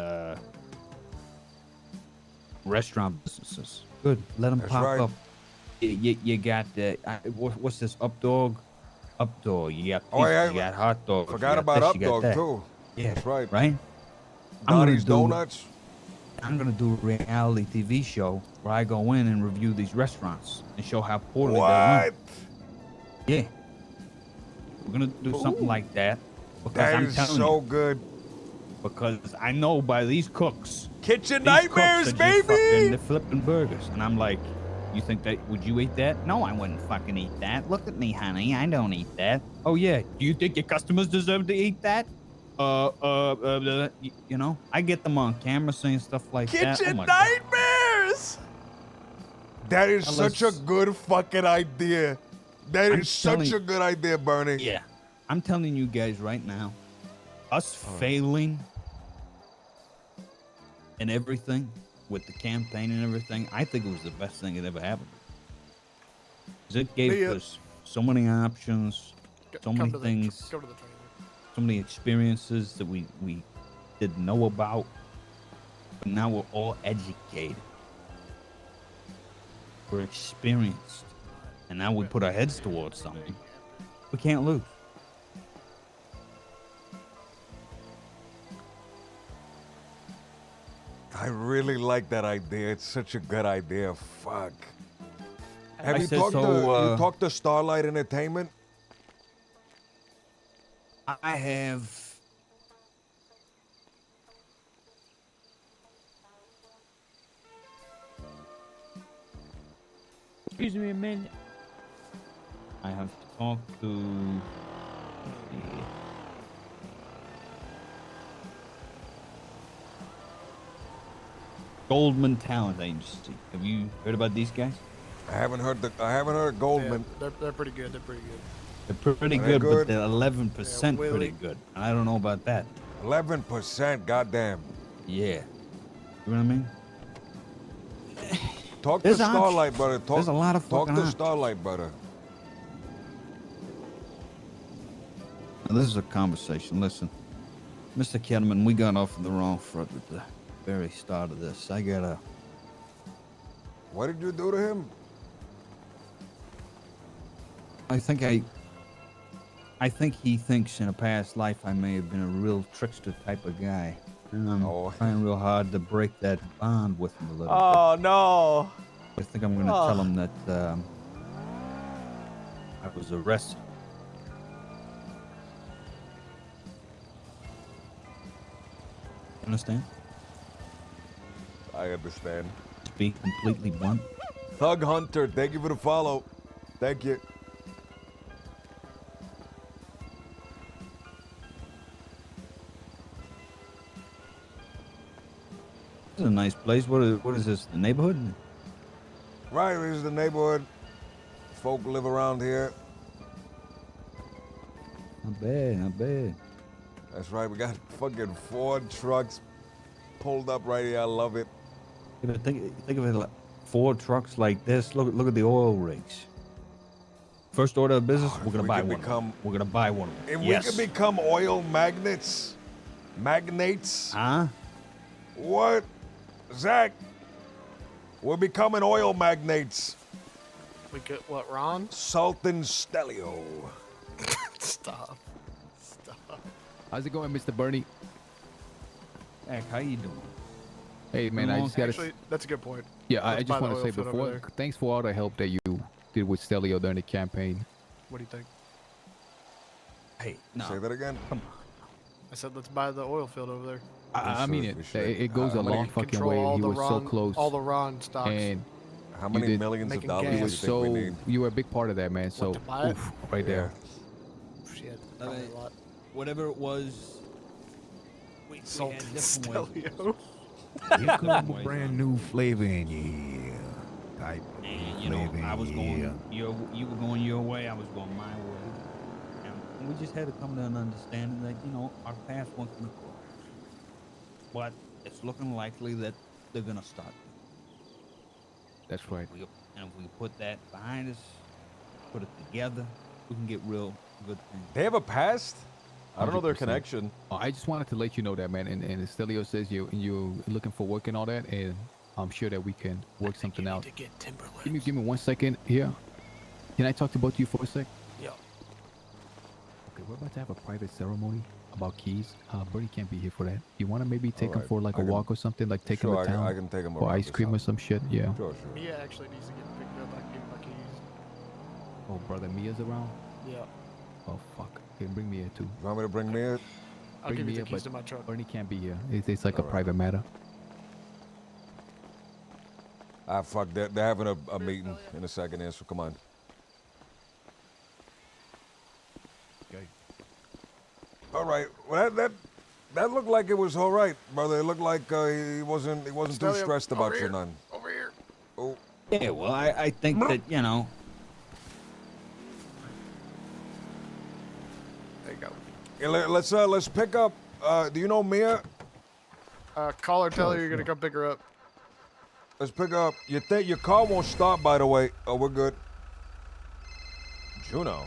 Speaker 10: restaurant businesses. Good, let them
Speaker 2: That's
Speaker 10: pop
Speaker 2: right.
Speaker 10: up. You got what's this Updog? Updog. You got pizza,
Speaker 2: Oh, yeah,
Speaker 10: you got hot dogs. you
Speaker 2: Forgot
Speaker 10: got
Speaker 2: about
Speaker 10: this, you got
Speaker 2: Updog
Speaker 10: that.
Speaker 2: too.
Speaker 10: Yeah,
Speaker 2: That's right.
Speaker 10: right. I'm gonna
Speaker 2: Dottie's
Speaker 10: do-
Speaker 2: Donuts.
Speaker 10: I'm gonna do a reality TV show where I go in and review these restaurants and show how poorly they're run.
Speaker 2: What?
Speaker 10: Yeah, we're gonna do something like that because
Speaker 2: That
Speaker 10: I'm
Speaker 2: is
Speaker 10: telling
Speaker 2: so
Speaker 10: you,
Speaker 2: good.
Speaker 10: because I know by these cooks.
Speaker 2: Kitchen
Speaker 10: These cooks
Speaker 2: nightmares,
Speaker 10: are just
Speaker 2: baby.
Speaker 10: fucking- they're flipping burgers, and I'm like, You think that? Would you eat that? No, I wouldn't fucking eat that. Look at me, honey. I don't eat that. Oh yeah. Do you think your customers deserve to eat that? You know, I get them on camera saying stuff like that. Oh
Speaker 2: Kitchen
Speaker 10: my God.
Speaker 2: nightmares. That is such a good fucking idea. That
Speaker 10: I'm
Speaker 2: is such
Speaker 10: telling-
Speaker 2: a good idea, Bernie.
Speaker 10: Yeah. I'm telling you guys right now, us failing and everything with the campaign and everything, I think it was the best thing that ever happened. 'Cause it gave us so many options, so many things,
Speaker 6: Go to the trailer.
Speaker 10: so many experiences that we didn't know about. But now we're all educated. We're experienced. And now we put our heads towards something. We can't lose.
Speaker 2: I really like that idea. It's such a good idea. Fuck. Have
Speaker 10: I
Speaker 2: you
Speaker 10: said
Speaker 2: talked
Speaker 10: so,
Speaker 2: to you talked to Starlight Entertainment?
Speaker 10: I have.
Speaker 8: Excuse me a minute.
Speaker 10: I have to talk to. Let's see here. Goldman Talent Agency. Have you heard about these guys?
Speaker 2: I haven't heard of Goldman.
Speaker 6: Yeah, they're pretty good. They're pretty good.
Speaker 10: They're pretty
Speaker 2: Are they
Speaker 10: good, but
Speaker 2: good?
Speaker 10: they're 11%
Speaker 6: Yeah,
Speaker 10: pretty
Speaker 6: Willie.
Speaker 10: good. I don't know about that.
Speaker 2: 11%, goddamn.
Speaker 10: Yeah. You know what I mean?
Speaker 2: Talk to
Speaker 10: There's
Speaker 2: Starlight,
Speaker 10: options.
Speaker 2: brother.
Speaker 10: There's a lot of
Speaker 2: talk
Speaker 10: fucking
Speaker 2: to
Speaker 10: options.
Speaker 2: Starlight, brother.
Speaker 10: Now, this is a conversation. Listen, Mr. Kettleman, we got off on the wrong foot at the very start of this. I gotta.
Speaker 2: What did you do to him?
Speaker 10: I think he thinks in a past life I may have been a real trickster type of guy. And I'm trying real hard to break that bond with him a little
Speaker 2: Oh no!
Speaker 10: bit. I think I'm gonna tell him that I was arrested. Understand?
Speaker 2: I understand.
Speaker 10: To be completely blunt.
Speaker 2: Thug Hunter, thank you for the follow. Thank you.
Speaker 10: This is a nice place. What is this? The neighborhood?
Speaker 2: Right, this is the neighborhood. Folk live around here.
Speaker 10: Not bad, not bad.
Speaker 2: That's right, we got fucking Ford trucks pulled up right here. I love it.
Speaker 10: Yeah, but think of it like 4 trucks like this. Look at the oil rigs. First order of business, we're gonna buy one. We're gonna buy one.
Speaker 2: If
Speaker 10: Yes.
Speaker 2: we could become oil magnates.
Speaker 10: Huh?
Speaker 2: What? Zach, we're becoming oil magnates.
Speaker 6: We could what, Ron?
Speaker 2: Sultan Stelio.
Speaker 6: Stop.
Speaker 9: How's it going, Mr. Bernie?
Speaker 10: Heck, how you doing?
Speaker 9: Hey, man, I just gotta.
Speaker 6: Actually, that's a good point.
Speaker 9: Yeah, I
Speaker 6: Let's
Speaker 9: just
Speaker 6: buy the
Speaker 9: want to
Speaker 6: oil
Speaker 9: say
Speaker 6: field over
Speaker 9: before,
Speaker 6: there.
Speaker 9: thanks for all the help that you did with Stelio during the campaign.
Speaker 6: What do you think?
Speaker 10: Hey, no.
Speaker 2: Say that again.
Speaker 10: Come on.
Speaker 6: I said let's buy the oil field over there.
Speaker 9: I mean it. It goes a
Speaker 6: Somebody
Speaker 9: long
Speaker 6: can
Speaker 9: fucking
Speaker 6: control
Speaker 9: way.
Speaker 6: all
Speaker 9: He
Speaker 6: the
Speaker 9: was so
Speaker 6: Ron-
Speaker 9: close.
Speaker 6: all the Ron stocks.
Speaker 9: And
Speaker 2: How
Speaker 9: you
Speaker 2: many
Speaker 9: did-
Speaker 2: millions of
Speaker 6: Making
Speaker 2: dollars
Speaker 6: gas.
Speaker 2: do
Speaker 9: You
Speaker 2: you
Speaker 9: were
Speaker 2: think
Speaker 9: so
Speaker 2: we need?
Speaker 9: you were a big part of that, man. So
Speaker 6: to buy it?
Speaker 9: oof, right there.
Speaker 6: Shit,
Speaker 10: I
Speaker 6: probably
Speaker 10: mean,
Speaker 6: a lot.
Speaker 10: Whatever it was, we had
Speaker 6: Sultan
Speaker 10: different ways.
Speaker 6: Stelio.
Speaker 4: Here come a brand new flavor in your ear. Type of
Speaker 10: And you know,
Speaker 4: flavor in
Speaker 10: I was
Speaker 4: your
Speaker 10: going
Speaker 4: ear.
Speaker 10: you were going your way, I was going my way. And we just had to come to an understanding that, you know, our paths weren't gonna cross. But it's looking likely that they're gonna start.
Speaker 9: That's right.
Speaker 10: And if we put that behind us, put it together, we can get real good things.
Speaker 2: They have a past? I don't know their
Speaker 9: 100%.
Speaker 2: connection.
Speaker 9: I just wanted to let you know that, man. And Stelio says you're looking for work and all that, and I'm sure that we can work something out.
Speaker 6: To get Timberland.
Speaker 9: Give me 1 second here. Can I talk to both of you for a sec?
Speaker 6: Yeah.
Speaker 9: Okay, we're about to have a private ceremony about keys. Bernie can't be here for that. You want to maybe take him
Speaker 2: Alright,
Speaker 9: for like
Speaker 2: I
Speaker 9: a
Speaker 2: can-
Speaker 9: walk or something, like take him
Speaker 2: Sure,
Speaker 9: to town
Speaker 2: I can take him
Speaker 9: for
Speaker 2: around
Speaker 9: ice
Speaker 2: the
Speaker 9: cream or
Speaker 2: town.
Speaker 9: some shit. Yeah.
Speaker 2: Sure, sure.
Speaker 6: Mia actually needs to get picked up. I can give her my keys.
Speaker 9: Oh, brother Mia's around.
Speaker 6: Yeah.
Speaker 9: Oh fuck. Okay, bring Mia too.
Speaker 2: You want me to bring Mia?
Speaker 6: I'll
Speaker 9: Bring
Speaker 6: give you
Speaker 9: Mia,
Speaker 6: the keys
Speaker 9: but
Speaker 6: to my truck.
Speaker 9: Bernie can't be here. It's like a
Speaker 2: Alright.
Speaker 9: private matter.
Speaker 2: Ah, fuck. They're having a meeting in a second here, so come on.
Speaker 4: Okay.
Speaker 2: All right. Well, that looked like it was all right, brother. It looked like he wasn't too
Speaker 6: Stelio,
Speaker 2: stressed
Speaker 6: over
Speaker 2: about you
Speaker 6: here,
Speaker 2: none.
Speaker 6: Over here.
Speaker 2: Oh.
Speaker 10: Yeah, well, I think that, you know,
Speaker 6: There you go.
Speaker 2: Yeah, let's pick up. Do you know Mia?
Speaker 6: Call her, tell her
Speaker 2: Sure,
Speaker 6: you're gonna
Speaker 2: sure.
Speaker 6: come pick her up.
Speaker 2: Let's pick up. You think your car won't start, by the way? Oh, we're good. Juno.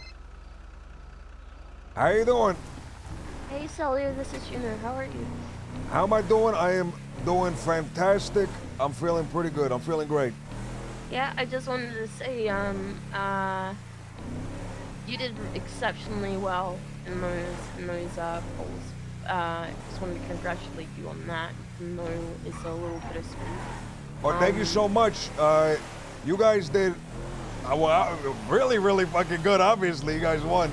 Speaker 2: How you doing?
Speaker 14: Hey, Celia, this is Juno. How are you?
Speaker 2: How am I doing? I am doing fantastic. I'm feeling pretty good. I'm feeling great.
Speaker 14: Yeah, I just wanted to say, you did exceptionally well in those polls. Just wanted to congratulate you on that, even though it's a little bittersweet.
Speaker 2: Oh, thank you so much. You guys did really, really fucking good. Obviously, you guys won.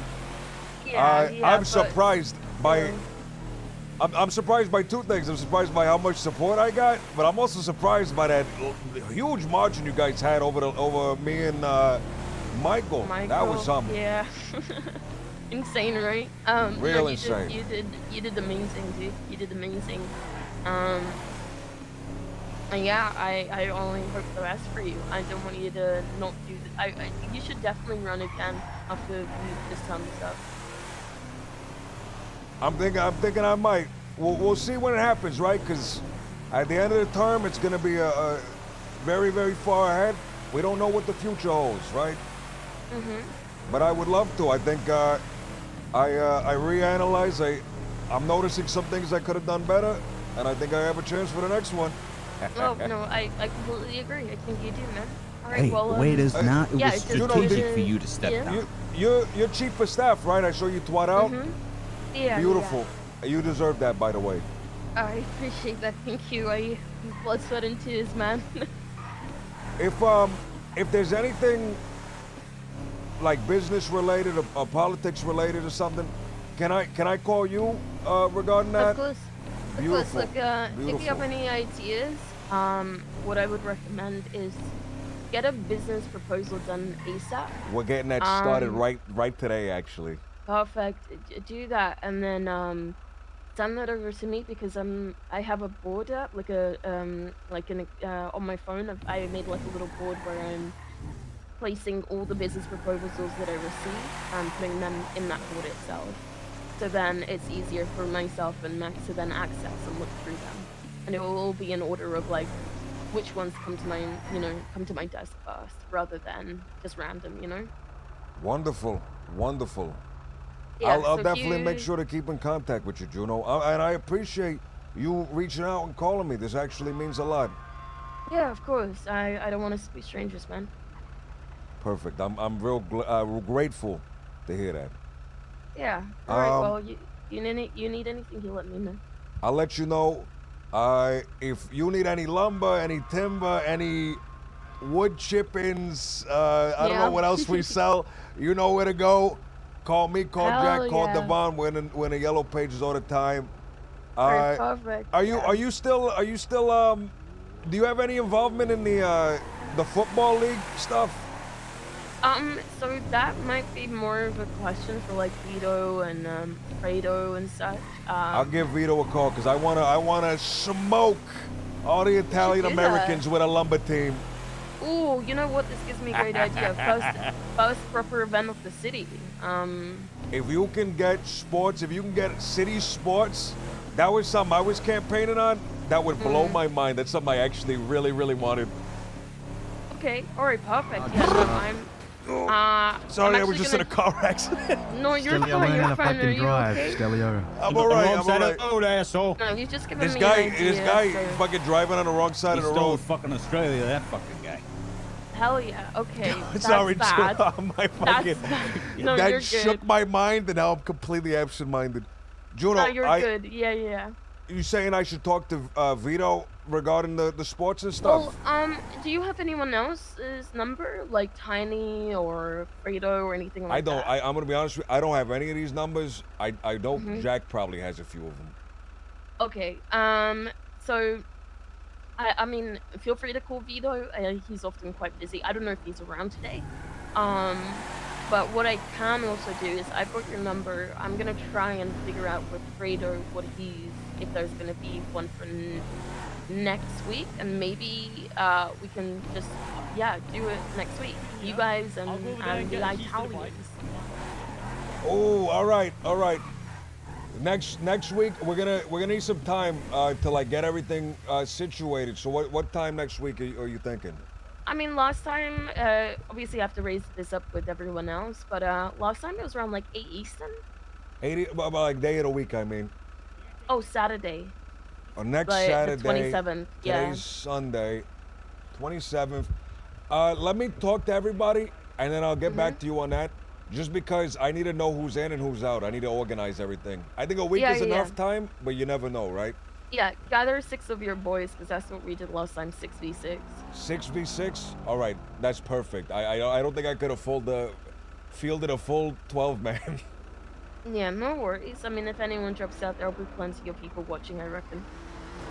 Speaker 14: Yeah,
Speaker 2: I'm surprised by. I'm surprised by two things. I'm surprised by how much support I got, but I'm also surprised by that huge margin you guys had over me and Michael. That was something.
Speaker 14: Yeah. Insane, right?
Speaker 2: Real
Speaker 14: no,
Speaker 2: insane.
Speaker 14: You did amazing, dude. You did amazing. And yeah, I only hope the best for you. I don't want you to not do. You should definitely run again after this thumbs up.
Speaker 2: I'm thinking I might. We'll see when it happens, right? Because at the end of the term, it's gonna be a very, very far ahead. We don't know what the future holds, right? But I would love to. I think I reanalyze. I'm noticing some things I could have done better, and I think I have a chance for the next one.
Speaker 14: Oh no, I completely agree. I think you do, man. All right,
Speaker 17: Hey,
Speaker 14: well,
Speaker 17: wait, is not. It
Speaker 14: yeah,
Speaker 17: was
Speaker 14: just-
Speaker 17: strategic for you to step
Speaker 14: yeah.
Speaker 17: down.
Speaker 2: You're chief of staff, right? I saw you twat out.
Speaker 14: Yeah.
Speaker 2: Beautiful. You deserve that, by the way.
Speaker 14: Yeah. I appreciate that. Thank you. Blood, sweat, and tears, man.
Speaker 2: If there's anything like business related or politics related or something, can I call you regarding that?
Speaker 14: Of course.
Speaker 2: Beautiful.
Speaker 14: Of course. Look, if you have
Speaker 2: Beautiful.
Speaker 14: any ideas, what I would recommend is get a business proposal done ASAP.
Speaker 2: We're getting that started
Speaker 14: Um,
Speaker 2: right today, actually.
Speaker 14: Perfect. Do that, and then send that over to me because I have a board up, like on my phone. I made like a little board where I'm placing all the business proposals that I receive and putting them in that board itself. So then it's easier for myself and Max to then access and look through them, and it will all be in order of like which ones come to my desk first, rather than just random.
Speaker 2: Wonderful.
Speaker 14: Yeah,
Speaker 2: I'll
Speaker 14: so if
Speaker 2: definitely
Speaker 14: you-
Speaker 2: make sure to keep in contact with you, Juno. And I appreciate you reaching out and calling me. This actually means a lot.
Speaker 14: Yeah, of course. I don't want us to be strangers, man.
Speaker 2: Perfect. I'm real grateful to hear that.
Speaker 14: Yeah. All right. Well, you need anything, you let me know.
Speaker 2: I'll let you know. If you need any lumber, any timber, any wood chippings, I don't know
Speaker 14: Yeah.
Speaker 2: what else we sell. You know where to go. Call me, call
Speaker 14: Hell
Speaker 2: Jack, call
Speaker 14: yeah.
Speaker 2: Devon. We're in the yellow pages all the time.
Speaker 14: Alright, perfect.
Speaker 2: Are you still do you have any involvement in the football league stuff?
Speaker 14: So that might be more of a question for like Vito and Fredo and such.
Speaker 2: I'll give Vito a call because I wanna smoke all the Italian Americans with a lumber team.
Speaker 14: Ooh, you know what? This gives me a great idea. First proper event of the city.
Speaker 2: If you can get sports, if you can get city sports, that was something I was campaigning on. That would blow my mind. That's something I actually really, really wanted.
Speaker 14: Okay, alright, perfect. Yeah, no,
Speaker 2: Sorry,
Speaker 14: I'm
Speaker 2: I was
Speaker 14: actually
Speaker 2: just in a
Speaker 14: gonna-
Speaker 2: car accident.
Speaker 14: No, you're
Speaker 17: Stelio,
Speaker 14: fine.
Speaker 17: learn how
Speaker 14: You're
Speaker 17: to
Speaker 14: fine. Are
Speaker 17: fucking
Speaker 14: you
Speaker 17: drive,
Speaker 14: okay?
Speaker 17: Stelio.
Speaker 2: I'm alright. I'm alright.
Speaker 10: Road, asshole.
Speaker 14: No, you've just given
Speaker 2: This
Speaker 14: me
Speaker 2: guy,
Speaker 14: an idea.
Speaker 2: this guy,
Speaker 14: so-
Speaker 2: fucking driving on the wrong side
Speaker 10: He
Speaker 2: of the
Speaker 10: stole
Speaker 2: road.
Speaker 10: fucking Australia, that fucking guy.
Speaker 14: Hell yeah. Okay. That's
Speaker 2: Sorry,
Speaker 14: bad.
Speaker 2: my fucking,
Speaker 14: No,
Speaker 2: that
Speaker 14: you're
Speaker 2: shook
Speaker 14: good.
Speaker 2: my mind, and now I'm completely absent-minded. Juno,
Speaker 14: No, you're good. Yeah.
Speaker 2: You saying I should talk to Vito regarding the sports and stuff?
Speaker 14: Well, do you have anyone else's number, like Tiny or Fredo or anything like
Speaker 2: I don't.
Speaker 14: that?
Speaker 2: I'm gonna be honest with you. I don't have any of these numbers. I know
Speaker 14: Mhm.
Speaker 2: Jack probably has a few of them.
Speaker 14: Okay. So I mean, feel free to call Vito. He's often quite busy. I don't know if he's around today. But what I can also do is I've got your number. I'm gonna try and figure out with Fredo what he's if there's gonna be one for next week, and maybe we can just yeah do it next week. You guys
Speaker 8: I'll go over there
Speaker 14: and
Speaker 8: and
Speaker 14: the
Speaker 8: get the keys to the bike.
Speaker 14: Italians.
Speaker 2: Oh, all right, all right. Next week we're gonna need some time to like get everything situated. So what time next week are you thinking?
Speaker 14: I mean, last time, obviously I have to raise this up with everyone else, but last time it was around like 8 Eastern.
Speaker 2: 80, like day of the week, I mean.
Speaker 14: Oh, Saturday.
Speaker 2: Next
Speaker 14: Like the
Speaker 2: Saturday.
Speaker 14: 27th. Yeah.
Speaker 2: Today's Sunday, 27th. Let me talk to everybody, and then I'll get back to you on that. Just because I need to know who's in and who's out. I need to organize everything. I think a week is enough time, but you never know, right?
Speaker 14: Yeah, gather 6 of your boys, because that's what we did last time, 6v6.
Speaker 2: 6v6? All right, that's perfect. I don't think I could have fielded a full 12 man.
Speaker 14: Yeah, no worries. I mean, if anyone drops out, there'll be plenty of people watching, I reckon.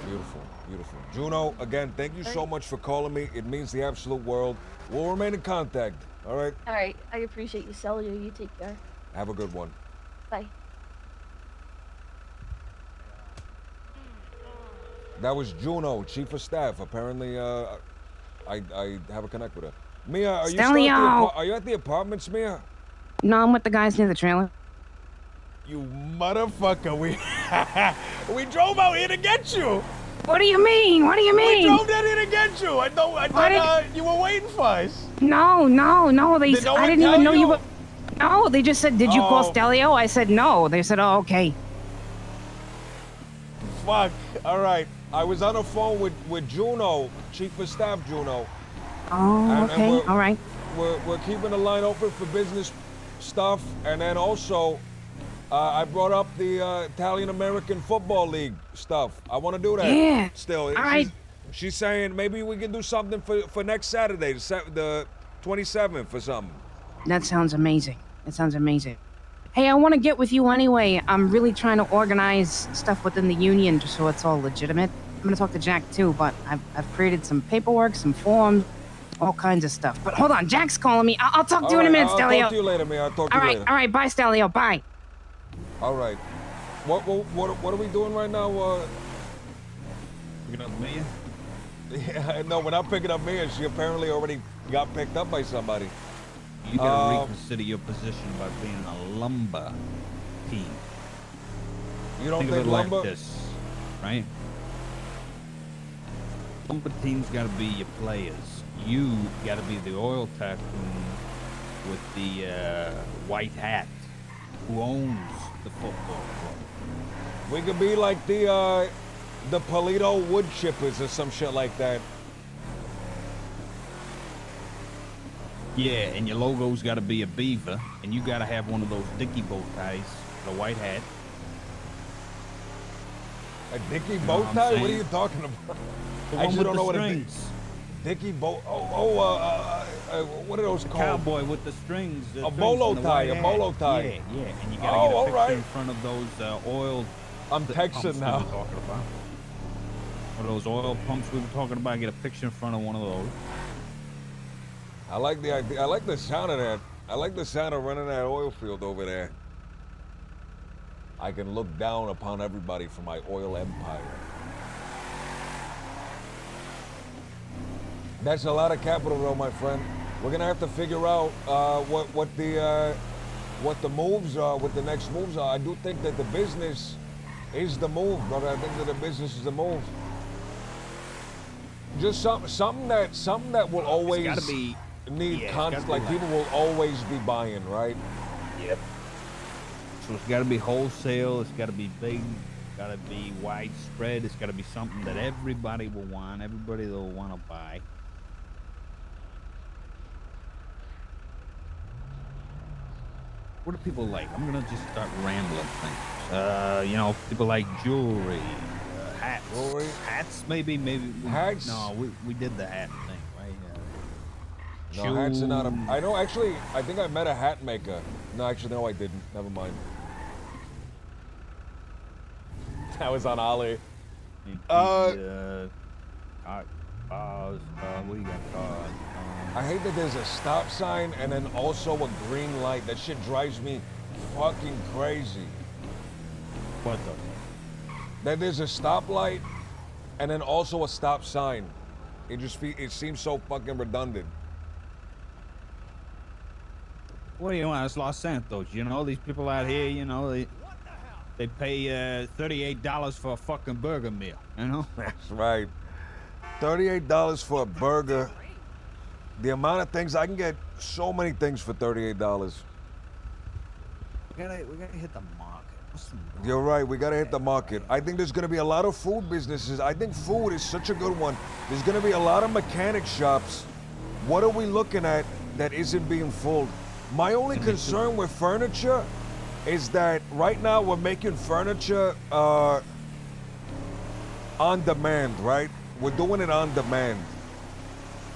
Speaker 2: Beautiful, beautiful. Juno, again, thank you so much for calling me. It means the absolute world. We'll remain in contact, all right?
Speaker 14: All right, I appreciate you, Celia. You take care.
Speaker 2: Have a good one.
Speaker 14: Bye.
Speaker 2: That was Juno, Chief of Staff. Apparently, I have a connect with her. Mia, are you still are you at the apartments, Mia?
Speaker 17: No, I'm with the guys near the trailer.
Speaker 2: You motherfucker, we drove out here to get you.
Speaker 17: What do you mean? What do you mean?
Speaker 2: We drove down here to get you. I thought you were waiting for us.
Speaker 17: No.
Speaker 2: Did no
Speaker 17: I
Speaker 2: one
Speaker 17: didn't
Speaker 2: tell
Speaker 17: even know you
Speaker 2: you?
Speaker 17: were. No, they just said, "Did you call
Speaker 2: Oh.
Speaker 17: Stelio?" I said, "No." They said, "Oh, okay."
Speaker 2: Fuck. All right. I was on the phone with Juno, Chief of Staff Juno.
Speaker 17: Oh, okay. All right.
Speaker 2: We're keeping the line open for business stuff, and then also I brought up the Italian American Football League stuff. I want to do that.
Speaker 17: Yeah.
Speaker 2: Still.
Speaker 17: All right.
Speaker 2: She's saying maybe we can do something for next Saturday, the 27th or something.
Speaker 17: That sounds amazing. Hey, I want to get with you anyway. I'm really trying to organize stuff within the union just so it's all legitimate. I'm gonna talk to Jack too, but I've created some paperwork, some forms, all kinds of stuff. But hold on, Jack's calling me. I'll talk to you in a minute,
Speaker 2: I'll
Speaker 17: Stelio.
Speaker 2: talk to you later, man. I'll talk to you later.
Speaker 17: All right. Bye, Stelio. Bye.
Speaker 2: All right. What are we doing right now?
Speaker 10: Picking up Mia?
Speaker 2: Yeah, no, we're not picking up Mia. She apparently already got picked up by somebody.
Speaker 10: You gotta reconsider your position about being a lumber team.
Speaker 2: You don't
Speaker 10: think
Speaker 2: think
Speaker 10: of it
Speaker 2: lumber?
Speaker 10: like this, right? Lumber team's gotta be your players. You gotta be the oil tycoon with the white hat who owns the football club.
Speaker 2: We could be like the Polito wood chippers or some shit like that.
Speaker 10: Yeah, and your logo's got to be a beaver, and you got to have one of those Dickie bow ties, the white hat.
Speaker 2: A Dickie
Speaker 10: know
Speaker 2: bow
Speaker 10: what I'm
Speaker 2: tie? What are
Speaker 10: saying?
Speaker 2: you talking about?
Speaker 10: The
Speaker 2: I
Speaker 10: one
Speaker 2: actually
Speaker 10: with
Speaker 2: don't
Speaker 10: the
Speaker 2: know what
Speaker 10: strings.
Speaker 2: a Dickie bow. What are those called?
Speaker 10: Cowboy with the strings.
Speaker 2: A bolo tie. A bolo tie.
Speaker 10: Yeah, and you got to get
Speaker 2: all
Speaker 10: a picture
Speaker 2: right.
Speaker 10: in front of those oil.
Speaker 2: I'm
Speaker 10: pumps
Speaker 2: Texan
Speaker 10: we
Speaker 2: now.
Speaker 10: were talking about. One of those oil pumps we were talking about. Get a picture in front of one of those.
Speaker 2: I like the idea. I like the sound of that. I like the sound of running that oil field over there. I can look down upon everybody from my oil empire. That's a lot of capital, though, my friend. We're gonna have to figure out what the moves are, what the next moves are. I do think that the business is the move, brother. I think that the business is the move. Just something that will always
Speaker 10: gotta be.
Speaker 2: need
Speaker 10: Yeah, it's
Speaker 2: constant.
Speaker 10: gotta be
Speaker 2: Like people will always be buying, right?
Speaker 10: Yep. So it's got to be wholesale. It's got to be big. It's got to be widespread. It's got to be something that everybody will want. Everybody will want to buy. What do people like? I'm gonna just start rambling things. You know, people like jewelry, hats.
Speaker 2: Jewelry?
Speaker 10: Hats, maybe.
Speaker 2: Hats?
Speaker 10: No, we did the hat thing, right?
Speaker 2: No, hats are not. I know. Actually, I think I met a hat maker. No, actually, no, I didn't. Never mind. That was on Ollie.
Speaker 10: Alright. What do you got?
Speaker 2: I hate that there's a stop sign and then also a green light. That shit drives me fucking crazy.
Speaker 10: What the?
Speaker 2: That there's a stoplight and then also a stop sign. It seems so fucking redundant.
Speaker 10: What do you want? It's Los Santos. You know, these people out here, you know, they pay $38 for a fucking burger meal, you know?
Speaker 2: That's right. $38 for a burger. The amount of things I can get, so many things for $38.
Speaker 10: We gotta hit the market.
Speaker 2: You're right, we gotta hit the market. I think there's gonna be a lot of food businesses. I think food is such a good one. There's gonna be a lot of mechanic shops. What are we looking at that isn't being filled? My only concern with furniture is that right now we're making furniture on demand, right? We're doing it on demand.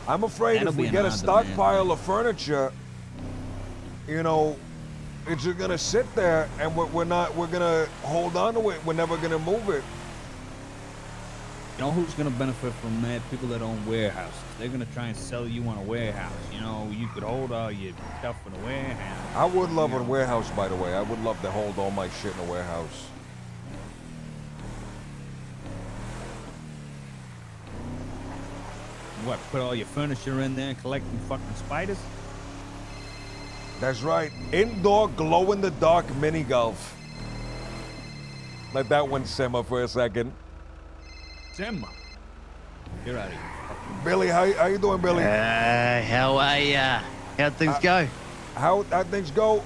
Speaker 2: I'm afraid
Speaker 10: That'll
Speaker 2: if
Speaker 10: be
Speaker 2: we
Speaker 10: an
Speaker 2: get a
Speaker 10: on-demand
Speaker 2: stockpile of furniture, you know, it's just gonna sit there and we're gonna hold on to it. We're never gonna move it.
Speaker 10: You know who's gonna benefit from that? People that own warehouses. They're gonna try and sell you on a warehouse. You know, you could hold all your stuff in a warehouse.
Speaker 2: I would love a warehouse, by the way. I would love to hold all my shit in a warehouse.
Speaker 10: What, put all your furniture in there and collecting fucking spiders?
Speaker 2: That's right. Indoor glow-in-the-dark mini golf. Let that one simmer for a second.
Speaker 10: Simmer. You're out of here.
Speaker 2: Billy, how you doing, Billy?
Speaker 18: How are ya? How'd things go?
Speaker 2: How things go?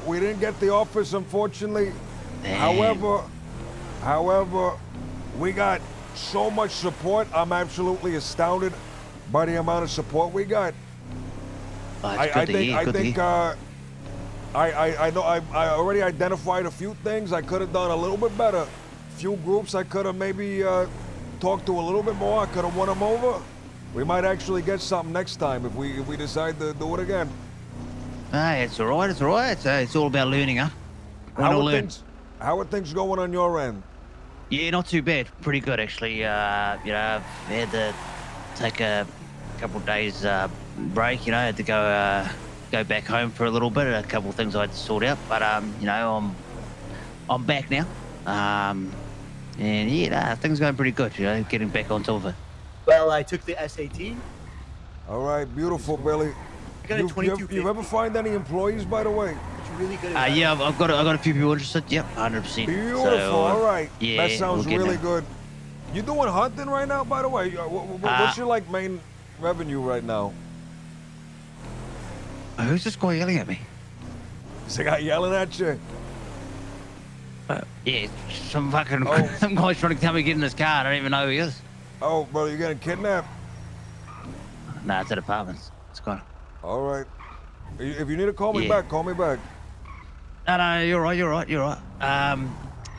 Speaker 2: We didn't get the office, unfortunately.
Speaker 18: Damn.
Speaker 2: However, we got so much support. I'm absolutely astounded by the amount of support we got. I know I already identified a few things I could have done a little bit better. Few groups I could have maybe talked to a little bit more. I could have won them over. We might actually get something next time if we decide to do it again.
Speaker 18: Hey, it's all right. It's all right. It's all about learning, huh?
Speaker 2: How are things going on your end?
Speaker 18: Yeah, not too bad. Pretty good, actually. I've had to take a couple of days break. I had to go back home for a little bit. A couple of things I had to sort out, but I'm back now. And yeah, things are going pretty good. Getting back on top of it.
Speaker 19: Well, I took the SAT.
Speaker 2: All right, beautiful, Billy.
Speaker 19: I got a 22.
Speaker 2: You ever find any employees, by the way?
Speaker 19: It's really good. At
Speaker 18: Yeah, I've got a few people interested. Yep, 100%.
Speaker 2: Beautiful.
Speaker 18: So,
Speaker 2: all right.
Speaker 18: Yeah,
Speaker 2: that sounds really good. You doing hunting right now, by the way? What's your main revenue right now?
Speaker 18: Who's this guy yelling at me?
Speaker 2: Is the guy yelling at you?
Speaker 18: Yeah, some fucking some guy's trying to tell me to get in this car. I don't even know who he is.
Speaker 2: Oh, brother, you getting kidnapped?
Speaker 18: Nah, it's at apartments. It's gone.
Speaker 2: All right. If you need to call me back, call me back.
Speaker 18: No, you're right.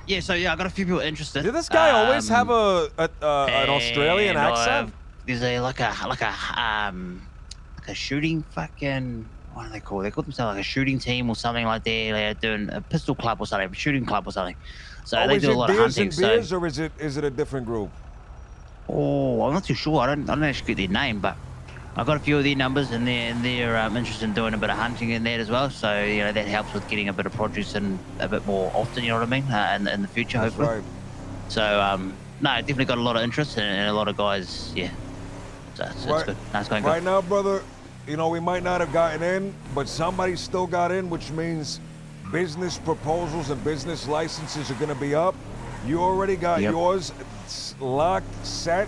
Speaker 18: Yeah, so I got a few people interested.
Speaker 20: Did this guy always have an Australian accent?
Speaker 18: There's like a shooting fucking, what do they call it? They call themselves like a shooting team or something like that. They're doing a pistol club or something, a shooting club or something. So they do a lot of hunting.
Speaker 2: Beers or is it a different group?
Speaker 18: Oh, I'm not too sure. I don't actually get their name, but I got a few of their numbers, and they're interested in doing a bit of hunting in that as well. So that helps with getting a bit of produce in a bit more often. You know what I mean? In the future,
Speaker 2: That's
Speaker 18: hopefully.
Speaker 2: right.
Speaker 18: So no, definitely got a lot of interest and a lot of guys. Yeah, so it's good. That's going good.
Speaker 2: Right now, brother, we might not have gotten in, but somebody still got in, which means business proposals and business licenses are going to be up. You already got yours locked, set.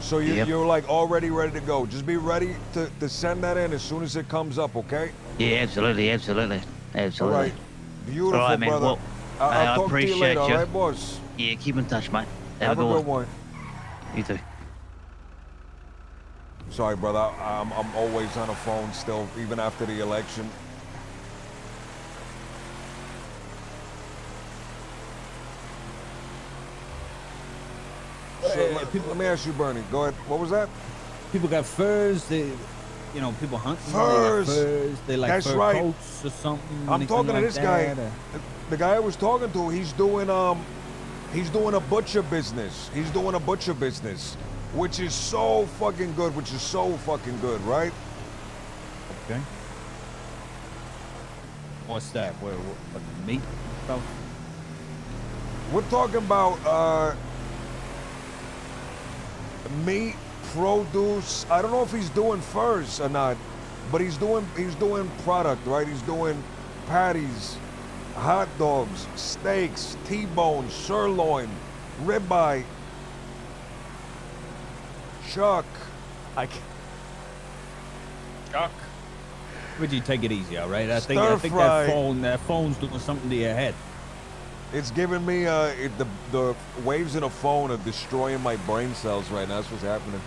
Speaker 2: So you're already ready to go. Just be ready to send that in as soon as it comes up, okay?
Speaker 18: Yeah, absolutely.
Speaker 2: All right. Beautiful,
Speaker 18: all right, man.
Speaker 2: brother.
Speaker 18: Well,
Speaker 2: I'll talk to
Speaker 18: appreciate
Speaker 2: you later, all right, boss?
Speaker 18: Yeah, keep in touch, mate.
Speaker 2: Have a good one.
Speaker 18: You too.
Speaker 2: Sorry, brother. I'm always on the phone still, even after the election. So, let me ask you, Bernie. Go ahead. What was that?
Speaker 10: People got furs. People hunt
Speaker 2: furs.
Speaker 10: They like
Speaker 2: That's
Speaker 10: fur
Speaker 2: right.
Speaker 10: coats or something.
Speaker 2: I'm talking to
Speaker 10: like
Speaker 2: this guy.
Speaker 10: that,
Speaker 2: The guy I was talking to, he's doing a butcher business. which is so fucking good, right?
Speaker 10: Okay. What's that? What meat stuff?
Speaker 2: We're talking about meat, produce. I don't know if he's doing furs or not, but he's doing product, right? He's doing patties, hot dogs, steaks, T-bone, sirloin, ribeye, chuck.
Speaker 10: Chuck. Would you take it easy, all right? I think
Speaker 2: Stir-fry.
Speaker 10: that phone's doing something to your head.
Speaker 2: It's giving me the waves in the phone are destroying my brain cells right now. That's what's happening.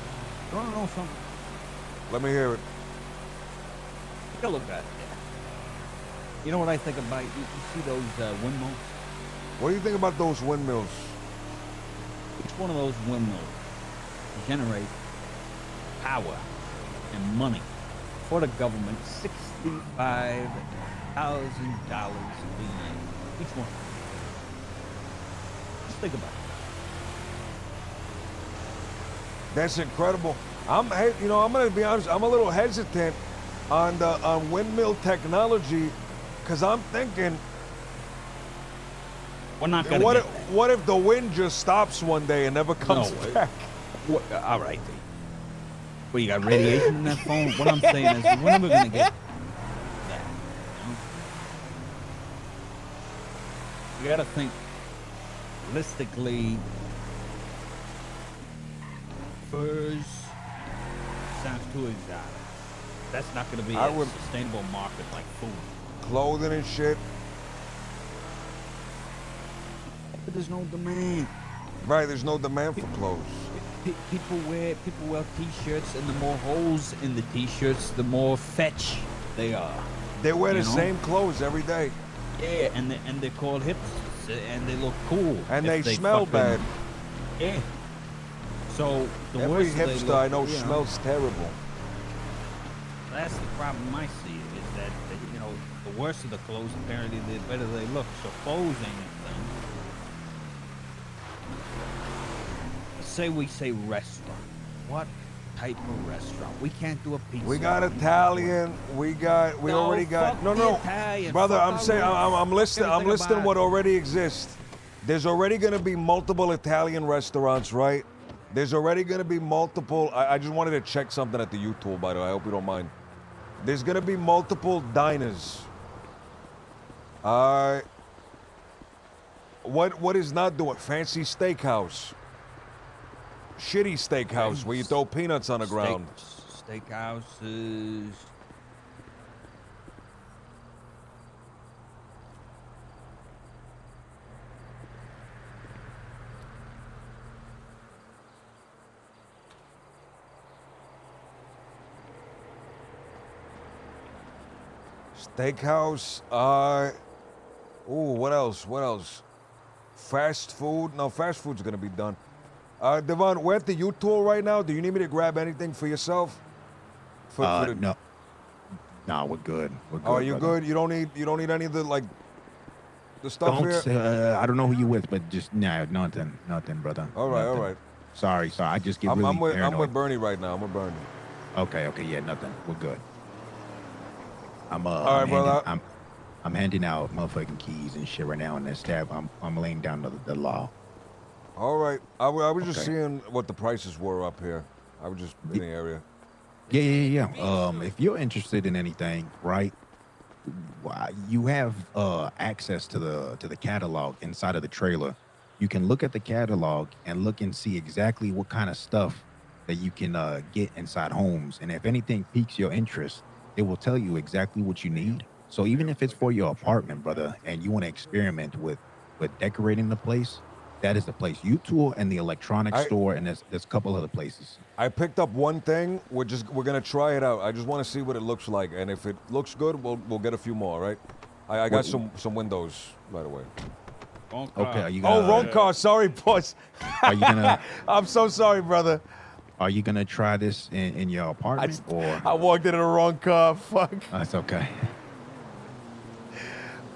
Speaker 10: You want to know something?
Speaker 2: Let me hear it.
Speaker 10: Take a look at it. You know what I think about? You see those windmills?
Speaker 2: What do you think about those windmills?
Speaker 10: Each one of those windmills generate power and money for the government, $65,000 a year. Each one. Just think about it.
Speaker 2: That's incredible. I'm gonna be honest. I'm a little hesitant on windmill technology because I'm thinking,
Speaker 10: we're not gonna.
Speaker 2: What if the wind just stops one day and never comes back?
Speaker 10: All right. Well, you got radiation in that phone. What I'm saying is, when are we gonna get that? You gotta think realistically. Furs sounds too exotic. That's not going to be a sustainable market like food.
Speaker 2: Clothing and shit.
Speaker 10: But there's no demand.
Speaker 2: Right, there's no demand for clothes.
Speaker 10: People wear t-shirts, and the more holes in the t-shirts, the more fetch they are.
Speaker 2: They wear the same clothes every day.
Speaker 10: Yeah, and they're called hipsters, and they look cool.
Speaker 2: And they smell bad.
Speaker 10: Yeah. So the
Speaker 2: every
Speaker 10: worse they
Speaker 2: hipster
Speaker 10: look,
Speaker 2: I know smells terrible.
Speaker 10: That's the problem I see is that the worse of the clothes, apparently, the better they look. So clothes ain't a thing. Say we say restaurant. What type of restaurant? We can't do a pizza.
Speaker 2: We got Italian. We already got. No,
Speaker 10: Italian,
Speaker 2: brother.
Speaker 10: fuck
Speaker 2: I'm saying I'm listing what already exists. There's already gonna be multiple Italian restaurants, right? There's already going to be multiple. I just wanted to check something at the U-Tool, by the way. I hope you don't mind. There's going to be multiple diners. What is not doing? Fancy steakhouse. Shitty steakhouse where you throw peanuts on the ground.
Speaker 10: Steakhouses.
Speaker 2: Steakhouse. What else? Fast food. No, fast food's gonna be done. Devon, we're at the U-Tool right now. Do you need me to grab anything for yourself?
Speaker 4: No. No, we're good. We're good.
Speaker 2: Oh, are you good? You don't need any of the the stuff here?
Speaker 4: I don't know who you with, but just nothing, brother.
Speaker 2: All right.
Speaker 4: Sorry. I just get really
Speaker 2: I'm
Speaker 4: paranoid.
Speaker 2: with Bernie right now. I'm with Bernie.
Speaker 4: Okay, yeah, nothing. We're good.
Speaker 2: All right, brother.
Speaker 4: I'm handing out motherfucking keys and shit right now, and that stab. I'm laying down the law.
Speaker 2: All right. I was just seeing what the prices were up here. I was just in the area.
Speaker 4: Yeah. If you're interested in anything, right? You have access to the catalog inside of the trailer. You can look at the catalog and look and see exactly what kind of stuff that you can get inside homes. And if anything piques your interest, it will tell you exactly what you need. So even if it's for your apartment, brother, and you want to experiment with decorating the place, that is the place. U-Tool and the electronics store, and there's a couple other places.
Speaker 2: I picked up one thing. We're gonna try it out. I just want to see what it looks like, and if it looks good, we'll get a few more. Right? I got some windows, by the way.
Speaker 4: Okay. Are you gonna,
Speaker 2: wrong car. Sorry, boss.
Speaker 4: Are you gonna?
Speaker 2: I'm so sorry, brother.
Speaker 4: Are you gonna try this in your apartment or?
Speaker 2: I walked into the wrong car. Fuck.
Speaker 4: That's okay.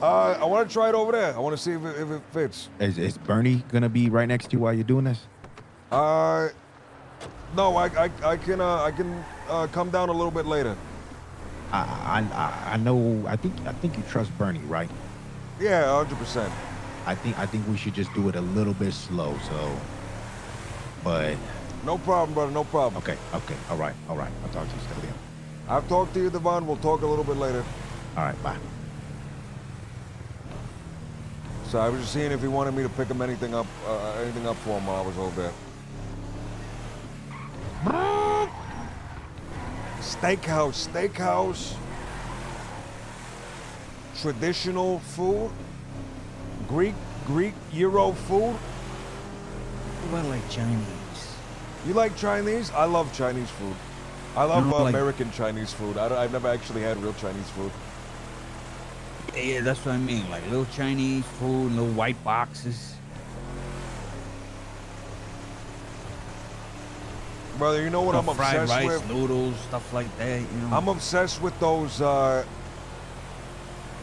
Speaker 2: I want to try it over there. I want to see if it fits.
Speaker 4: Is Bernie gonna be right next to you while you're doing this?
Speaker 2: No, I can come down a little bit later.
Speaker 4: I know. I think you trust Bernie, right?
Speaker 2: Yeah, 100%.
Speaker 4: I think we should just do it a little bit slow. So, but
Speaker 2: no problem, brother. No problem.
Speaker 4: Okay. All right. I'll talk to you, Stelio.
Speaker 2: I've talked to you, Devon. We'll talk a little bit later.
Speaker 4: All right. Bye.
Speaker 2: So I was just seeing if he wanted me to pick him anything up for him while I was over there. Steakhouse. Traditional food. Greek, Euro food.
Speaker 10: What about like Chinese?
Speaker 2: You like Chinese? I love Chinese food. I love
Speaker 10: You know, like-
Speaker 2: American Chinese food. I've never actually had real Chinese food.
Speaker 10: Yeah, that's what I mean. Like little Chinese food, little white boxes.
Speaker 2: Brother, you know what I'm
Speaker 10: fried
Speaker 2: obsessed
Speaker 10: rice,
Speaker 2: with?
Speaker 10: noodles, stuff like that. You know.
Speaker 2: I'm obsessed with those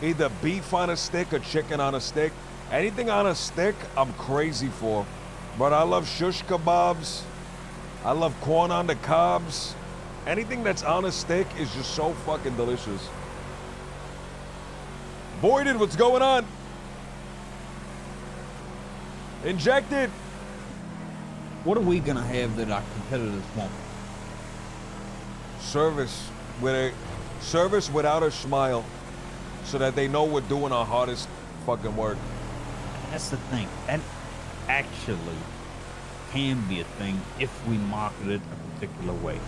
Speaker 2: either beef on a stick or chicken on a stick. Anything on a stick, I'm crazy for. But I love shush kebabs. I love corn on the cobs. Anything that's on a stick is just so fucking delicious. Voided, what's going on? Injected.
Speaker 10: What are we gonna have that our competitors won't?
Speaker 2: Service without a smile, so that they know we're doing our hardest fucking work.
Speaker 10: That's the thing. That actually can be a thing if we market it a particular way.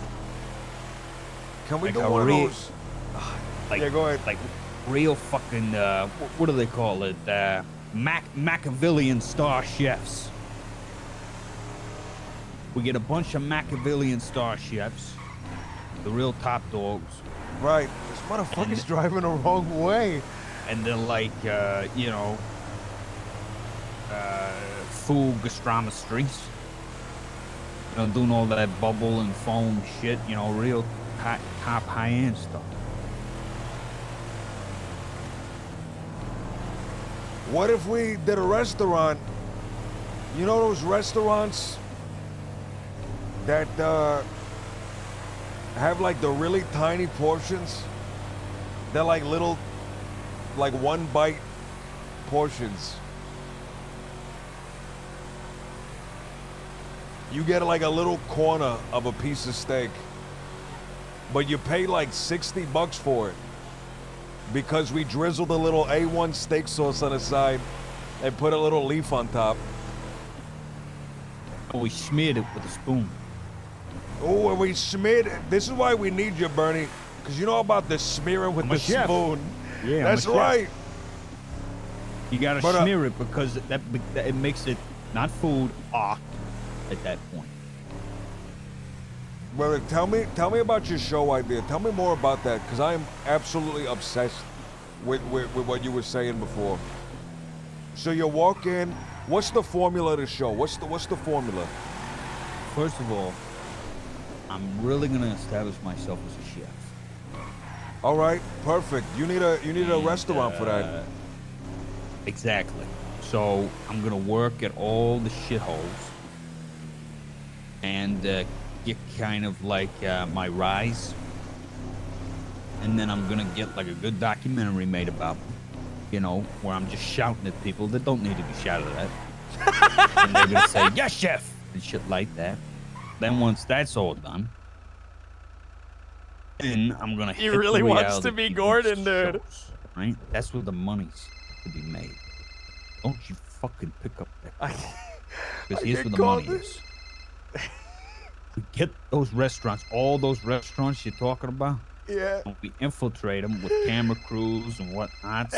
Speaker 2: Can we
Speaker 10: Like
Speaker 2: do
Speaker 10: a
Speaker 2: one of
Speaker 10: real-
Speaker 2: those?
Speaker 10: Like,
Speaker 2: Yeah, go ahead.
Speaker 10: Like real fucking what do they call it? Machiavellian star chefs. We get a bunch of Machiavellian star chefs, the real top dogs.
Speaker 2: Right. This motherfucker's driving the wrong way.
Speaker 10: And then like food gastronomistries. You know, doing all that bubble and foam shit, you know, real top high-end stuff.
Speaker 2: What if we did a restaurant? You know those restaurants that have like the really tiny portions? They're like little, like one bite portions. You get like a little corner of a piece of steak, but you pay like $60 for it because we drizzled a little A1 steak sauce on the side and put a little leaf on top.
Speaker 10: And we smeared it with a spoon.
Speaker 2: Oh, and we smeared it. This is why we need you, Bernie, because you know about the smearing with
Speaker 10: I'm a
Speaker 2: the
Speaker 10: chef.
Speaker 2: spoon.
Speaker 10: Yeah, I'm
Speaker 2: that's
Speaker 10: a chef.
Speaker 2: right.
Speaker 10: You gotta
Speaker 2: But,
Speaker 10: smear it because that it makes it not food, art at that point.
Speaker 2: Brother, tell me about your show idea. Tell me more about that, because I am absolutely obsessed with what you were saying before. So you walk in. What's the formula of the show? What's the formula?
Speaker 10: First of all, I'm really gonna establish myself as a chef.
Speaker 2: All right, perfect. You need a restaurant for that.
Speaker 10: Exactly. So I'm gonna work at all the shitholes and get kind of like my rise, and then I'm gonna get like a good documentary made about me, you know, where I'm just shouting at people that don't need to be shouted at, and they're gonna say yes, chef, and shit like that. Then once that's all done, then I'm gonna.
Speaker 21: He
Speaker 10: hit the
Speaker 21: really wants to
Speaker 10: reality
Speaker 21: be Gordon, dude.
Speaker 10: shows, right? That's where the money's to be made. Don't you fucking pick up that. Because here's where the money is. We get those restaurants, all those restaurants you're talking about.
Speaker 2: Yeah.
Speaker 10: And we infiltrate them with camera crews and whatnot.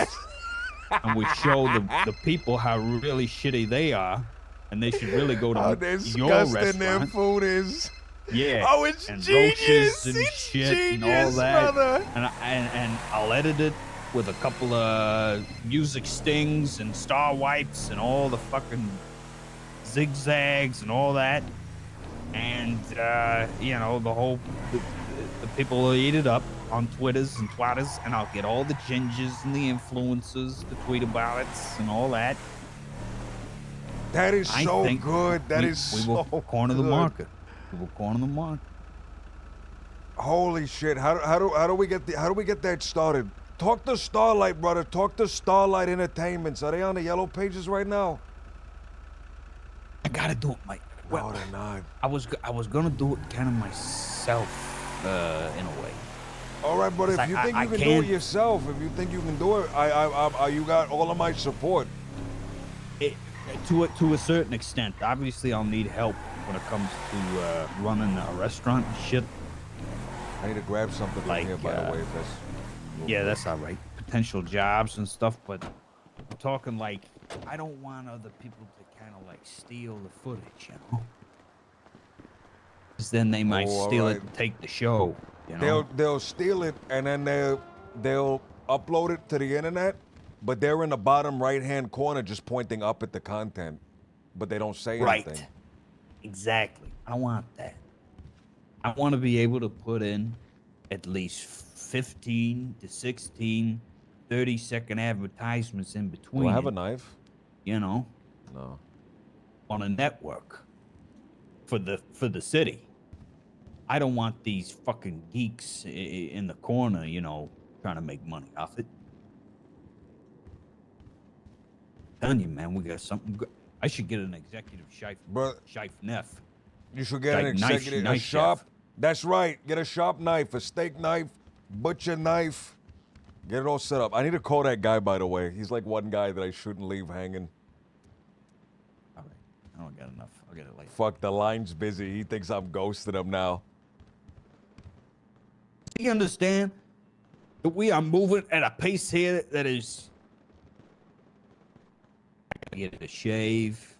Speaker 10: And we show the people how really shitty they are. And they should really go to
Speaker 2: How
Speaker 10: your
Speaker 2: disgusting
Speaker 10: restaurant.
Speaker 2: their food is.
Speaker 10: Yeah.
Speaker 2: Oh, it's
Speaker 10: and
Speaker 2: genius.
Speaker 10: roaches and
Speaker 2: It's
Speaker 10: shit and all
Speaker 2: genius,
Speaker 10: that.
Speaker 2: brother.
Speaker 10: And I'll edit it with a couple of music stings and star wipes and all the fucking zigzags and all that. And you know, the people will eat it up on Twitters and Twatters, and I'll get all the gingers and the influencers to tweet about it and all that.
Speaker 2: That is
Speaker 10: I
Speaker 2: so
Speaker 10: think
Speaker 2: good. That is
Speaker 10: we will
Speaker 2: so
Speaker 10: corner the
Speaker 2: good.
Speaker 10: market. People corner the market.
Speaker 2: Holy shit! How do we get that started? Talk to Starlight, brother. Talk to Starlight Entertainments. Are they on the yellow pages right now?
Speaker 10: I gotta do it, Mike.
Speaker 2: No, they're not.
Speaker 10: I was gonna do it kind of myself, in a way.
Speaker 2: All right, brother. If you think you can do it yourself, if you think you can do it, you got all of my support.
Speaker 10: To a certain extent. Obviously, I'll need help when it comes to running a restaurant and shit.
Speaker 2: I need to grab something from here, by the way. If that's
Speaker 10: yeah, that's all right. Potential jobs and stuff, but I'm talking like I don't want other people to kind of like steal the footage, you know? Because then they might steal it and take the show. You know?
Speaker 2: They'll steal it and then they'll upload it to the internet, but they're in the bottom right-hand corner just pointing up at the content, but they don't say anything.
Speaker 10: Right. Exactly. I don't want that. I want to be able to put in at least 15 to 16 30-second advertisements in between.
Speaker 2: Do I have a knife?
Speaker 10: You know?
Speaker 2: No.
Speaker 10: On a network for the city. I don't want these fucking geeks in the corner, you know, trying to make money off it. I'm telling you, man, we got something good. I should get an executive chef Neff.
Speaker 2: You should get an executive, a sharp. That's right. Get a sharp knife, a steak knife, butcher knife. Get it all set up. I need to call that guy, by the way. He's like one guy that I shouldn't leave hanging.
Speaker 10: All right. I don't got enough. I'll get it later.
Speaker 2: Fuck, the line's busy. He thinks I'm ghosting him now.
Speaker 10: Do you understand that we are moving at a pace here that is... I gotta get a shave.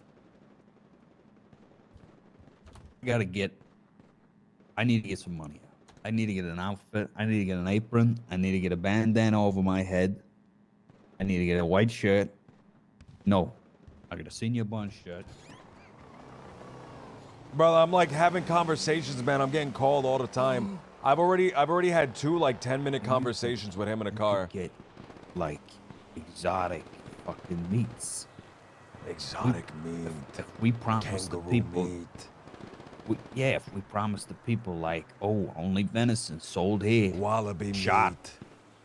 Speaker 10: I need to get some money out. I need to get an outfit. I need to get an apron. I need to get a bandana over my head. I need to get a white shirt. No, I got a senior bun shirt.
Speaker 2: Brother, I'm like having conversations, man. I'm getting called all the time. I've already had 2 like 10-minute conversations with him in a car.
Speaker 10: Get like exotic fucking meats.
Speaker 2: Exotic meat.
Speaker 10: If we promise the people, if we promise the people like, oh, only venison sold here,
Speaker 2: wallaby
Speaker 10: shot,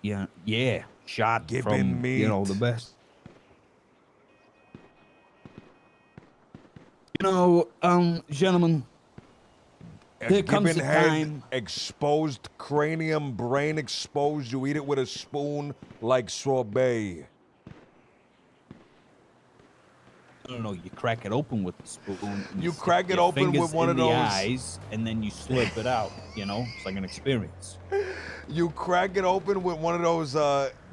Speaker 2: meat.
Speaker 10: yeah, shot
Speaker 2: Gibbon
Speaker 10: from
Speaker 2: meat.
Speaker 10: You know, the best. You know, gentlemen, there comes a time.
Speaker 2: Exposed cranium, brain exposed. You eat it with a spoon like sorbet.
Speaker 10: No, you crack it open with the spoon.
Speaker 2: You crack it open with one of those
Speaker 10: eyes, and then you slurp it out. You know, it's like an experience.
Speaker 2: You crack it open with one of those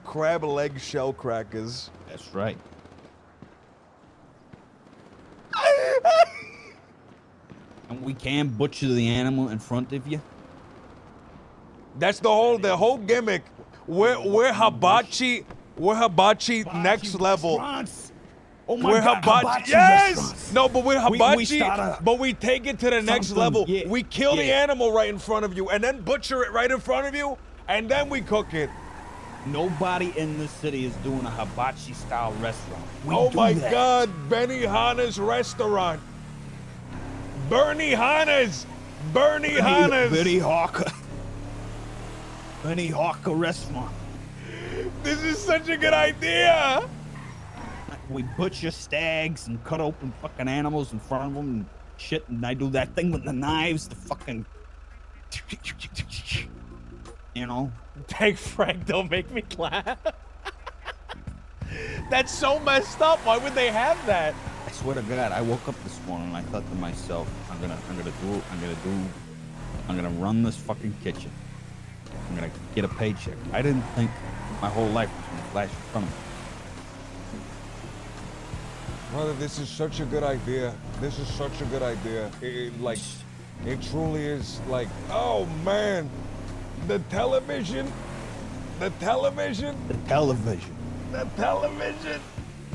Speaker 2: crab leg shell crackers.
Speaker 10: That's right. And we can butcher the animal in front of you.
Speaker 2: That's the whole gimmick. We're hibachi next level.
Speaker 10: Oh my
Speaker 2: we're
Speaker 10: God,
Speaker 2: hibachi. Yes! No, but we're hibachi, but we take it to the next level.
Speaker 10: Yeah,
Speaker 2: we kill the animal right in front of you and then butcher it right in front of you and then we cook it.
Speaker 10: Nobody in the city is doing a hibachi style restaurant.
Speaker 2: Oh my God, Benihana's restaurant. Benihana's
Speaker 10: Benny Hawker restaurant.
Speaker 2: This is such a good idea.
Speaker 10: We butcher stags and cut open fucking animals in front of them and shit, and I do that thing with the knives, the fucking, you know.
Speaker 21: Thank Frank, don't make me laugh. That's so messed up. Why would they have that?
Speaker 10: I swear to God, I woke up this morning and I thought to myself, I'm gonna run this fucking kitchen. I'm gonna get a paycheck. I didn't think my whole life was gonna flash in front of me.
Speaker 2: Brother, this is such a good idea. This is such a good idea. It truly is like, oh man, the television.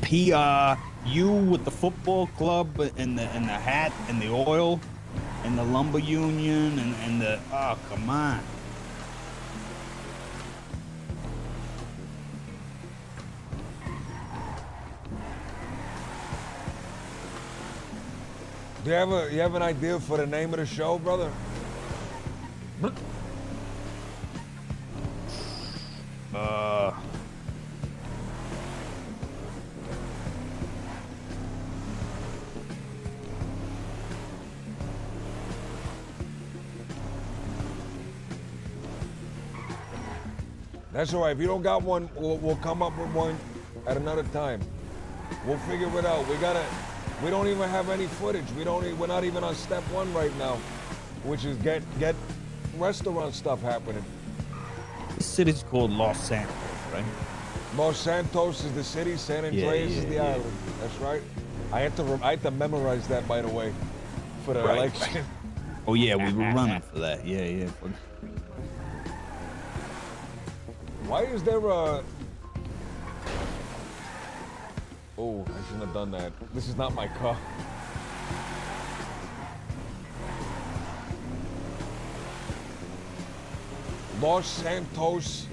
Speaker 10: PR, you with the football club and the hat and the oil and the lumber union and the, oh, come on.
Speaker 2: Do you have an idea for the name of the show, brother? That's all right. If you don't got one, we'll come up with one at another time. We'll figure it out. We don't even have any footage. We're not even on step 1 right now, which is get restaurant stuff happening.
Speaker 10: The city's called Los Santos, right?
Speaker 2: Los Santos is the city. San Andreas is the island. That's right. I had to memorize that, by the way, for the election.
Speaker 10: Oh yeah, we were running for that. Yeah.
Speaker 2: Why is there a... Oh, I shouldn't have done that. This is not my car. Los Santos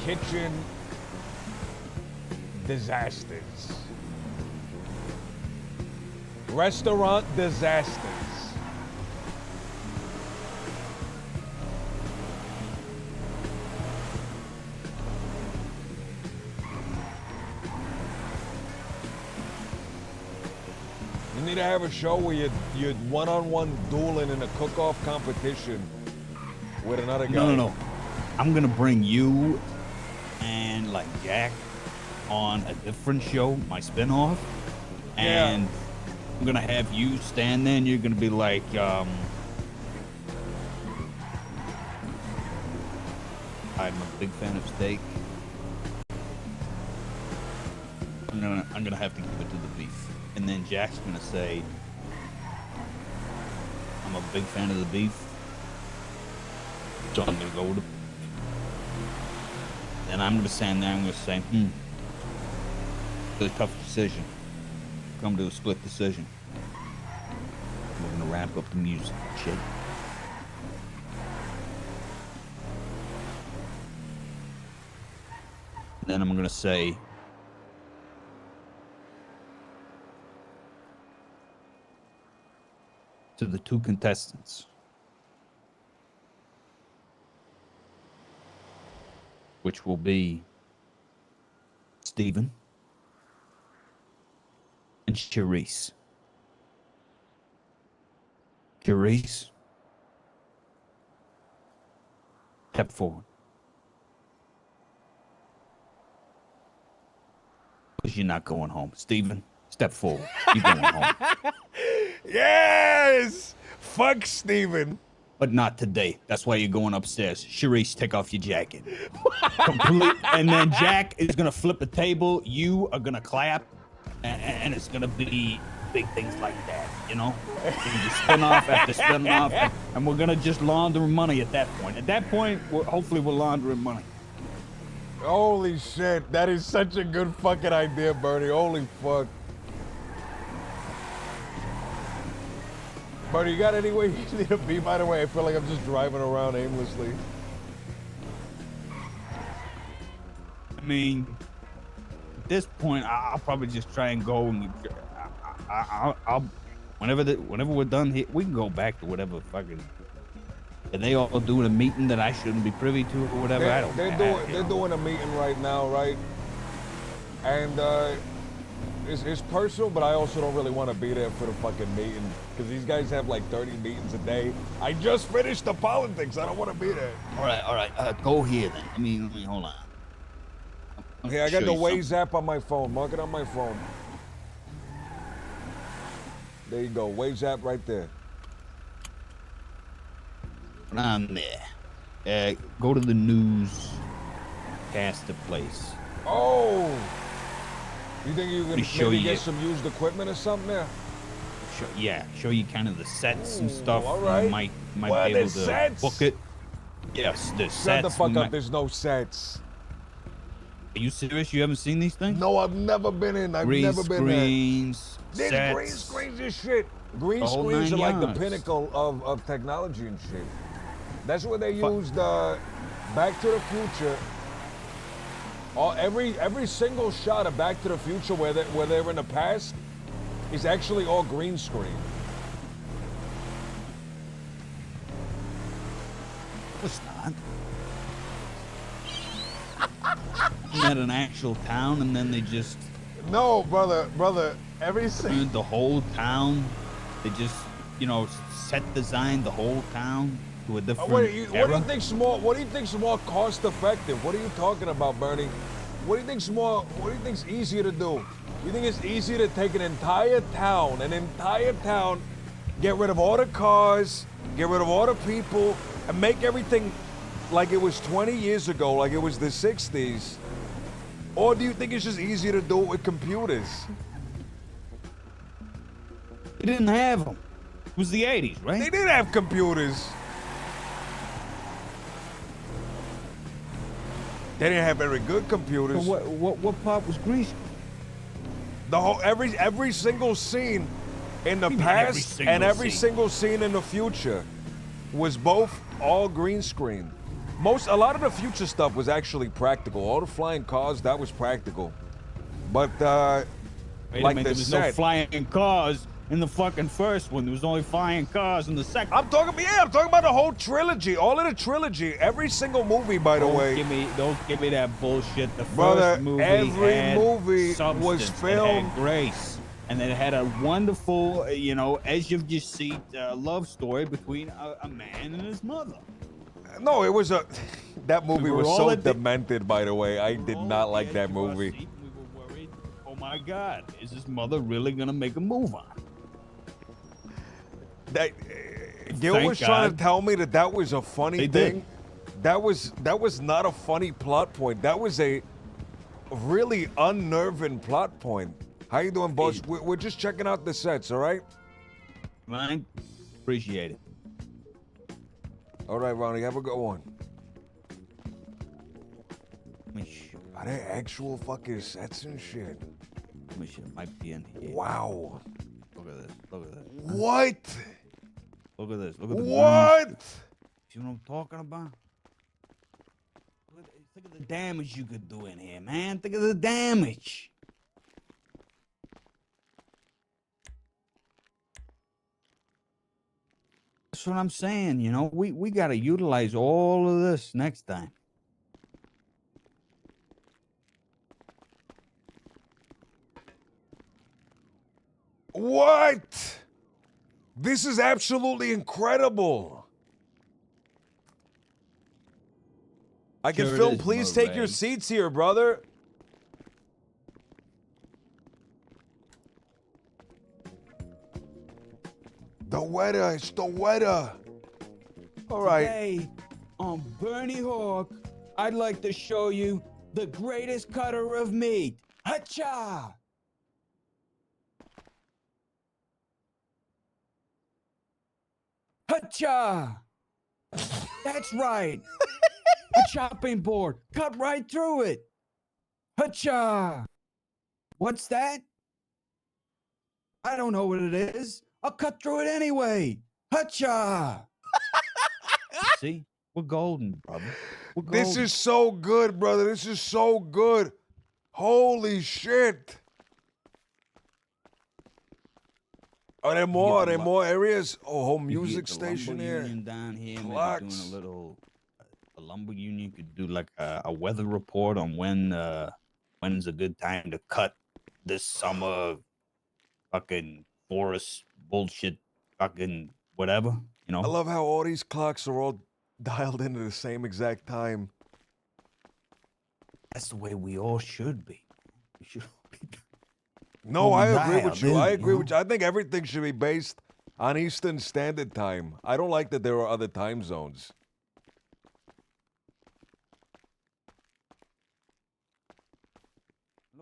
Speaker 2: kitchen disasters. Restaurant disasters. You need to have a show where you're one-on-one dueling in a cook-off competition with another guy.
Speaker 10: No. I'm gonna bring you and like Jack on a different show, my spinoff, and I'm gonna have you stand there and you're gonna be like, I'm a big fan of steak. I'm gonna have to give it to the beef. And then Jack's gonna say, I'm a big fan of the beef, so I'm gonna go with the beef. And I'm gonna stand there and I'm gonna say, it's a tough decision. Come to a split decision. We're gonna wrap up the music and shit. And then I'm gonna say, to the 2 contestants, which will be Steven and Charisse. Charisse, step forward. Because you're not going home. Steven, step forward. You're going home.
Speaker 2: Yes! Fuck Steven.
Speaker 10: But not today. That's why you're going upstairs. Charisse, take off your jacket. And then Jack is going to flip the table. You are going to clap. And it's going to be big things like that, you know? Spin off after spin off. And we're going to just launder money at that point. At that point, hopefully we're laundering money.
Speaker 2: Holy shit. That is such a good fucking idea, Bernie. Holy fuck. Bernie, you got anywhere you need to be? By the way, I feel like I'm just driving around aimlessly.
Speaker 10: I mean, at this point, I'll probably just try and go and I'll whenever we're done here, we can go back to whatever fucking. Are they all doing a meeting that I shouldn't be privy to or whatever?
Speaker 2: They're doing a meeting right now, right? And it's personal, but I also don't really want to be there for the fucking meeting because these guys have like 30 meetings a day. I just finished the politics. I don't want to be there.
Speaker 10: All right. Go here then. Let me hold on.
Speaker 2: Yeah, I got the Waze app on my phone. Mark it on my phone. There you go. Waze app right there.
Speaker 10: On there. Go to the newscaster place.
Speaker 2: Oh! You think you can maybe get
Speaker 10: you.
Speaker 2: some used equipment or something there?
Speaker 10: Show you kind of the sets and stuff.
Speaker 2: All right.
Speaker 10: You might
Speaker 2: Well,
Speaker 10: be able
Speaker 2: there's
Speaker 10: to
Speaker 2: sets?
Speaker 10: book it. Yes, there's sets.
Speaker 2: Shut the fuck up. There's no sets.
Speaker 10: Are you serious? You haven't seen these things?
Speaker 2: No, I've never been in. I've never been there.
Speaker 10: Screens,
Speaker 2: There's
Speaker 10: sets.
Speaker 2: green screens and shit. Green
Speaker 10: The whole
Speaker 2: screens are
Speaker 10: 9
Speaker 2: like the
Speaker 10: yards.
Speaker 2: pinnacle of technology and shit. That's what they used Back to the Future. Every single shot of Back to the Future where they're in the past is actually all green screen.
Speaker 10: It's not. Isn't that an actual town, and then they just
Speaker 2: No, brother. Every
Speaker 10: turned the whole town. They just, set design the whole town to a different
Speaker 2: What do you
Speaker 10: era.
Speaker 2: think's more? What do you think's more cost effective? What are you talking about, Bernie? What do you think's easier to do? You think it's easier to take an entire town, get rid of all the cars, get rid of all the people, and make everything like it was 20 years ago, like it was the 60s? Or do you think it's just easier to do it with computers?
Speaker 10: They didn't have them. It was the 80s, right?
Speaker 2: They did have computers. They didn't have very good computers.
Speaker 10: So what part was green screen?
Speaker 2: The whole every single scene in the past and every single scene in the future was both all green screen. A lot of the future stuff was actually practical. All the flying cars, that was practical. But
Speaker 10: Wait a
Speaker 2: like
Speaker 10: minute,
Speaker 2: the
Speaker 10: there was no
Speaker 2: set,
Speaker 10: flying cars in the fucking first one. There was only flying cars in the second.
Speaker 2: I'm talking about the whole trilogy, all of the trilogy, every single movie. By the way,
Speaker 10: Don't give me that bullshit. The
Speaker 2: Brother,
Speaker 10: first movie
Speaker 2: every
Speaker 10: had
Speaker 2: movie
Speaker 10: substance.
Speaker 2: was
Speaker 10: It
Speaker 2: filmed-
Speaker 10: had grace, and it had a wonderful, edge of your seat love story between a man and his mother.
Speaker 2: no, it was that movie
Speaker 10: We were
Speaker 2: was
Speaker 10: all
Speaker 2: so
Speaker 10: at the-
Speaker 2: demented. By the way, I did not like that movie.
Speaker 10: We were worried. Oh my God, is his mother really gonna make a move on?
Speaker 2: That Gil
Speaker 10: Thank
Speaker 2: was trying to
Speaker 10: God.
Speaker 2: tell me that was a funny
Speaker 10: They
Speaker 2: thing.
Speaker 10: did.
Speaker 2: That was not a funny plot point. That was a really unnerving plot point. How you doing, boss? We're just checking out the sets, all right?
Speaker 10: Mine, appreciate it.
Speaker 2: All right, Ronnie, have a good one.
Speaker 10: Let me shoot.
Speaker 2: Are there actual fucking sets and shit?
Speaker 10: Let me shoot. It might be in here.
Speaker 2: Wow.
Speaker 10: Look at this. Look at this.
Speaker 2: What?
Speaker 10: Look at this. Look at the
Speaker 2: What?
Speaker 10: green. See what I'm talking about? Think of the damage you could do in here, man. Think of the damage. That's what I'm saying, we got to utilize all of this next time.
Speaker 2: What? This is absolutely incredible. I can
Speaker 10: Sure it
Speaker 2: film.
Speaker 10: is,
Speaker 2: Please take your
Speaker 10: Murray.
Speaker 2: seats here, brother. The weather, it's the weather. All right.
Speaker 10: Today on Bernie Hawk, I'd like to show you the greatest cutter of meat. Hacha! Hacha! That's right. A chopping board. Cut right through it. Hacha! What's that? I don't know what it is. I'll cut through it anyway. Hacha! See? We're golden, brother. We're golden.
Speaker 2: This is so good, brother. This is so good. Holy shit. Are there more? Are there more areas? Oh, whole music station here.
Speaker 10: Union down here, maybe
Speaker 2: Clocks.
Speaker 10: doing a little. A lumber union could do like a weather report on when's a good time to cut this summer. Fucking forest bullshit. Fucking whatever.
Speaker 2: I love how all these clocks are all dialed into the same exact time.
Speaker 10: That's the way we all should be. We should be.
Speaker 2: No,
Speaker 10: all
Speaker 2: I agree
Speaker 10: dialed
Speaker 2: with you.
Speaker 10: in,
Speaker 2: I agree
Speaker 10: you
Speaker 2: with you. I think everything should be based on Eastern Standard Time. I don't like that there are other time zones.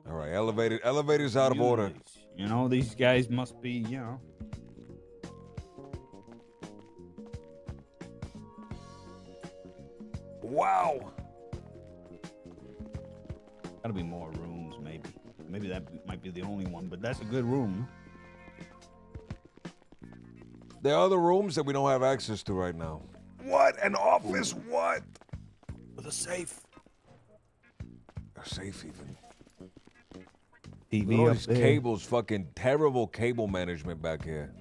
Speaker 2: All right, elevator's out of order.
Speaker 10: These guys must be,
Speaker 2: Wow.
Speaker 10: Gotta be more rooms, maybe. Maybe that might be the only one, but that's a good room.
Speaker 2: There are other rooms that we don't have access to right now. What? An office? What?
Speaker 10: With a safe.
Speaker 2: A safe even.
Speaker 10: TV
Speaker 2: Look at all
Speaker 10: up
Speaker 2: these
Speaker 10: there.
Speaker 2: cables, fucking terrible cable management back here.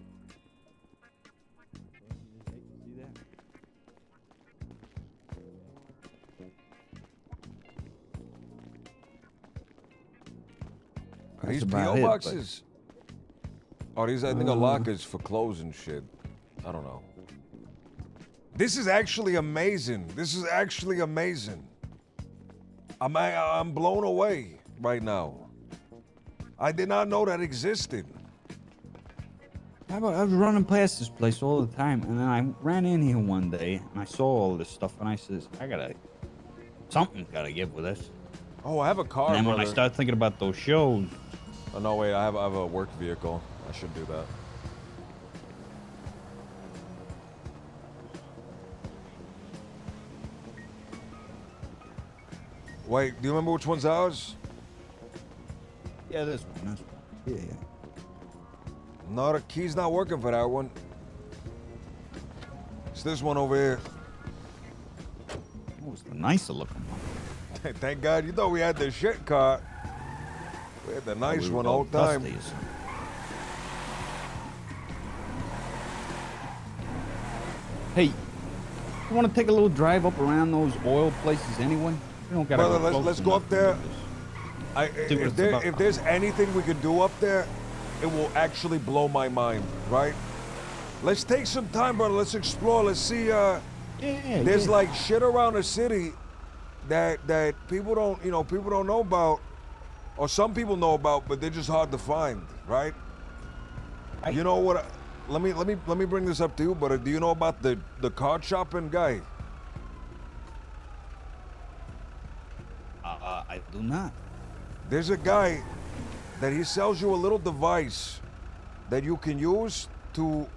Speaker 2: Are
Speaker 10: That's
Speaker 2: these
Speaker 10: about
Speaker 2: PO
Speaker 10: it, but-
Speaker 2: boxes? Oh, these I think are lockers for clothes and shit. I don't know. This is actually amazing. This is actually amazing. I'm blown away right now. I did not know that existed.
Speaker 10: I was running past this place all the time, and then I ran in here one day, and I saw all this stuff, and I says, something's gotta give with this.
Speaker 2: Oh, I have a car,
Speaker 10: And then when I
Speaker 2: brother.
Speaker 10: started thinking about those shows,
Speaker 2: Oh no, wait, I have a work vehicle. I should do that. Wait, do you remember which one's ours?
Speaker 10: yeah, this one, yeah.
Speaker 2: No, the key's not working for that one. It's this one over here.
Speaker 10: Oh, it's the nicer looking one.
Speaker 2: Thank God you thought we had the shit car. We had the nice one all the time.
Speaker 10: Hey, you want to take a little drive up around those oil places anyway? We don't gotta
Speaker 2: Brother,
Speaker 10: go
Speaker 2: let's
Speaker 10: close
Speaker 2: go
Speaker 10: enough
Speaker 2: up
Speaker 10: to
Speaker 2: there.
Speaker 10: do this.
Speaker 2: I,
Speaker 10: See what it's
Speaker 2: if,
Speaker 10: about.
Speaker 2: if there's anything we could do up there, it will actually blow my mind, right? Let's take some time, brother. Let's explore. Let's see. There's like shit around the city that people don't, people don't know about, or some people know about, but they're just hard to find, right? You know what? Let me bring this up to you, but do you know about the card shopping guy?
Speaker 10: I do not.
Speaker 2: There's a guy that he sells you a little device that you can use to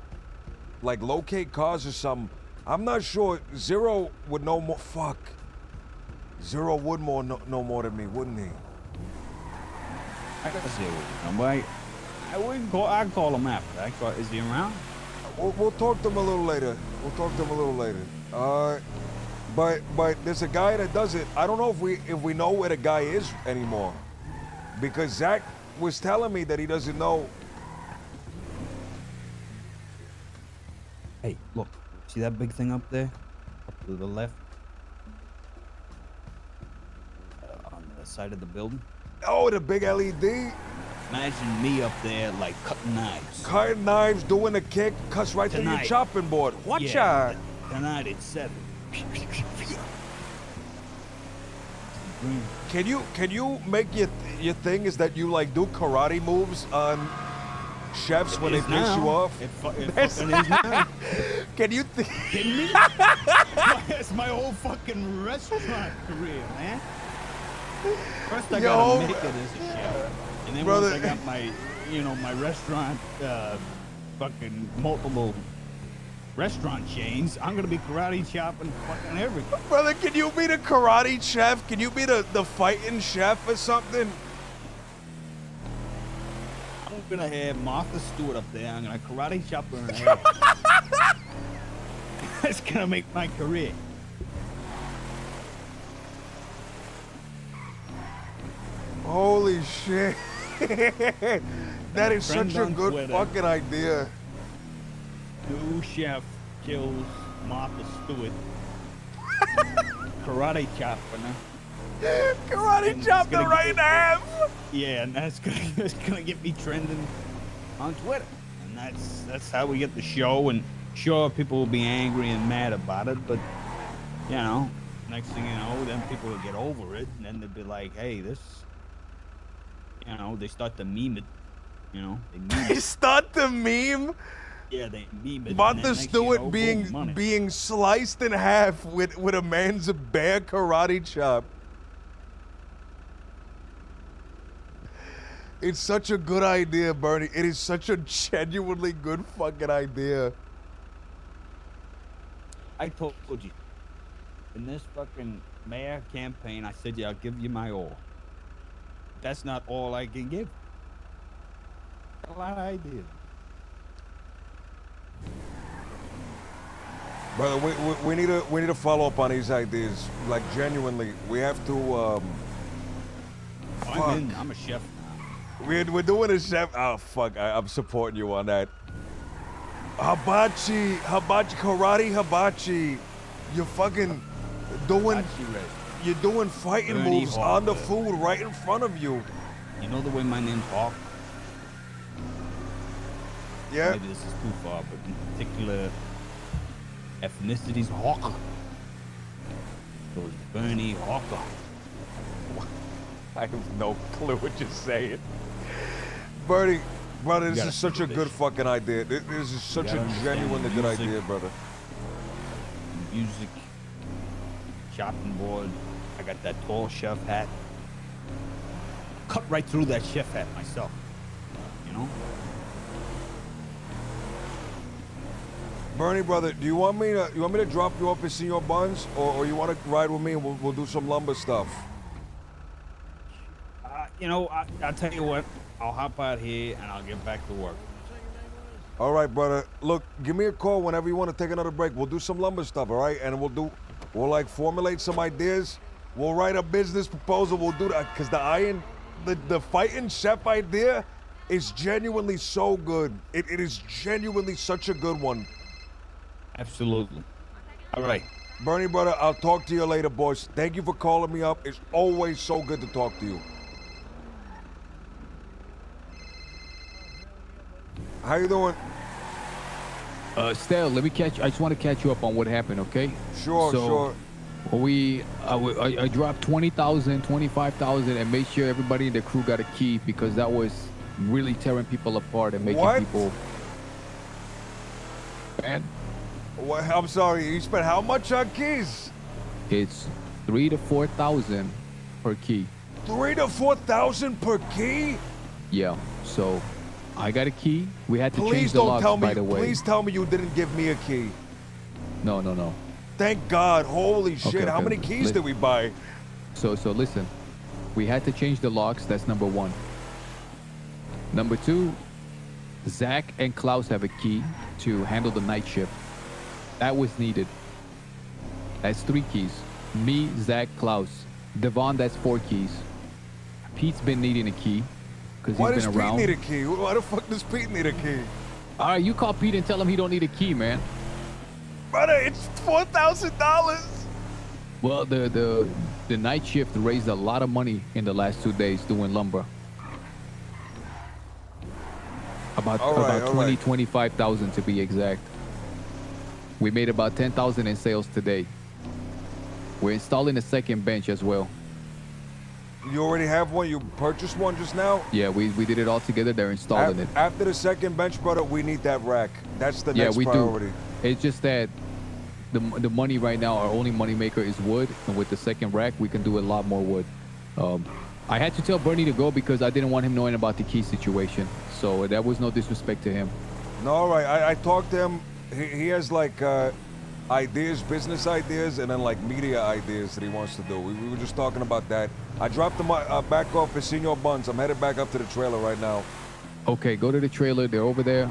Speaker 2: like locate cars or something. I'm not sure. Zero would know more. Fuck. Zero would know more than me, wouldn't he?
Speaker 10: I gotta see what I'll call him after. Is he around?
Speaker 2: We'll talk to him a little later. But there's a guy that does it. I don't know if we know where the guy is anymore, because Zach was telling me that he doesn't know.
Speaker 10: Hey, look. See that big thing up there? Up to the left? On the side of the building?
Speaker 2: Oh, the big LED?
Speaker 10: Imagine me up there, like, cutting knives.
Speaker 2: Cutting knives, doing a kick, cuts right through your
Speaker 10: Tonight.
Speaker 2: chopping board. Watch
Speaker 10: Yeah,
Speaker 2: out.
Speaker 10: Tonight it's 7.
Speaker 2: Can you make your thing is that you like do karate moves on chefs when they
Speaker 10: is
Speaker 2: piss
Speaker 10: now.
Speaker 2: you off?
Speaker 10: It fucking is now.
Speaker 2: Can you
Speaker 10: kidding me? It's my whole fucking restaurant career, man. First I gotta make it as a chef, and then
Speaker 2: brother.
Speaker 10: once I got my, my restaurant, fucking multiple restaurant chains, I'm gonna be karate chopping fucking everything.
Speaker 2: Brother, can you be the karate chef? Can you be the fighting chef or something?
Speaker 10: I'm gonna have Martha Stewart up there. I'm gonna karate chop her in half. That's gonna make my career.
Speaker 2: Holy shit. That is such a
Speaker 10: on
Speaker 2: good
Speaker 10: Twitter.
Speaker 2: fucking idea.
Speaker 10: New chef kills Martha Stewart. Karate chopping her.
Speaker 2: Karate chopped her right in half.
Speaker 10: Yeah, and that's gonna get me trending on Twitter, and that's how we get the show. And sure, people will be angry and mad about it, but next thing you know, then people will get over it, and then they'll be like, "Hey, this," they start to meme it. They meme
Speaker 2: They
Speaker 10: it.
Speaker 2: start the meme.
Speaker 10: Yeah, they meme it.
Speaker 2: Martha
Speaker 10: and then next
Speaker 2: Stewart
Speaker 10: thing you know, boom, money.
Speaker 2: being sliced in half with a man's bare karate chop. It's such a good idea, Bernie. It is such a genuinely good fucking idea.
Speaker 10: I told you in this fucking mayor campaign, I said, "Yeah, I'll give you my all." That's not all I can give. A lot of ideas.
Speaker 2: Brother, we need to follow up on these ideas. Like genuinely, we have to
Speaker 10: I'm a chef now.
Speaker 2: We're doing a chef. Oh fuck! I'm supporting you on that. Hibachi, karate hibachi. You're fucking doing. You're doing fighting
Speaker 10: Bernie
Speaker 2: moves
Speaker 10: Hawk,
Speaker 2: on the
Speaker 10: man.
Speaker 2: food right in front of you.
Speaker 10: You know the way my name's Hawk?
Speaker 2: Yeah.
Speaker 10: Maybe this is too far, but in particular ethnicities, Hawk. So it's Bernie Hawker.
Speaker 2: I have no clue what you're saying. Bernie, brother, this
Speaker 10: gotta
Speaker 2: is such a
Speaker 10: feel
Speaker 2: good
Speaker 10: this.
Speaker 2: fucking idea. This is such
Speaker 10: gotta
Speaker 2: a
Speaker 10: understand
Speaker 2: genuinely
Speaker 10: the
Speaker 2: good
Speaker 10: music.
Speaker 2: idea, brother.
Speaker 10: Music, chopping board. I got that tall chef hat. Cut right through that chef hat myself. You know?
Speaker 2: Bernie, brother, do you want me to drop you off at Senor Buns, or you want to ride with me and we'll do some lumber stuff?
Speaker 10: You know, I'll tell you what. I'll hop out here and I'll get back to work.
Speaker 2: All right, brother. Look, give me a call whenever you want to take another break. We'll do some lumber stuff, all right? And we'll like formulate some ideas. We'll write a business proposal. We'll do that because the fighting chef idea is genuinely so good. It is genuinely such a good one.
Speaker 10: Absolutely. All right.
Speaker 2: Bernie, brother, I'll talk to you later, boys. Thank you for calling me up. It's always so good to talk to you. How you doing?
Speaker 9: Stell, let me catch. I just want to catch you up on what happened, okay?
Speaker 2: Sure,
Speaker 9: so, I dropped 20,000, 25,000, and made sure everybody in the crew got a key because that was really tearing people apart and making people. Man,
Speaker 2: What? I'm sorry. You spent how much on keys?
Speaker 9: it's 3,000 to 4,000 per key.
Speaker 2: 3,000 to 4,000 per key?
Speaker 9: Yeah. So, I got a key. We had to change
Speaker 2: Please
Speaker 9: the
Speaker 2: don't
Speaker 9: locks,
Speaker 2: tell me.
Speaker 9: by the way.
Speaker 2: Please tell me you didn't give me a key.
Speaker 9: No.
Speaker 2: Thank God. Holy shit.
Speaker 9: Okay,
Speaker 2: How
Speaker 9: okay.
Speaker 2: many keys did we buy?
Speaker 9: So listen, we had to change the locks. That's number one. Number two, Zach and Klaus have a key to handle the night shift. That was needed. That's 3 keys. Me, Zach, Klaus. Devon, that's 4 keys. Pete's been needing a key because
Speaker 2: Why
Speaker 9: he's
Speaker 2: does
Speaker 9: been around.
Speaker 2: Pete need a key? Why the fuck does Pete need a key?
Speaker 9: All right, you call Pete and tell him he don't need a key, man.
Speaker 2: Brother, it's $4,000.
Speaker 9: Well, the night shift raised a lot of money in the last 2 days doing lumber. About 25,000 to be exact. We made about 10,000 in sales today. We're installing a second bench as well.
Speaker 2: You already have one? You purchased one just now?
Speaker 9: Yeah, we did it all together. They're installing it.
Speaker 2: After the second bench, brother, we need that rack. That's the next
Speaker 9: we
Speaker 2: priority.
Speaker 9: do. It's just that the money right now, our only money maker is wood, and with the second rack, we can do a lot more wood. I had to tell Bernie to go because I didn't want him knowing about the key situation. So that was no disrespect to him.
Speaker 2: No, all right. I talked to him. He has like ideas, business ideas, and then like media ideas that he wants to do. We were just talking about that. I dropped him back off at Senor Buns. I'm headed back up to the trailer right now.
Speaker 9: Okay, go to the trailer. They're over there.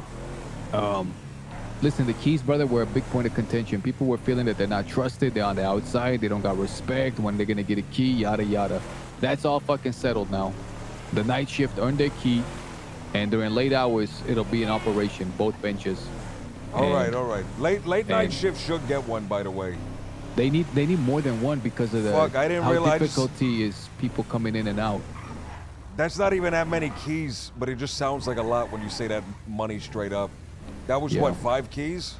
Speaker 9: Listen, the keys, brother, were a big point of contention. People were feeling that they're not trusted. They're on the outside. They don't got respect. When they're going to get a key, yada, yada. That's all fucking settled now. The night shift earned their key. And during late hours, it'll be in operation, both benches.
Speaker 2: All right. Late night shift should get one, by the way.
Speaker 9: They need more than one because of the
Speaker 2: Fuck, I didn't
Speaker 9: how
Speaker 2: realize-
Speaker 9: difficulty is people coming in and out.
Speaker 2: That's not even that many keys, but it just sounds like a lot when you say that money straight up. That was
Speaker 9: Yeah.
Speaker 2: what, 5 keys?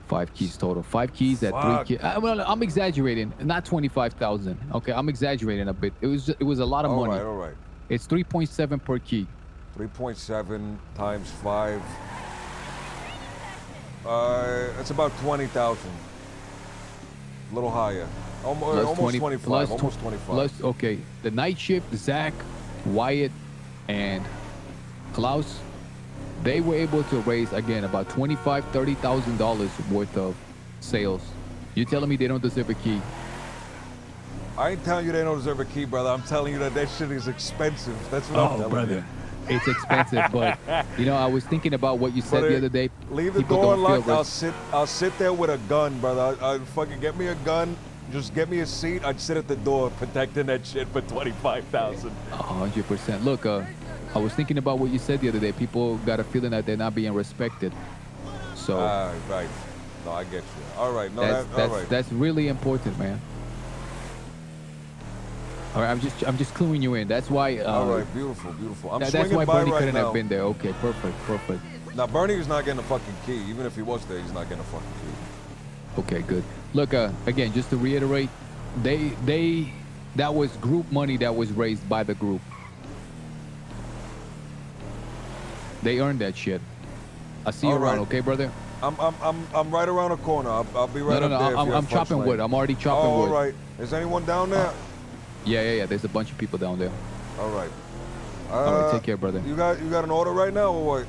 Speaker 9: 5 keys total. 5 keys at
Speaker 2: Fuck.
Speaker 9: 3 keys. Well, I'm exaggerating. Not 25,000. Okay, I'm exaggerating a bit. It was a lot of money.
Speaker 2: All right.
Speaker 9: It's 3.7 per key.
Speaker 2: 3.7 times 5. That's about 20,000. A little higher. Almost 25. Almost 25.
Speaker 9: Plus, okay, the night shift, Zach, Wyatt, and Klaus, they were able to raise, again, about $25,000, $30,000 worth of sales. You're telling me they don't deserve a key?
Speaker 2: I ain't telling you they don't deserve a key, brother. I'm telling you that shit is expensive. That's what I'm telling you.
Speaker 9: It's expensive, but you know, I was thinking about what you said
Speaker 2: Brother,
Speaker 9: the other day.
Speaker 2: Leave the
Speaker 9: People
Speaker 2: door
Speaker 9: don't feel
Speaker 2: unlocked. I'll sit there with a gun, brother. I fucking get me a gun. just get me a seat. I'd sit at the door protecting that shit for 25,000.
Speaker 9: 100%. Look, I was thinking about what you said the other day. People got a feeling that they're not being respected. So
Speaker 2: right. No, I get you. All right. No,
Speaker 9: that's
Speaker 2: all right.
Speaker 9: that's really important, man. All right, I'm just cluing you in. That's why.
Speaker 2: All right, beautiful. I'm
Speaker 9: that's
Speaker 2: swinging
Speaker 9: why
Speaker 2: by
Speaker 9: Bernie
Speaker 2: right
Speaker 9: couldn't
Speaker 2: now.
Speaker 9: have been there. Okay, perfect.
Speaker 2: Now Bernie is not getting a fucking key. Even if he was there, he's not getting a fucking key.
Speaker 9: Okay, good. Look, again, just to reiterate, that was group money that was raised by the group. They earned that shit. I'll see you
Speaker 2: All
Speaker 9: around,
Speaker 2: right.
Speaker 9: okay, brother?
Speaker 2: I'm right around the corner. I'll be right
Speaker 9: No,
Speaker 2: up there.
Speaker 9: I'm chopping wood. I'm already chopping
Speaker 2: wood.
Speaker 9: wood.
Speaker 2: All right. Is anyone down there?
Speaker 9: Yeah. There's a bunch of people down there.
Speaker 2: All right.
Speaker 9: All right, take care, brother.
Speaker 2: You got an order right now or what?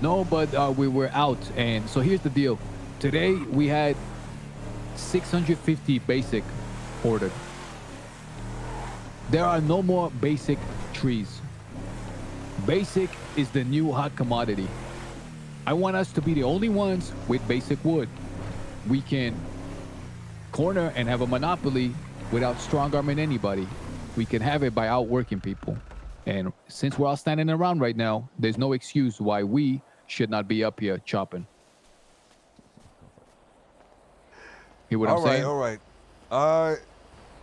Speaker 9: No, but we were out, and so here's the deal. Today we had 650 basic ordered. There are no more basic trees. Basic is the new hot commodity. I want us to be the only ones with basic wood. We can corner and have a monopoly without strong-arming anybody. We can have it by outworking people. And since we're all standing around right now, there's no excuse why we should not be up here chopping. Hear what I'm saying?
Speaker 2: All right.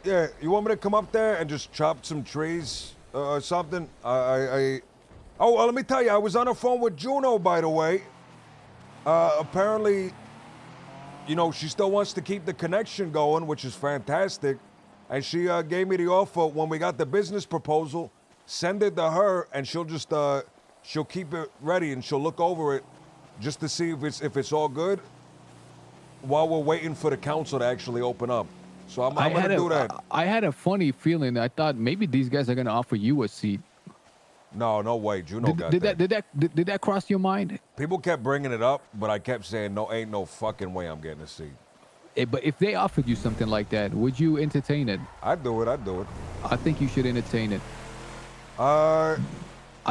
Speaker 2: Yeah, you want me to come up there and just chop some trees or something? Let me tell you, I was on the phone with Juno, by the way. Apparently, she still wants to keep the connection going, which is fantastic. And she gave me the offer when we got the business proposal. Send it to her, and she'll just she'll keep it ready, and she'll look over it just to see if it's all good while we're waiting for the council to actually open up. So I'm going to do that.
Speaker 9: I had a funny feeling. I thought maybe these guys are going to offer you a seat.
Speaker 2: No way. Juno got that.
Speaker 9: Did that cross your mind?
Speaker 2: People kept bringing it up, but I kept saying, no, ain't no fucking way I'm getting a seat.
Speaker 9: But if they offered you something like that, would you entertain it?
Speaker 2: I'd do it.
Speaker 9: I think you should entertain it.
Speaker 2: I'll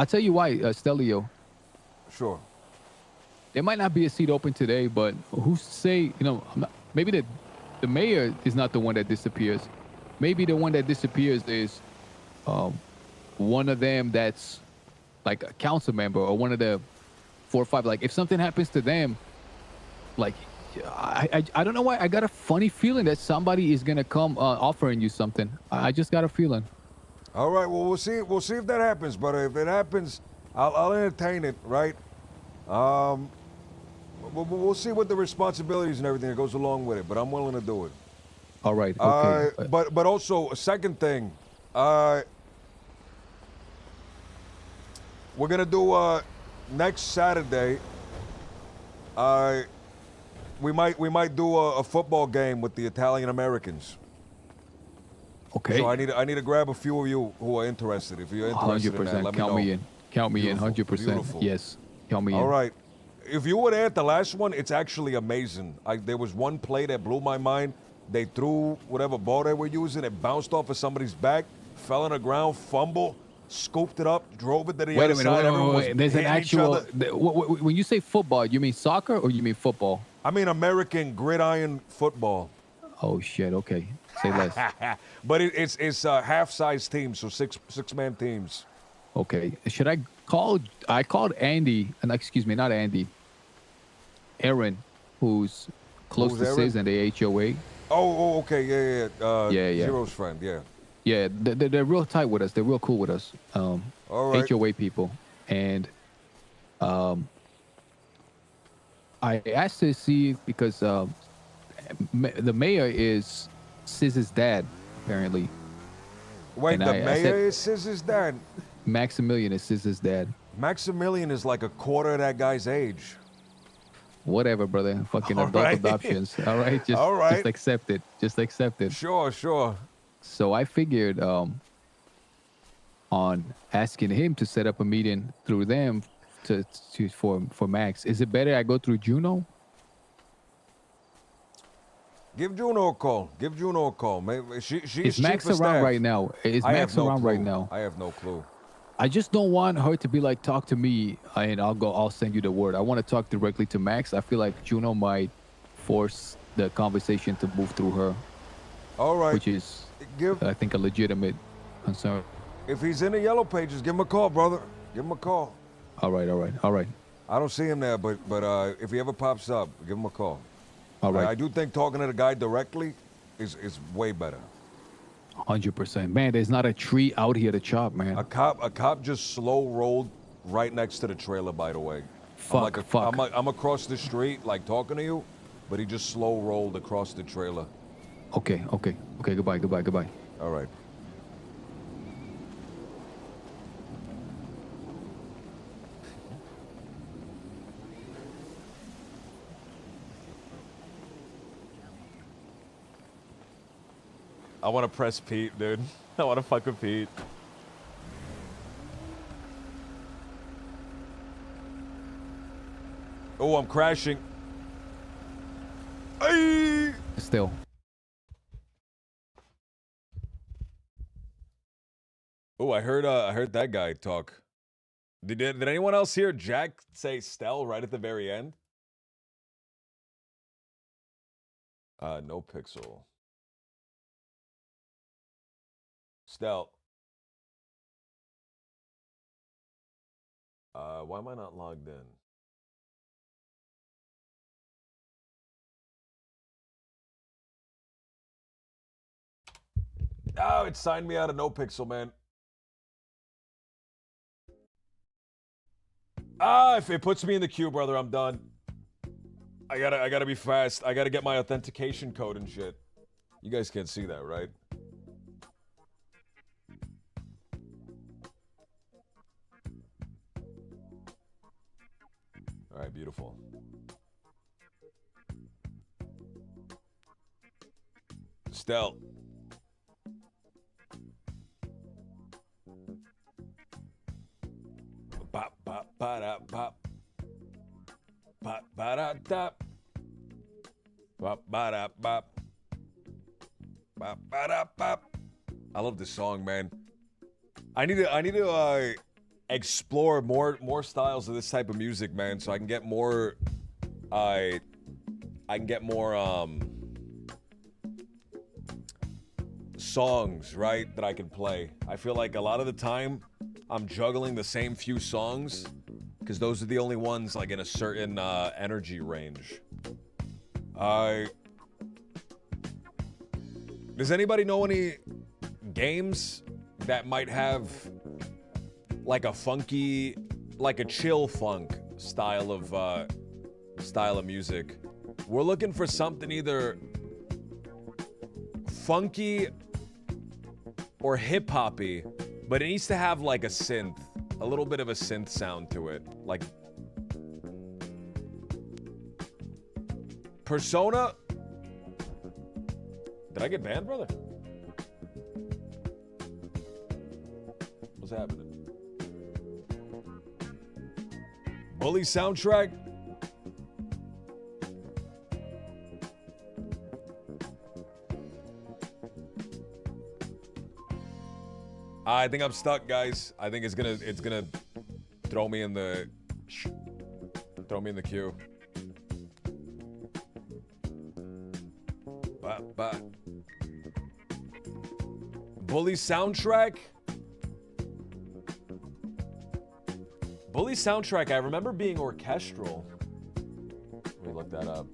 Speaker 9: tell you why, Stelio.
Speaker 2: Sure.
Speaker 9: There might not be a seat open today, but who's to say, maybe the mayor is not the one that disappears. Maybe the one that disappears is one of them that's like a council member or one of the 4 or 5. Like if something happens to them, like I don't know why I got a funny feeling that somebody is gonna come offering you something. I just got a feeling.
Speaker 2: All right, well we'll see if that happens, brother. If it happens, I'll entertain it, right? We'll see what the responsibilities and everything that goes along with it, but I'm willing to do it.
Speaker 9: All right. Okay.
Speaker 2: But also a second thing, we're gonna do next Saturday. We might do a football game with the Italian Americans.
Speaker 9: Okay.
Speaker 2: So I need to grab a few of you who are interested. If you're interested in that, let me know.
Speaker 9: Count me in. 100%.
Speaker 2: Beautiful.
Speaker 9: Yes. Count me in.
Speaker 2: All right. If you were there at the last one, it's actually amazing. There was one play that blew my mind. They threw whatever ball they were using. It bounced off of somebody's back, fell on the ground, fumble, scooped it up, drove it to the other side.
Speaker 9: Wait. There's an actual. When you say football, you mean soccer or you mean football?
Speaker 2: I mean American gridiron football.
Speaker 9: Oh shit. Okay. Say less.
Speaker 2: But it's half-size teams, so six-man teams.
Speaker 9: Okay. Should I call? I called Andy, and excuse me, not Andy. Aaron, who's close
Speaker 2: Who's
Speaker 9: to
Speaker 2: Aaron?
Speaker 9: Sis and the HOA.
Speaker 2: Oh, okay, yeah.
Speaker 9: Yeah.
Speaker 2: Zero's friend, yeah.
Speaker 9: Yeah, they're real tight with us. They're real cool with us.
Speaker 2: All right.
Speaker 9: HOA people, and I asked to see because the mayor is Siz's dad, apparently.
Speaker 2: Wait,
Speaker 9: And
Speaker 2: the
Speaker 9: I
Speaker 2: mayor
Speaker 9: said-
Speaker 2: is Siz's dad?
Speaker 9: Maximilian is Siz's dad.
Speaker 2: Maximilian is like a quarter of that guy's age.
Speaker 9: Whatever, brother. Fucking
Speaker 2: All
Speaker 9: adult
Speaker 2: right.
Speaker 9: adoptions. All right, just
Speaker 2: All right.
Speaker 9: just accept it. Just accept it.
Speaker 2: Sure.
Speaker 9: So I figured on asking him to set up a meeting through them for Max. Is it better I go through Juno?
Speaker 2: Give Juno a call. Maybe
Speaker 9: Is Max around right now? Is Max around right now?
Speaker 2: I have no clue.
Speaker 9: I just don't want her to be like, talk to me and I'll send you the word. I want to talk directly to Max. I feel like Juno might force the conversation to move through her.
Speaker 2: All right.
Speaker 9: which is,
Speaker 2: Give
Speaker 9: I think, a legitimate concern.
Speaker 2: if he's in the yellow pages, give him a call, brother. Give him a call.
Speaker 9: All right, all right, all right.
Speaker 2: I don't see him there, but if he ever pops up, give him a call.
Speaker 9: All right.
Speaker 2: I do think talking to the guy directly is way better.
Speaker 9: 100%. Man, there's not a tree out here to chop, man.
Speaker 2: A cop just slow rolled right next to the trailer, by the way.
Speaker 9: Fuck, fuck.
Speaker 2: I'm across the street, like talking to you, but he just slow rolled across the trailer.
Speaker 9: Okay, okay, okay. Goodbye, goodbye, goodbye.
Speaker 2: All right.
Speaker 21: I want to press Pete, dude. I want to fuck with Pete.
Speaker 2: Oh, I'm crashing. Ay!
Speaker 9: Still.
Speaker 2: Oh, I heard that guy talk. Did anyone else hear Jack say Stell right at the very end? No pixel. Stell. Why am I not logged in? Oh, it signed me out of no pixel, man. Ah, if it puts me in the queue, brother, I'm done. I gotta be fast. I gotta get my authentication code and shit. You guys can't see that, right? All right, beautiful. Stell. Bop, bop, ba da bop. Bop, ba da dop. Bop, ba da bop. Bop, ba da bop. I love this song, man. I need to explore more styles of this type of music, man, so I can get more songs, right, that I can play. I feel like a lot of the time I'm juggling the same few songs because those are the only ones like in a certain energy range. Does anybody know any games that might have like a funky, like a chill funk style of music? We're looking for something either funky or hip hoppy, but it needs to have like a synth, a little bit of a synth sound to it. Like Persona. Did I get banned, brother? What's happening? Bully soundtrack. I think I'm stuck, guys. I think it's gonna throw me in the queue. Bully soundtrack. Bully soundtrack. I remember being orchestral. Let me look that up.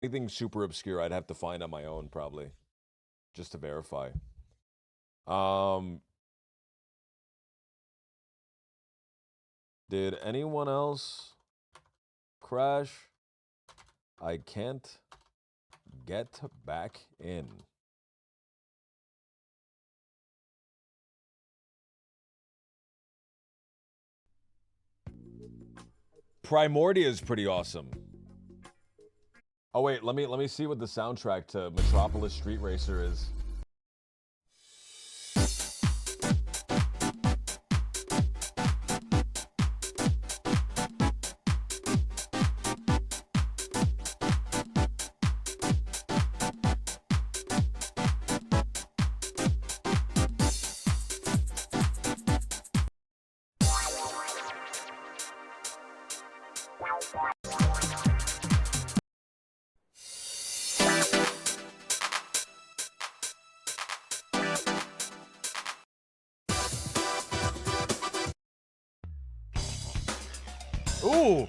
Speaker 2: Anything super obscure, I'd have to find on my own probably, just to verify. Did anyone else crash? I can't get back in. Primordia is pretty awesome. Oh wait, let me see what the soundtrack to Metropolis Street Racer is. Ooh.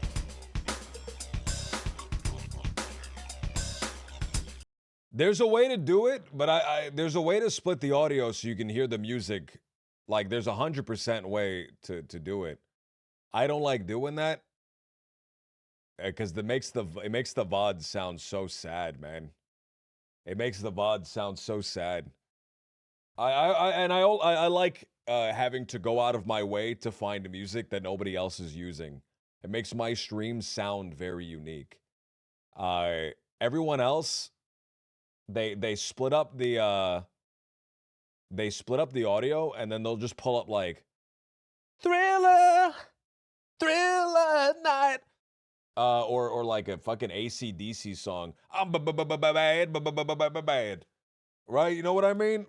Speaker 2: There's a way to do it, but there's a way to split the audio so you can hear the music. Like there's 100% way to do it. I don't like doing that because it makes the VOD sound so sad, man. It makes the VOD sound so sad. I like having to go out of my way to find music that nobody else is using. It makes my stream sound very unique. Everyone else, they split up the audio and then they'll just pull up like Thriller Night, or like a fucking AC/DC song. I'm bad, right? You know what I mean?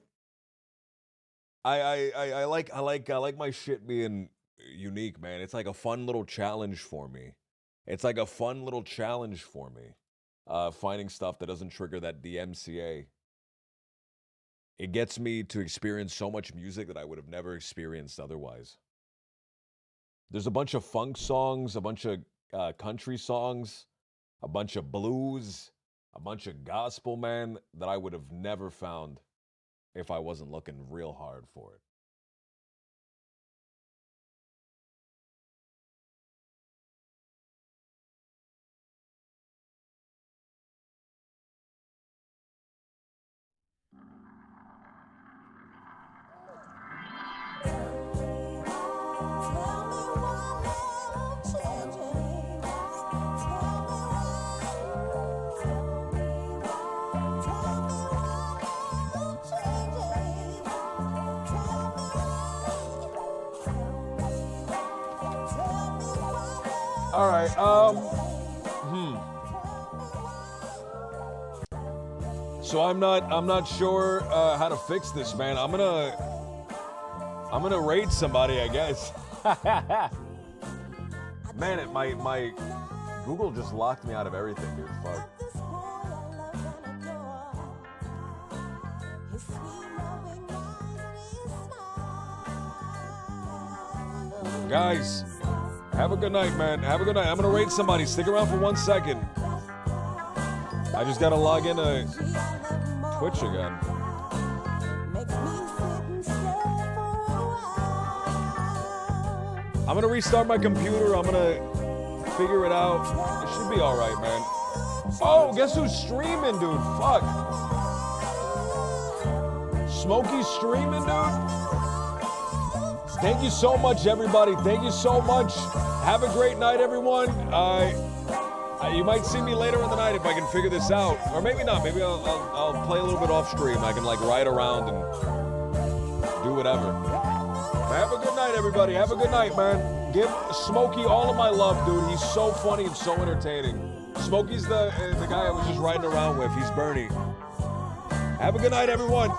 Speaker 2: I like my shit being unique, man. It's like a fun little challenge for me. Finding stuff that doesn't trigger that DMCA. It gets me to experience so much music that I would have never experienced otherwise. There's a bunch of funk songs, a bunch of country songs, a bunch of blues, a bunch of gospel, man, that I would have never found if I wasn't looking real hard for it. All right. So I'm not sure how to fix this, man. I'm gonna raid somebody, I guess. Man, my Google just locked me out of everything, dude. Fuck. Guys, have a good night, man. Have a good night. I'm gonna raid somebody. Stick around for 1 second. I just gotta log into Twitch again. I'm gonna restart my computer. I'm gonna figure it out. It should be all right, man. Oh, guess who's streaming, dude? Fuck. Smokey's streaming, dude. Thank you so much, everybody. Thank you so much. Have a great night, everyone. You might see me later in the night if I can figure this out, or maybe not. Maybe I'll play a little bit off stream. I can like ride around and do whatever. Have a good night, everybody. Have a good night, man. Give Smokey all of my love, dude. He's so funny and so entertaining. Smokey's the guy I was just riding around with. He's Bernie. Have a good night, everyone.